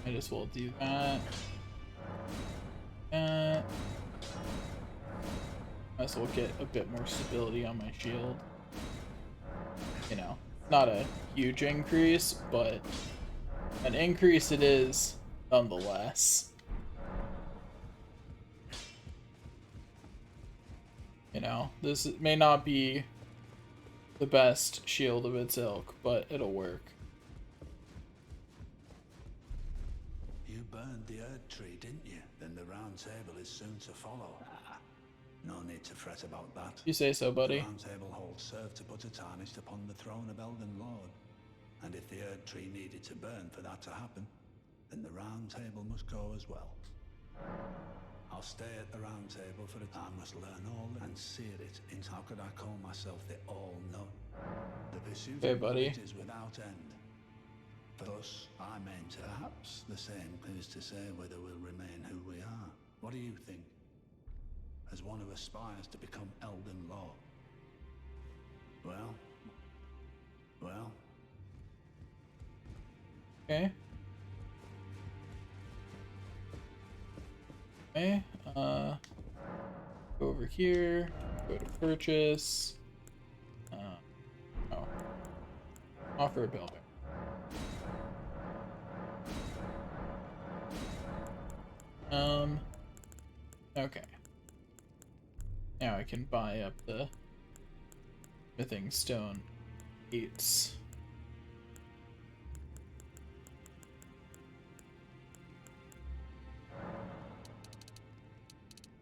might as well do that. Might as well get a bit more stability on my shield. You know, not a huge increase, but an increase it is nonetheless. You know, this may not be the best shield of its ilk, but it'll work. You burned the Erd tree, didn't you? Then the round table is soon to follow. No need to fret about that. You say so, buddy. The round table hold served to put a tarnish upon the throne of Elden Lord. And if the Erd tree needed to burn for that to happen, then the round table must go as well. I'll stay at the round table for a time. I must learn all and sear it into how could I call myself the all-knowing. The pursuit of knowledge is without end. For us, I mean perhaps the same is to say whether we'll remain who we are. What do you think? As one who aspires to become Elden Lord. Well. Okay. Okay, go over here, go to purchase, offer a building. Okay. Now I can buy up the smithing stone 8s.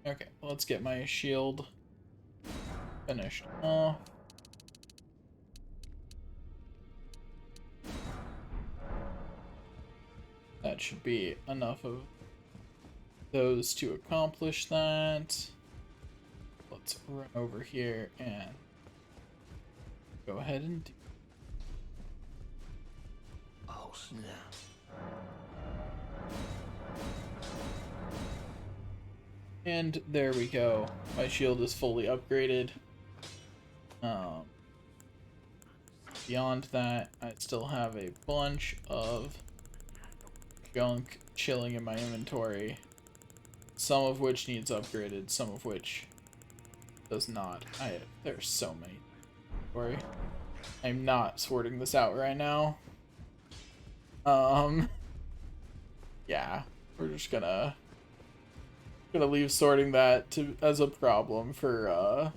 Okay, let's get my shield finished off. That should be enough of those to accomplish that. Let's run over here and go ahead and do. Oh, snap. And there we go. My shield is fully upgraded. Beyond that, I still have a bunch of junk chilling in my inventory some of which needs upgraded, some of which does not. There's so many. Sorry. I'm not sorting this out right now. Yeah, we're just gonna leave sorting that as a problem for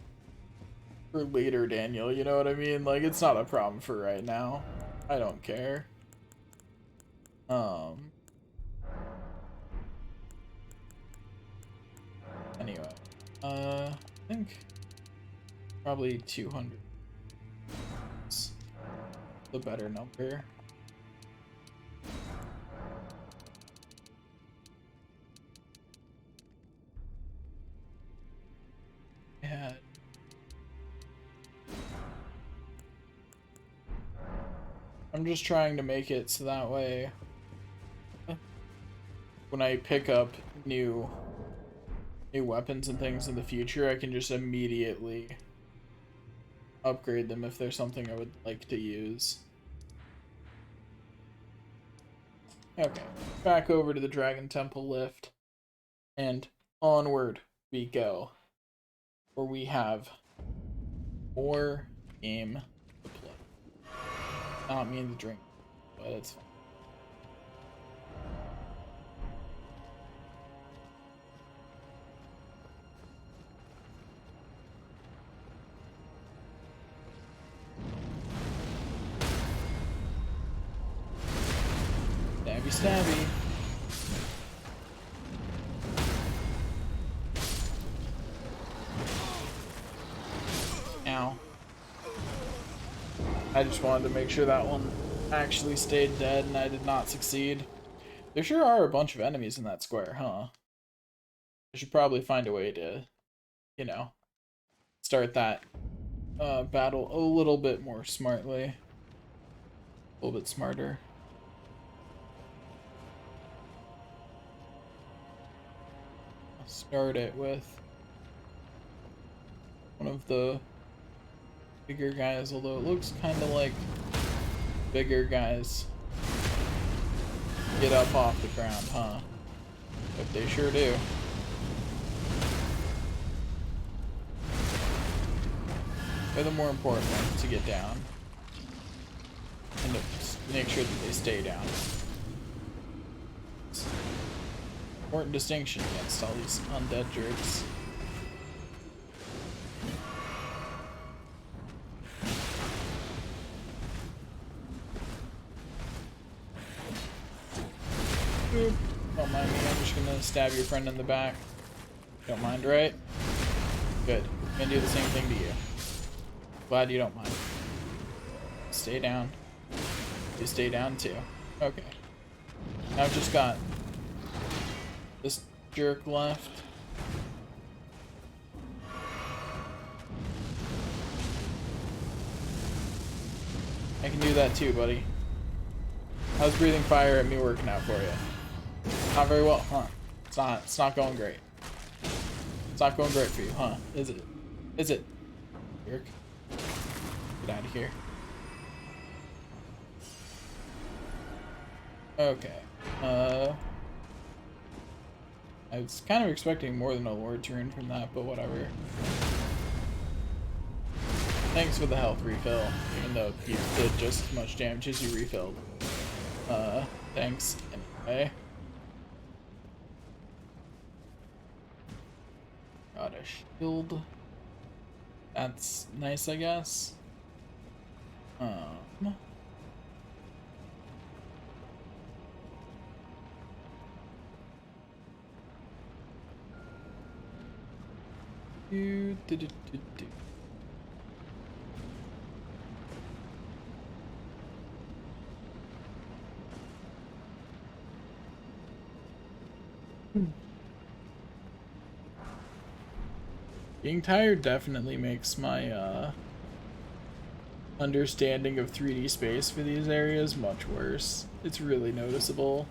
later, Daniel. You know what I mean? Like, it's not a problem for right now. I don't care. Anyway, I think probably 200 is the better number. Yeah. I'm just trying to make it so that way when I pick up new weapons and things in the future, I can just immediately upgrade them if there's something I would like to use. Okay, back over to the Dragon Temple lift, and onward we go, where we have more game to play. Not mean to drink, but it's fine. Stabby stabby. Ow. I just wanted to make sure that one actually stayed dead and I did not succeed. There sure are a bunch of enemies in that square, huh? I should probably find a way to, you know, start that battle a little bit more smartly. A little bit smarter. I'll start it with one of the bigger guys, although it looks kind of like bigger guys get up off the ground, huh? But they sure do. They're the more important ones to get down. And to make sure that they stay down. It's an important distinction against all these undead jerks. Boop. Don't mind me, I'm just gonna stab your friend in the back. Don't mind, right? Good. I'm gonna do the same thing to you. Glad you don't mind. Stay down. You stay down too. Okay. Now I've just got this jerk left. I can do that too, buddy. How's breathing fire at me working out for you? Not very well, huh? It's not going great. It's not going great for you, huh? Is it? Is it? Jerk. Get out of here. Okay. I was kind of expecting more than a Lord's Rune from that, but whatever. Thanks for the health refill, even though you did just as much damage as you refilled. Thanks anyway. Got a shield. That's nice, I guess. Do. Being tired definitely makes my understanding of 3D space for these areas much worse. It's really noticeable.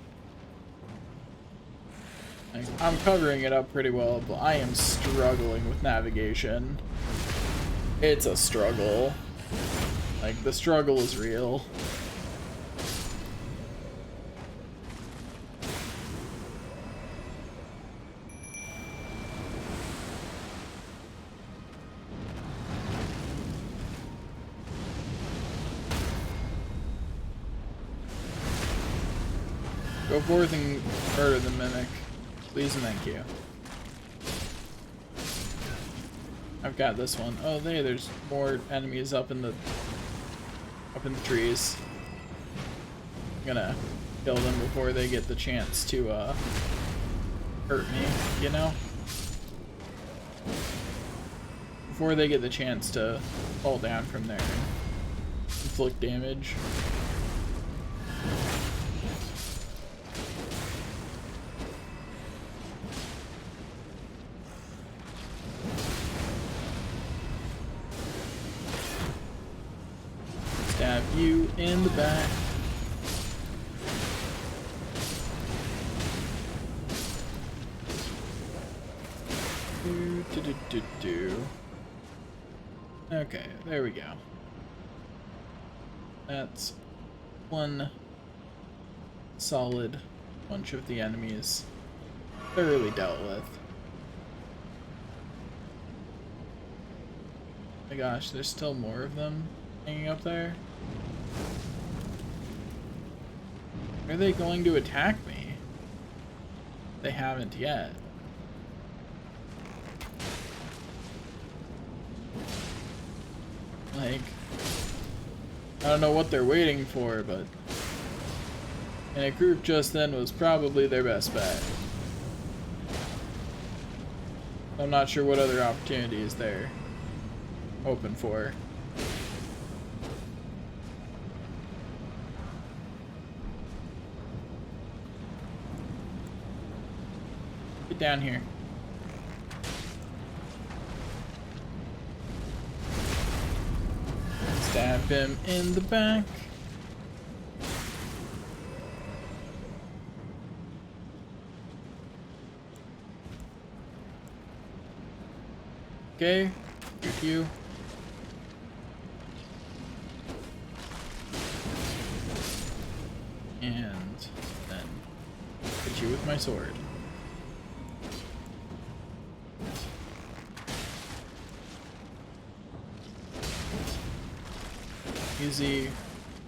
Like, I'm covering it up pretty well, but I am struggling with navigation. It's a struggle. Like, the struggle is real. Go forth and murder the mimic. Please and thank you. I've got this one. Oh, there's more enemies up in the trees. I'm gonna kill them before they get the chance to hurt me, you know? Before they get the chance to fall down from there and inflict damage. Stab you in the back. Okay, there we go. That's one solid bunch of the enemies thoroughly dealt with. Oh my gosh, there's still more of them hanging up there. Are they going to attack me? They haven't yet. Like, I don't know what they're waiting for, but in a group just then was probably their best bet. I'm not sure what other opportunities they're hoping for. Get down here. Stab him in the back. Okay, shoot you. And then hit you with my sword. Easy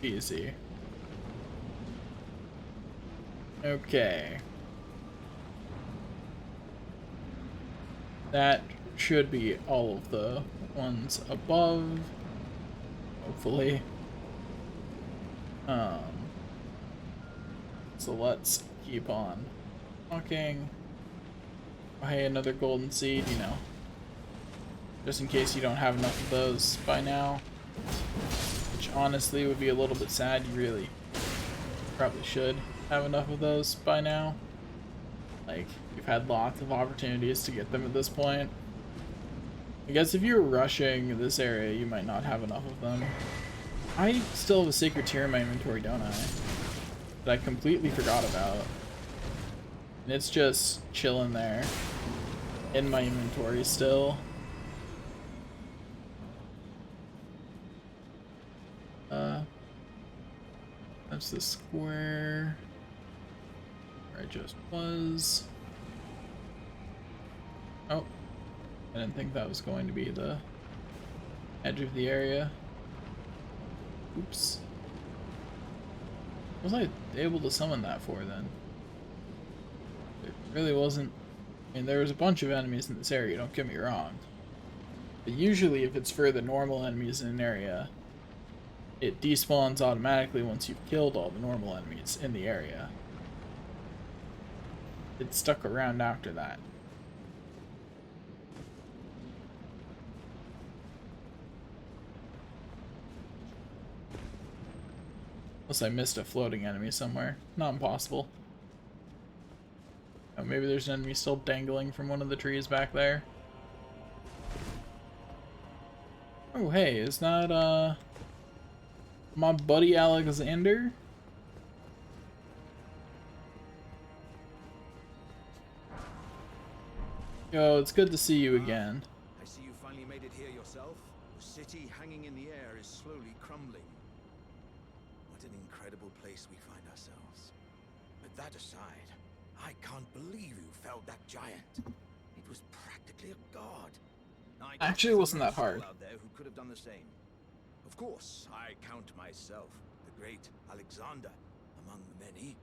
peasy. Okay. That should be all of the ones above. Hopefully. So let's keep on walking. Oh, hey, another golden seed, you know. Just in case you don't have enough of those by now. Which honestly would be a little bit sad. You really probably should have enough of those by now. Like, you've had lots of opportunities to get them at this point. I guess if you're rushing this area, you might not have enough of them. I still have a sacred tear in my inventory, don't I? That I completely forgot about. And it's just chilling there in my inventory still. That's the square where I just was. Oh, I didn't think that was going to be the edge of the area. Oops. What was I able to summon that for then? It really wasn't. I mean, there was a bunch of enemies in this area, don't get me wrong. But usually if it's for the normal enemies in an area, it despawns automatically once you've killed all the normal enemies in the area. It stuck around after that. Unless I missed a floating enemy somewhere. Not impossible. Oh, maybe there's an enemy still dangling from one of the trees back there. Oh, hey, is that, my buddy Alexander? Yo, it's good to see you again. I see you finally made it here yourself. The city hanging in the air is slowly crumbling. What an incredible place we find ourselves. But that aside, I can't believe you felled that giant. It was practically a god. Actually, it wasn't that hard. Out there who could have done the same. Of course, I count myself, the great Alexander, among the many.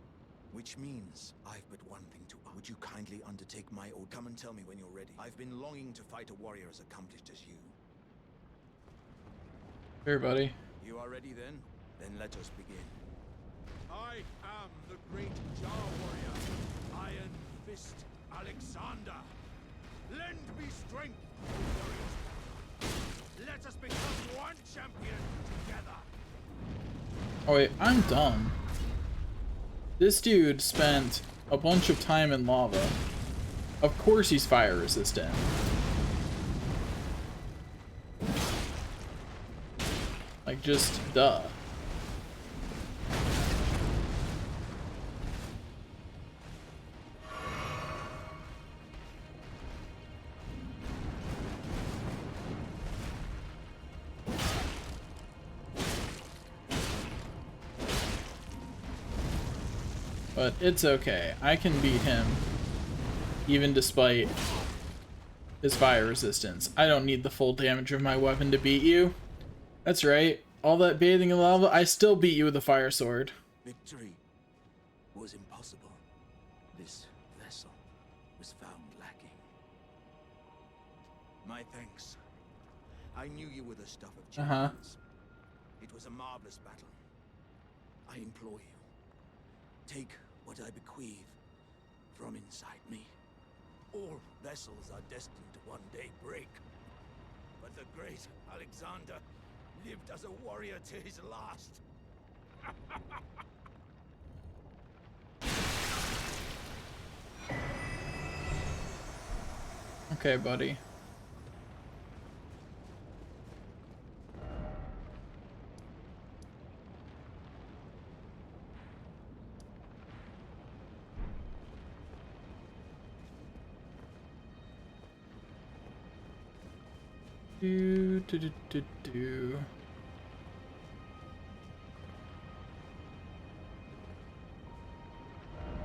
Which means I've but one thing to ask. Would you kindly undertake my order? Come and tell me when you're ready. I've been longing to fight a warrior as accomplished as you. Here, buddy. You are ready then? Then let us begin. I am the great Jar Warrior, Iron Fist Alexander. Lend me strength, warriors. Let us become one champion together. Oh wait, I'm dumb. This dude spent a bunch of time in lava. Of course he's fire resistant. Like, just duh. But it's okay. I can beat him even despite his fire resistance. I don't need the full damage of my weapon to beat you. That's right. All that bathing in lava, I still beat you with a fire sword. Victory was impossible. This vessel was found lacking. My thanks. I knew you were the stuff of champions. It was a marvelous battle. I implore you, take what I bequeath from inside me. All vessels are destined to one day break. But the great Alexander lived as a warrior to his last. Okay, buddy. Do.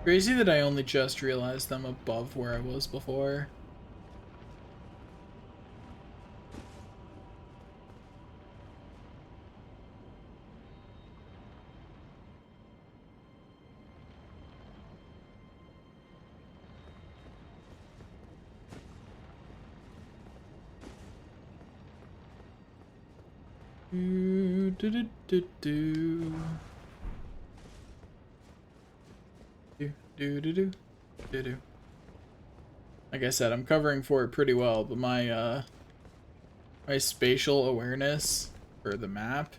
Crazy that I only just realized them above where I was before. Like I said, I'm covering for it pretty well, but my my spatial awareness for the map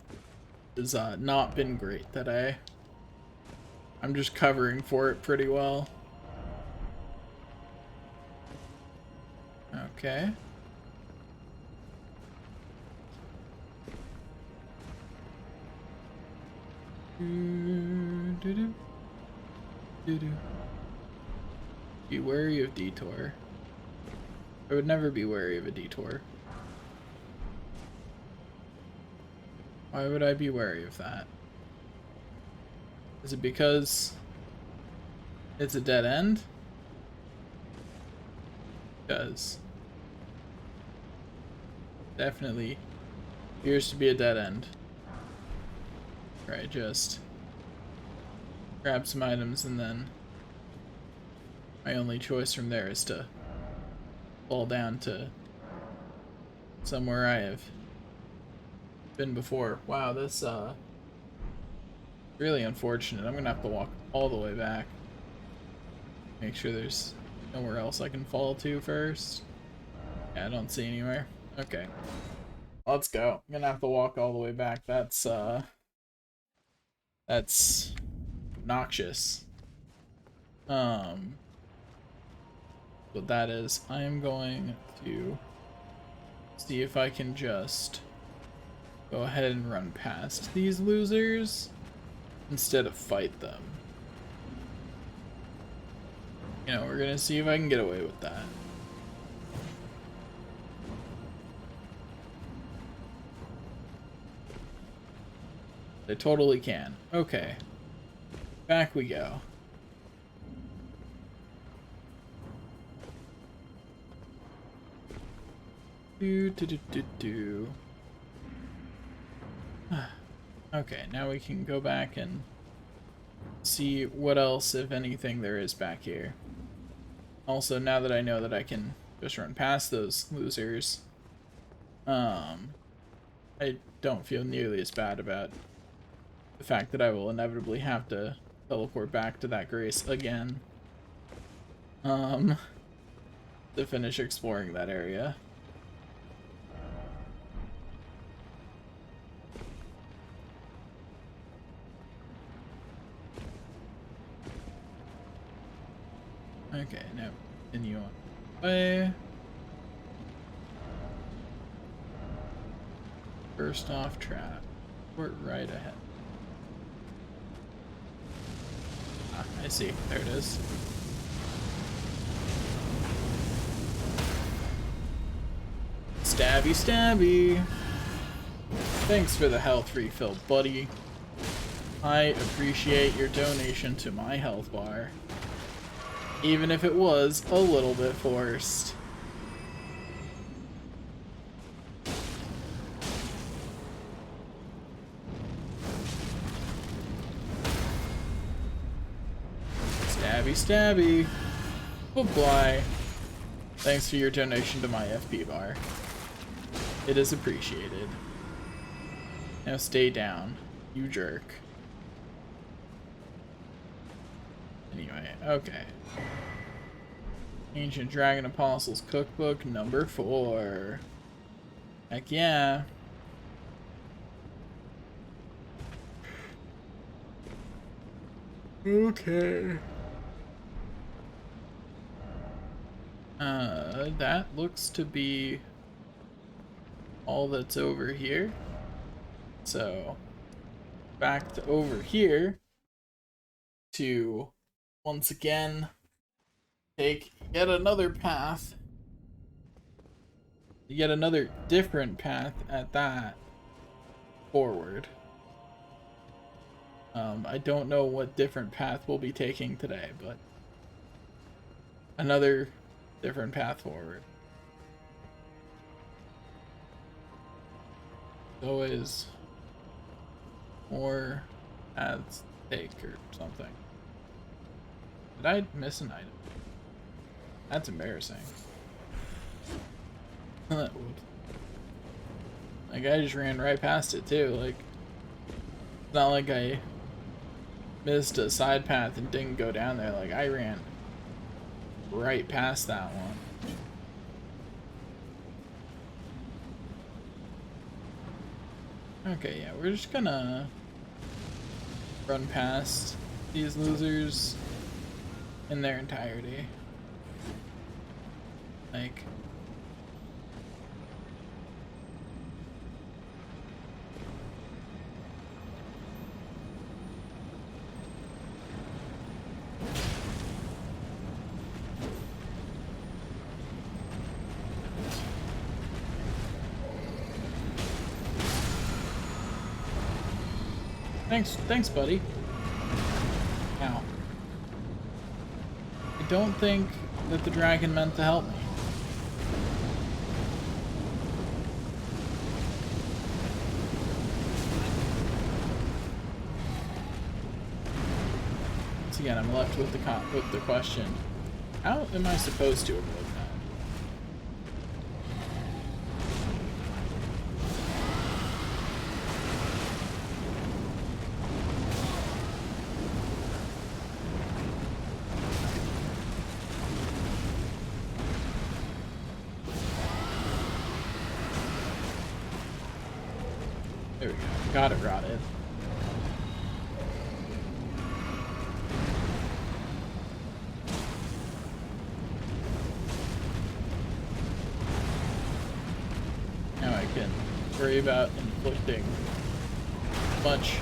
has not been great today. I'm just covering for it pretty well. Okay. Be wary of detour. I would never be wary of a detour. Why would I be wary of that? Is it because it's a dead end? Because definitely appears to be a dead end. Right, just grab some items and then my only choice from there is to fall down to somewhere I have been before. Wow, this really unfortunate. I'm gonna have to walk all the way back. Make sure there's nowhere else I can fall to first. Yeah, I don't see anywhere. Okay. Let's go. I'm gonna have to walk all the way back. That's obnoxious. What that is, I am going to see if I can just go ahead and run past these losers instead of fight them. You know, we're gonna see if I can get away with that. I totally can. Okay. Back we go. Okay, now we can go back and see what else, if anything, there is back here. Also, now that I know that I can just run past those losers, I don't feel nearly as bad about the fact that I will inevitably have to teleport back to that grace again, to finish exploring that area. Okay, now continue on way. First off trap. Port right ahead. Ah, I see. There it is. Stabby, stabby. Thanks for the health refill, buddy. I appreciate your donation to my health bar. Even if it was a little bit forced. Stabby, stabby. Bye-bye. Thanks for your donation to my FP bar. It is appreciated. Now stay down, you jerk. Anyway, okay. Ancient Dragon Apostles Cookbook number 4. Heck yeah. Okay. That looks to be all that's over here. So, back to over here to once again take yet another path, yet another different path at that, forward. I don't know what different path we'll be taking today, but another different path forward. Always more paths to take or something. Did I miss an item? That's embarrassing. Like, I just ran right past it too. Like, it's not like I missed a side path and didn't go down there. Like, I ran right past that one. Okay, yeah, we're just gonna run past these losers in their entirety. Like, thanks, buddy. Ow. I don't think that the dragon meant to help me. Once again, I'm left with the question: how am I supposed to avoid that? There we go. Got it rotted. Now I can worry about inflicting as much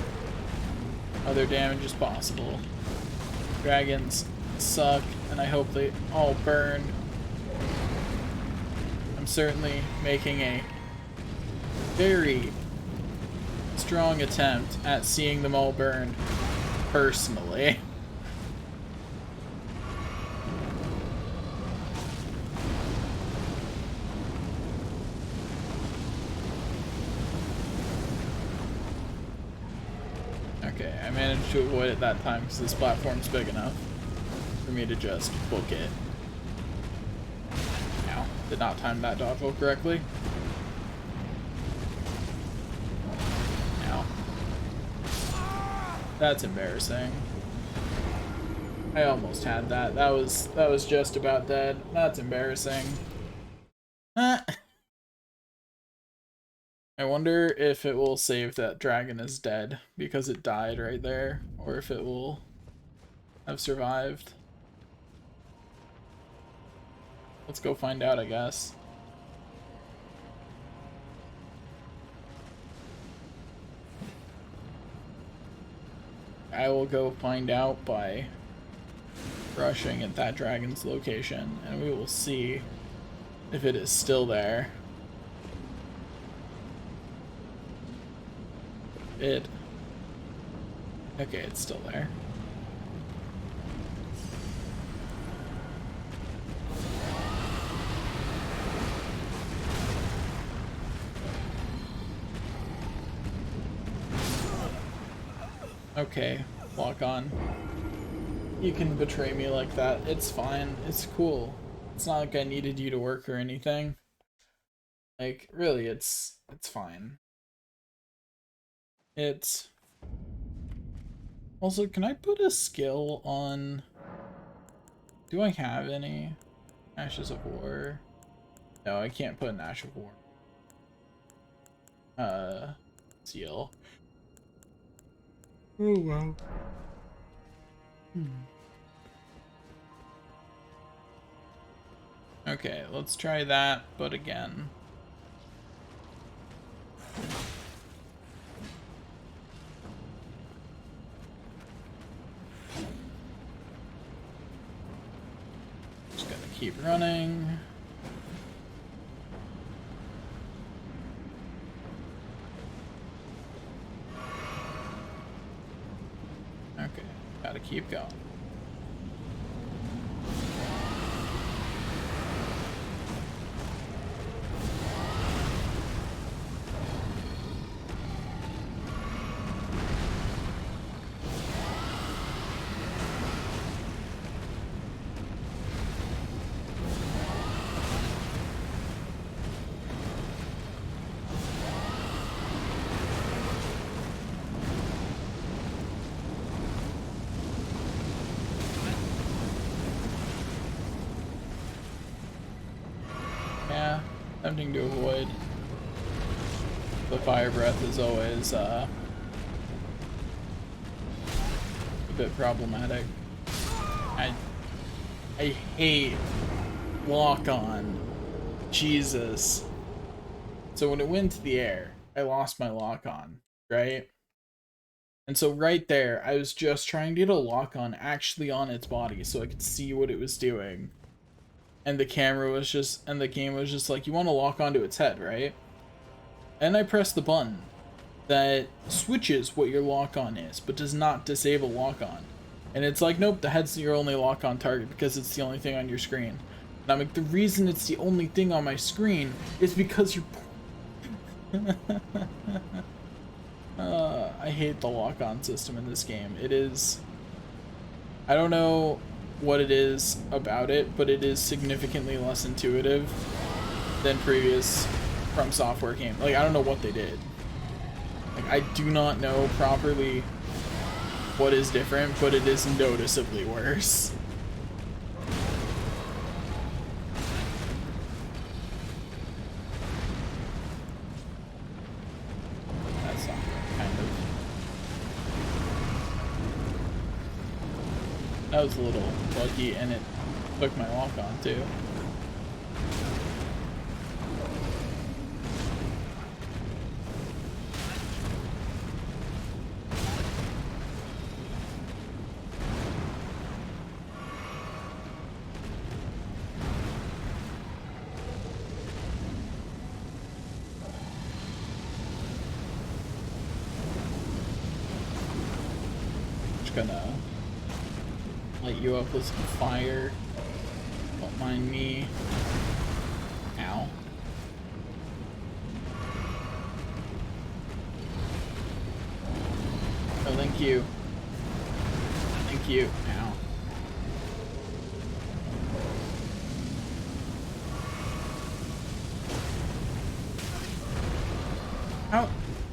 other damage as possible. Dragons suck, and I hope they all burn. I'm certainly making a very strong attempt at seeing them all burn personally. Okay, I I managed to avoid it that time because this platform's big enough for me to just book it. Ow. Did not time that dodge roll correctly. Ow. That's embarrassing. I almost had that. That was just about dead. That's embarrassing. I wonder if it will save that dragon is dead because it died right there, or if it will have survived. Let's go find out, I guess. I will go find out by rushing at that dragon's location, and we will see if it is still there. Okay, it's still there. Okay, lock on. You can betray me like that. It's fine. It's cool. It's not like I needed you to work or anything. Like, really, it's fine. It's... Also, can I put a skill on... Do I have any? Ashes of War? No, I can't put an Ash of War. Seal. Oh, wow. Okay, let's try that, but again. Just gotta keep running. Okay, gotta keep going. Tempting to avoid. The fire breath is always a bit problematic. I hate lock on. Jesus. So when it went to the air, I lost my lock on, right? And so right there, I was just trying to get a lock on actually on its body so I could see what it was doing. And the camera was just, and the game was just like, you want to lock onto its head, right? And I pressed the button that switches what your lock on is, but does not disable lock on. And it's like, nope, the head's your only lock on target because it's the only thing on your screen. And I'm like, the reason it's the only thing on my screen is because you're... I hate the lock on system in this game. It is... I don't know what it is about it, but it is significantly less intuitive than previous From Software games. Like, I don't know what they did. Like, I do not know properly what is different, but it is noticeably worse. That's not kind of. That was a little lucky, and it took my lock on too. Just gonna light you up with some fire. Don't mind me. Ow. Oh, thank you. cute now.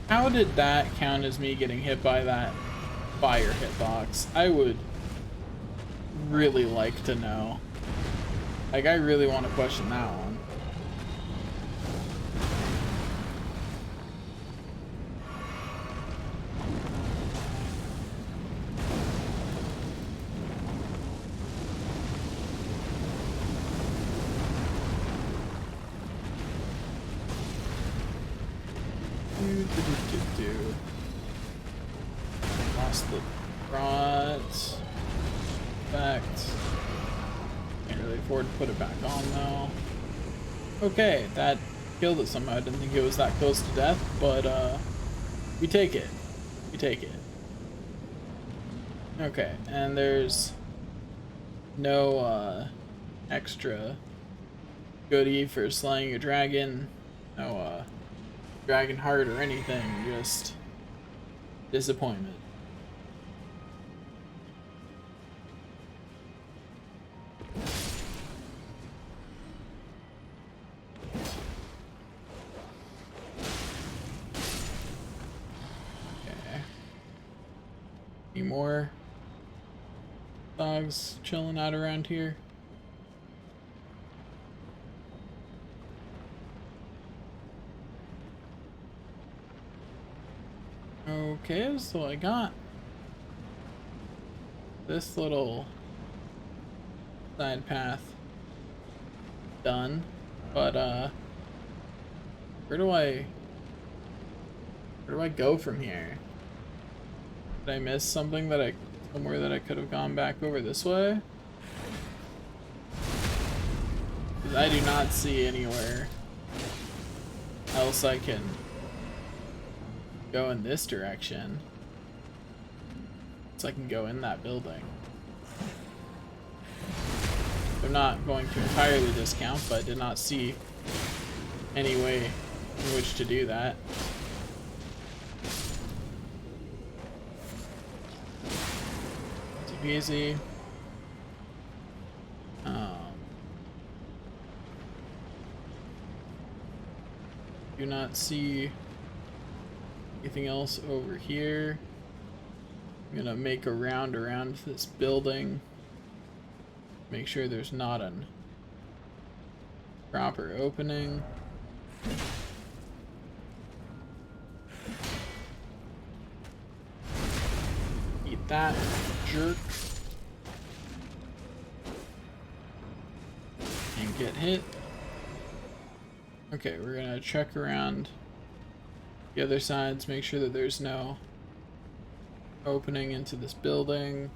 How did that count as me getting hit by that fire hitbox? I would really like to know. Like, I really want to question that one. Lost the rot. Effect. Can't really afford to put it back on though. Okay, that killed it somehow. I didn't think it was that close to death, but we take it. We take it. Okay, and there's no extra goodie for slaying a dragon. No dragon heart or anything, just disappointment. Okay. Any more dogs chilling out around here? Okay, so I got this little side path done, but where do I go from here? Did I miss something that somewhere that I could have gone back over this way? Because I do not see anywhere else I can go in this direction. So I can go in that building. I'm not going to entirely discount, but I did not see any way in which to do that. Easy peasy. Do not see anything else over here. I'm gonna make a round around this building. Make sure there's not a proper opening. Eat that, jerk. And get hit. Okay, we're gonna check around the other sides, make sure that there's no opening into this building.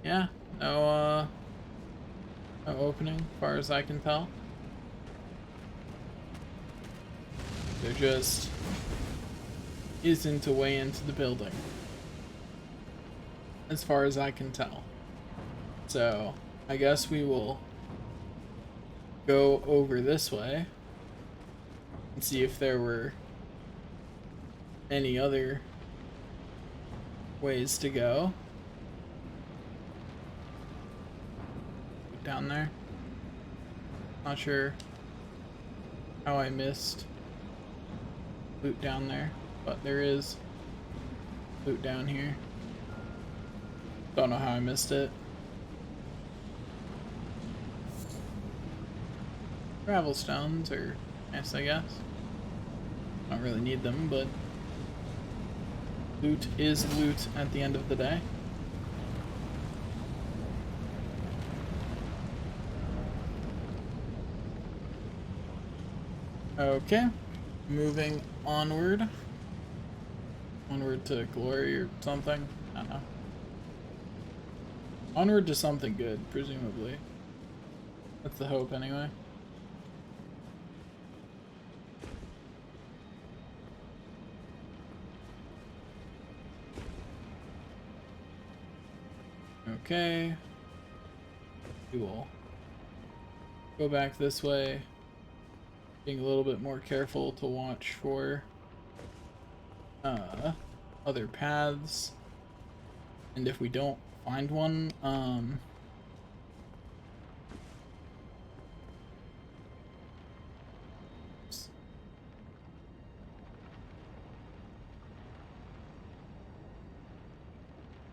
Yeah, no opening, as far as I can tell. There just isn't a way into the building, as far as I can tell. So, I guess we will go over this way and see if there were any other ways to go. Down there. Not sure how I missed loot down there, but there is loot down here. Don't know how I missed it. Gravel stones are nice, I guess. Don't really need them, but loot is loot at the end of the day. Okay, moving onward. Onward to glory or something. I don't know. Onward to something good, presumably. That's the hope, anyway. Okay. We will go back this way. being a little bit more careful to watch for other paths. And if we don't find one, not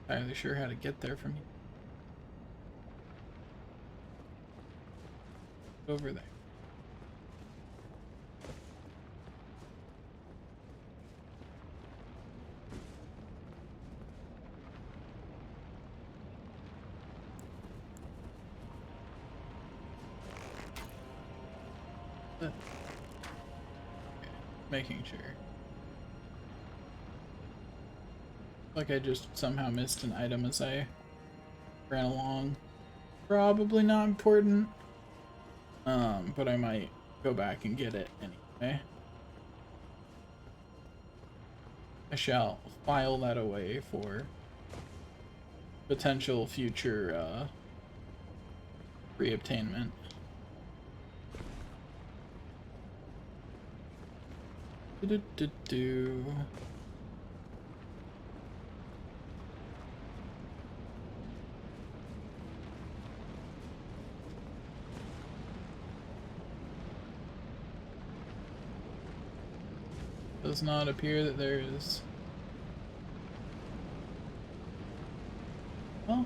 entirely sure how to get there from here. Over there. Okay. Making sure. Like I just somehow missed an item as I ran along. Probably not important. But I might go back and get it anyway. I shall file that away for potential future reobtainment. Do. Does not appear that there is. Oh,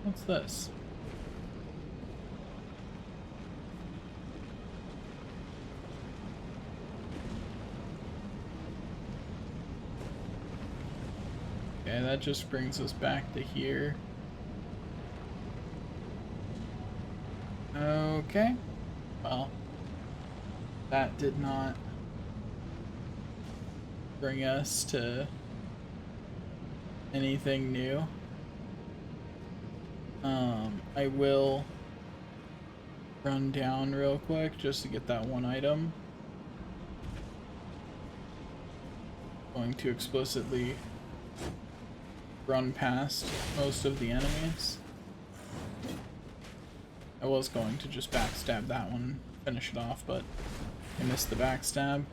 what's this? Okay, that just brings us back to here. Okay, well, that did not bring us to anything new. I will run down real quick just to get that one item. Going to explicitly run past most of the enemies. I was going to just backstab that one, finish it off, but I missed the backstab.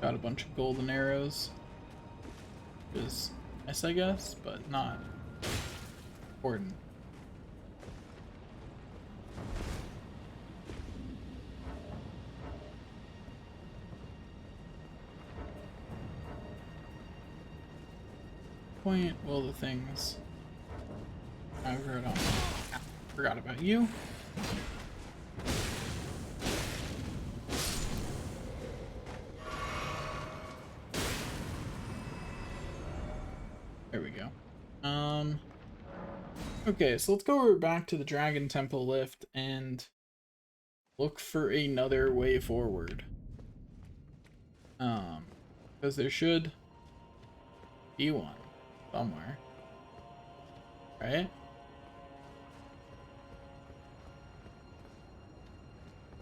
Got a bunch of golden arrows, which is nice, I guess, but not important. Point will the things I wrote on. Forgot about you. There we go. Okay, so let's go back to the Dragon Temple lift and look for another way forward. Because there should be one somewhere, right?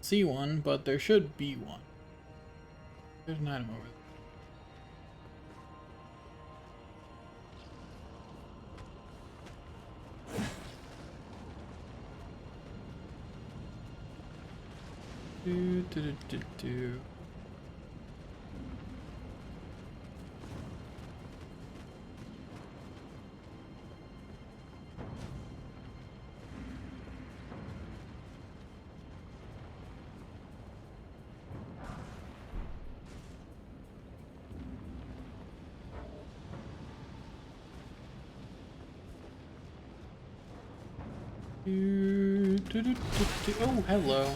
See one, but there should be one. There's an item over there. Do. Oh, hello.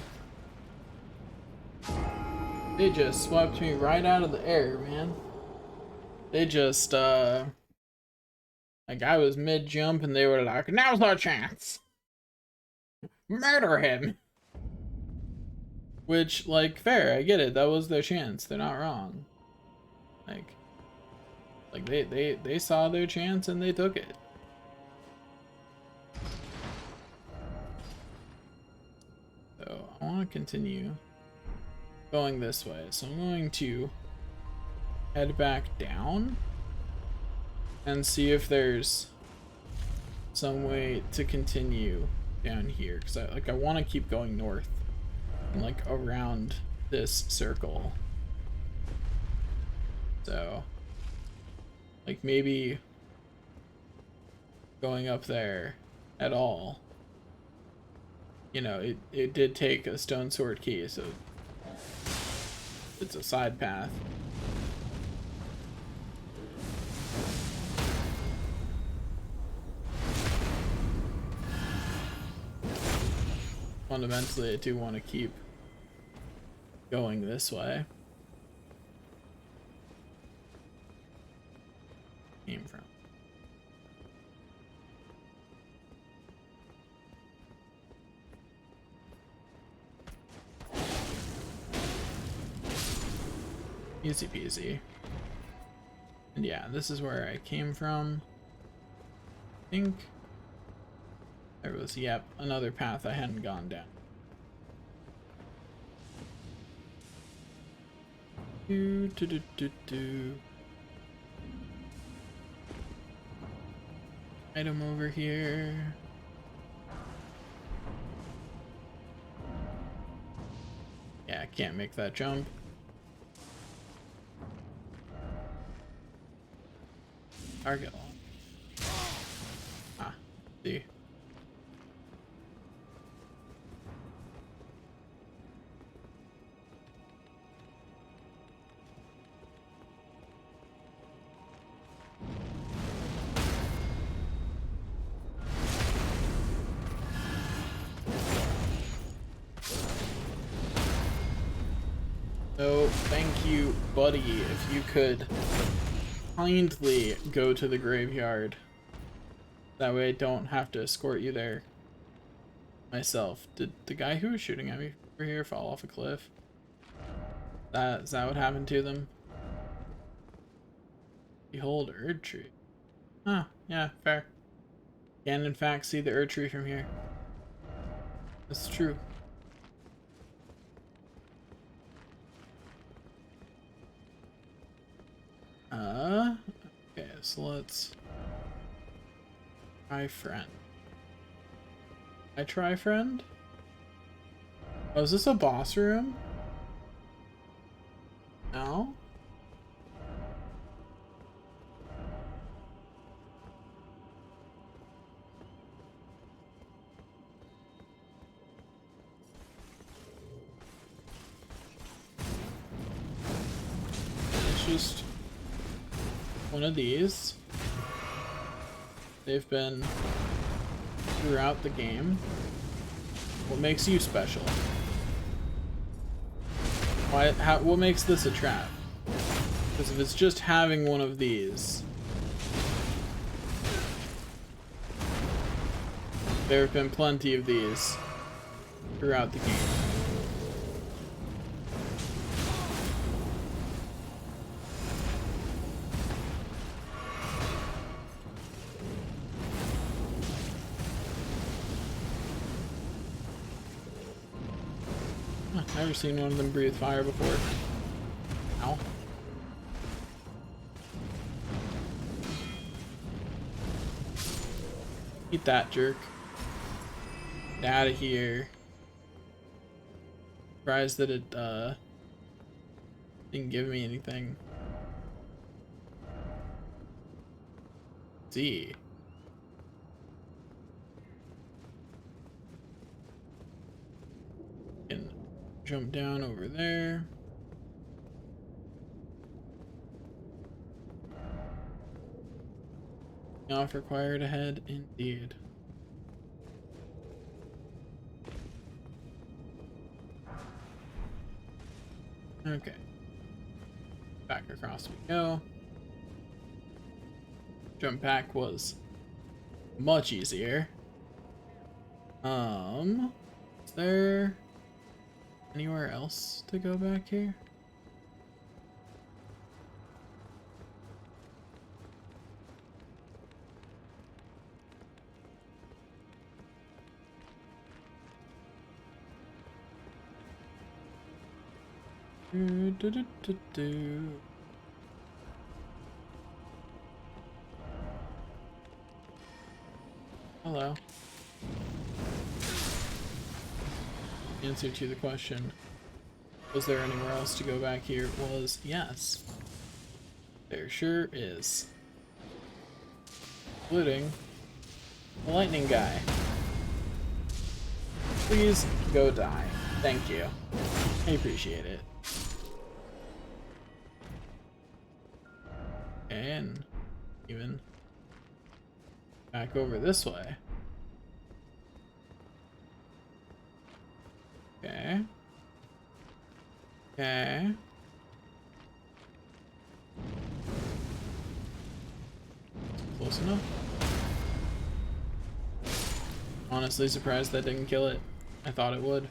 They just swept me right out of the air, man. They just, like, I was mid-jump and they were like, now's our chance. Murder him. Which, like, fair, I get it. That was their chance. They're not wrong. Like they saw their chance and they took it. So I want to continue going this way. So I'm going to head back down and see if there's some way to continue down here, because I want to keep going north and like around this circle. So like maybe going up there at all. You know, it did take a stone sword key, so it's a side path. Fundamentally, I do want to keep going this way. Came from. Easy peasy. And yeah, this is where I came from. I think there was, yep, another path I hadn't gone down. Do, do, do, do, do. Item over here. Yeah, I can't make that jump. Target lock. Ah, see. Oh, thank you, buddy. If you could kindly go to the graveyard. That way I don't have to escort you there myself. Did the guy who was shooting at me over here fall off a cliff? Is that what happened to them? Behold, Erd Tree. Huh, yeah, fair. Can in fact see the Erd Tree from here. That's true. Okay, so let's try friend. I try friend? Oh, is this a boss room? No? It's just one of these. They've been throughout the game. What makes you special? What makes this a trap? Because if it's just having one of these, there have been plenty of these throughout the game. I've never seen one of them breathe fire before. Ow. Eat that, jerk. Get out of here. Surprised that it didn't give me anything. Z. Can jump down over there. Off required ahead, indeed. Okay. Back across we go. Jump back was much easier. Is there anywhere else to go back here? Hello. Answer to the question, was there anywhere else to go back here, was yes. There sure is. Including the lightning guy. Please go die. Thank you. I appreciate it. And even back over this way. Okay. Okay. Close enough. Honestly surprised that didn't kill it. I thought it would.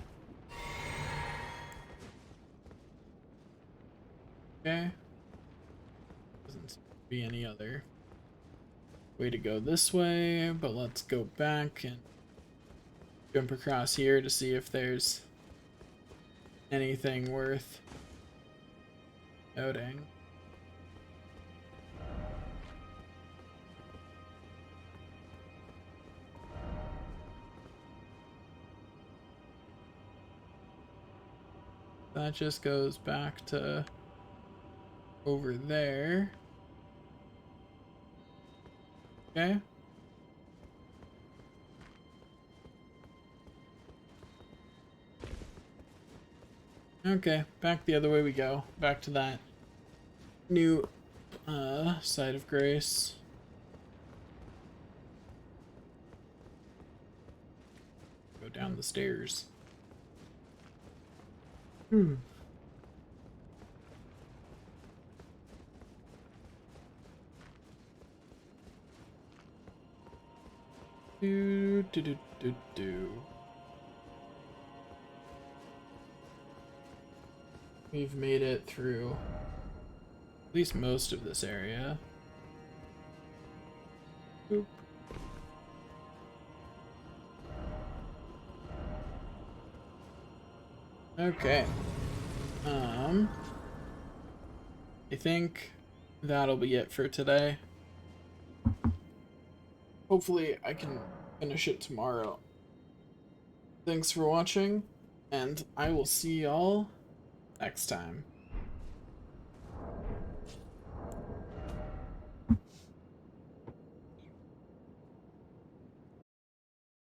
Okay. Doesn't seem to be any other way to go this way, but let's go back and jump across here to see if there's anything worth noting. That just goes back to over there. Okay. Okay, back the other way we go. Back to that new site of grace. Go down the stairs. Do. We've made it through at least most of this area. Boop. Okay. I think that'll be it for today. Hopefully I can finish it tomorrow. Thanks for watching, and I will see y'all next time.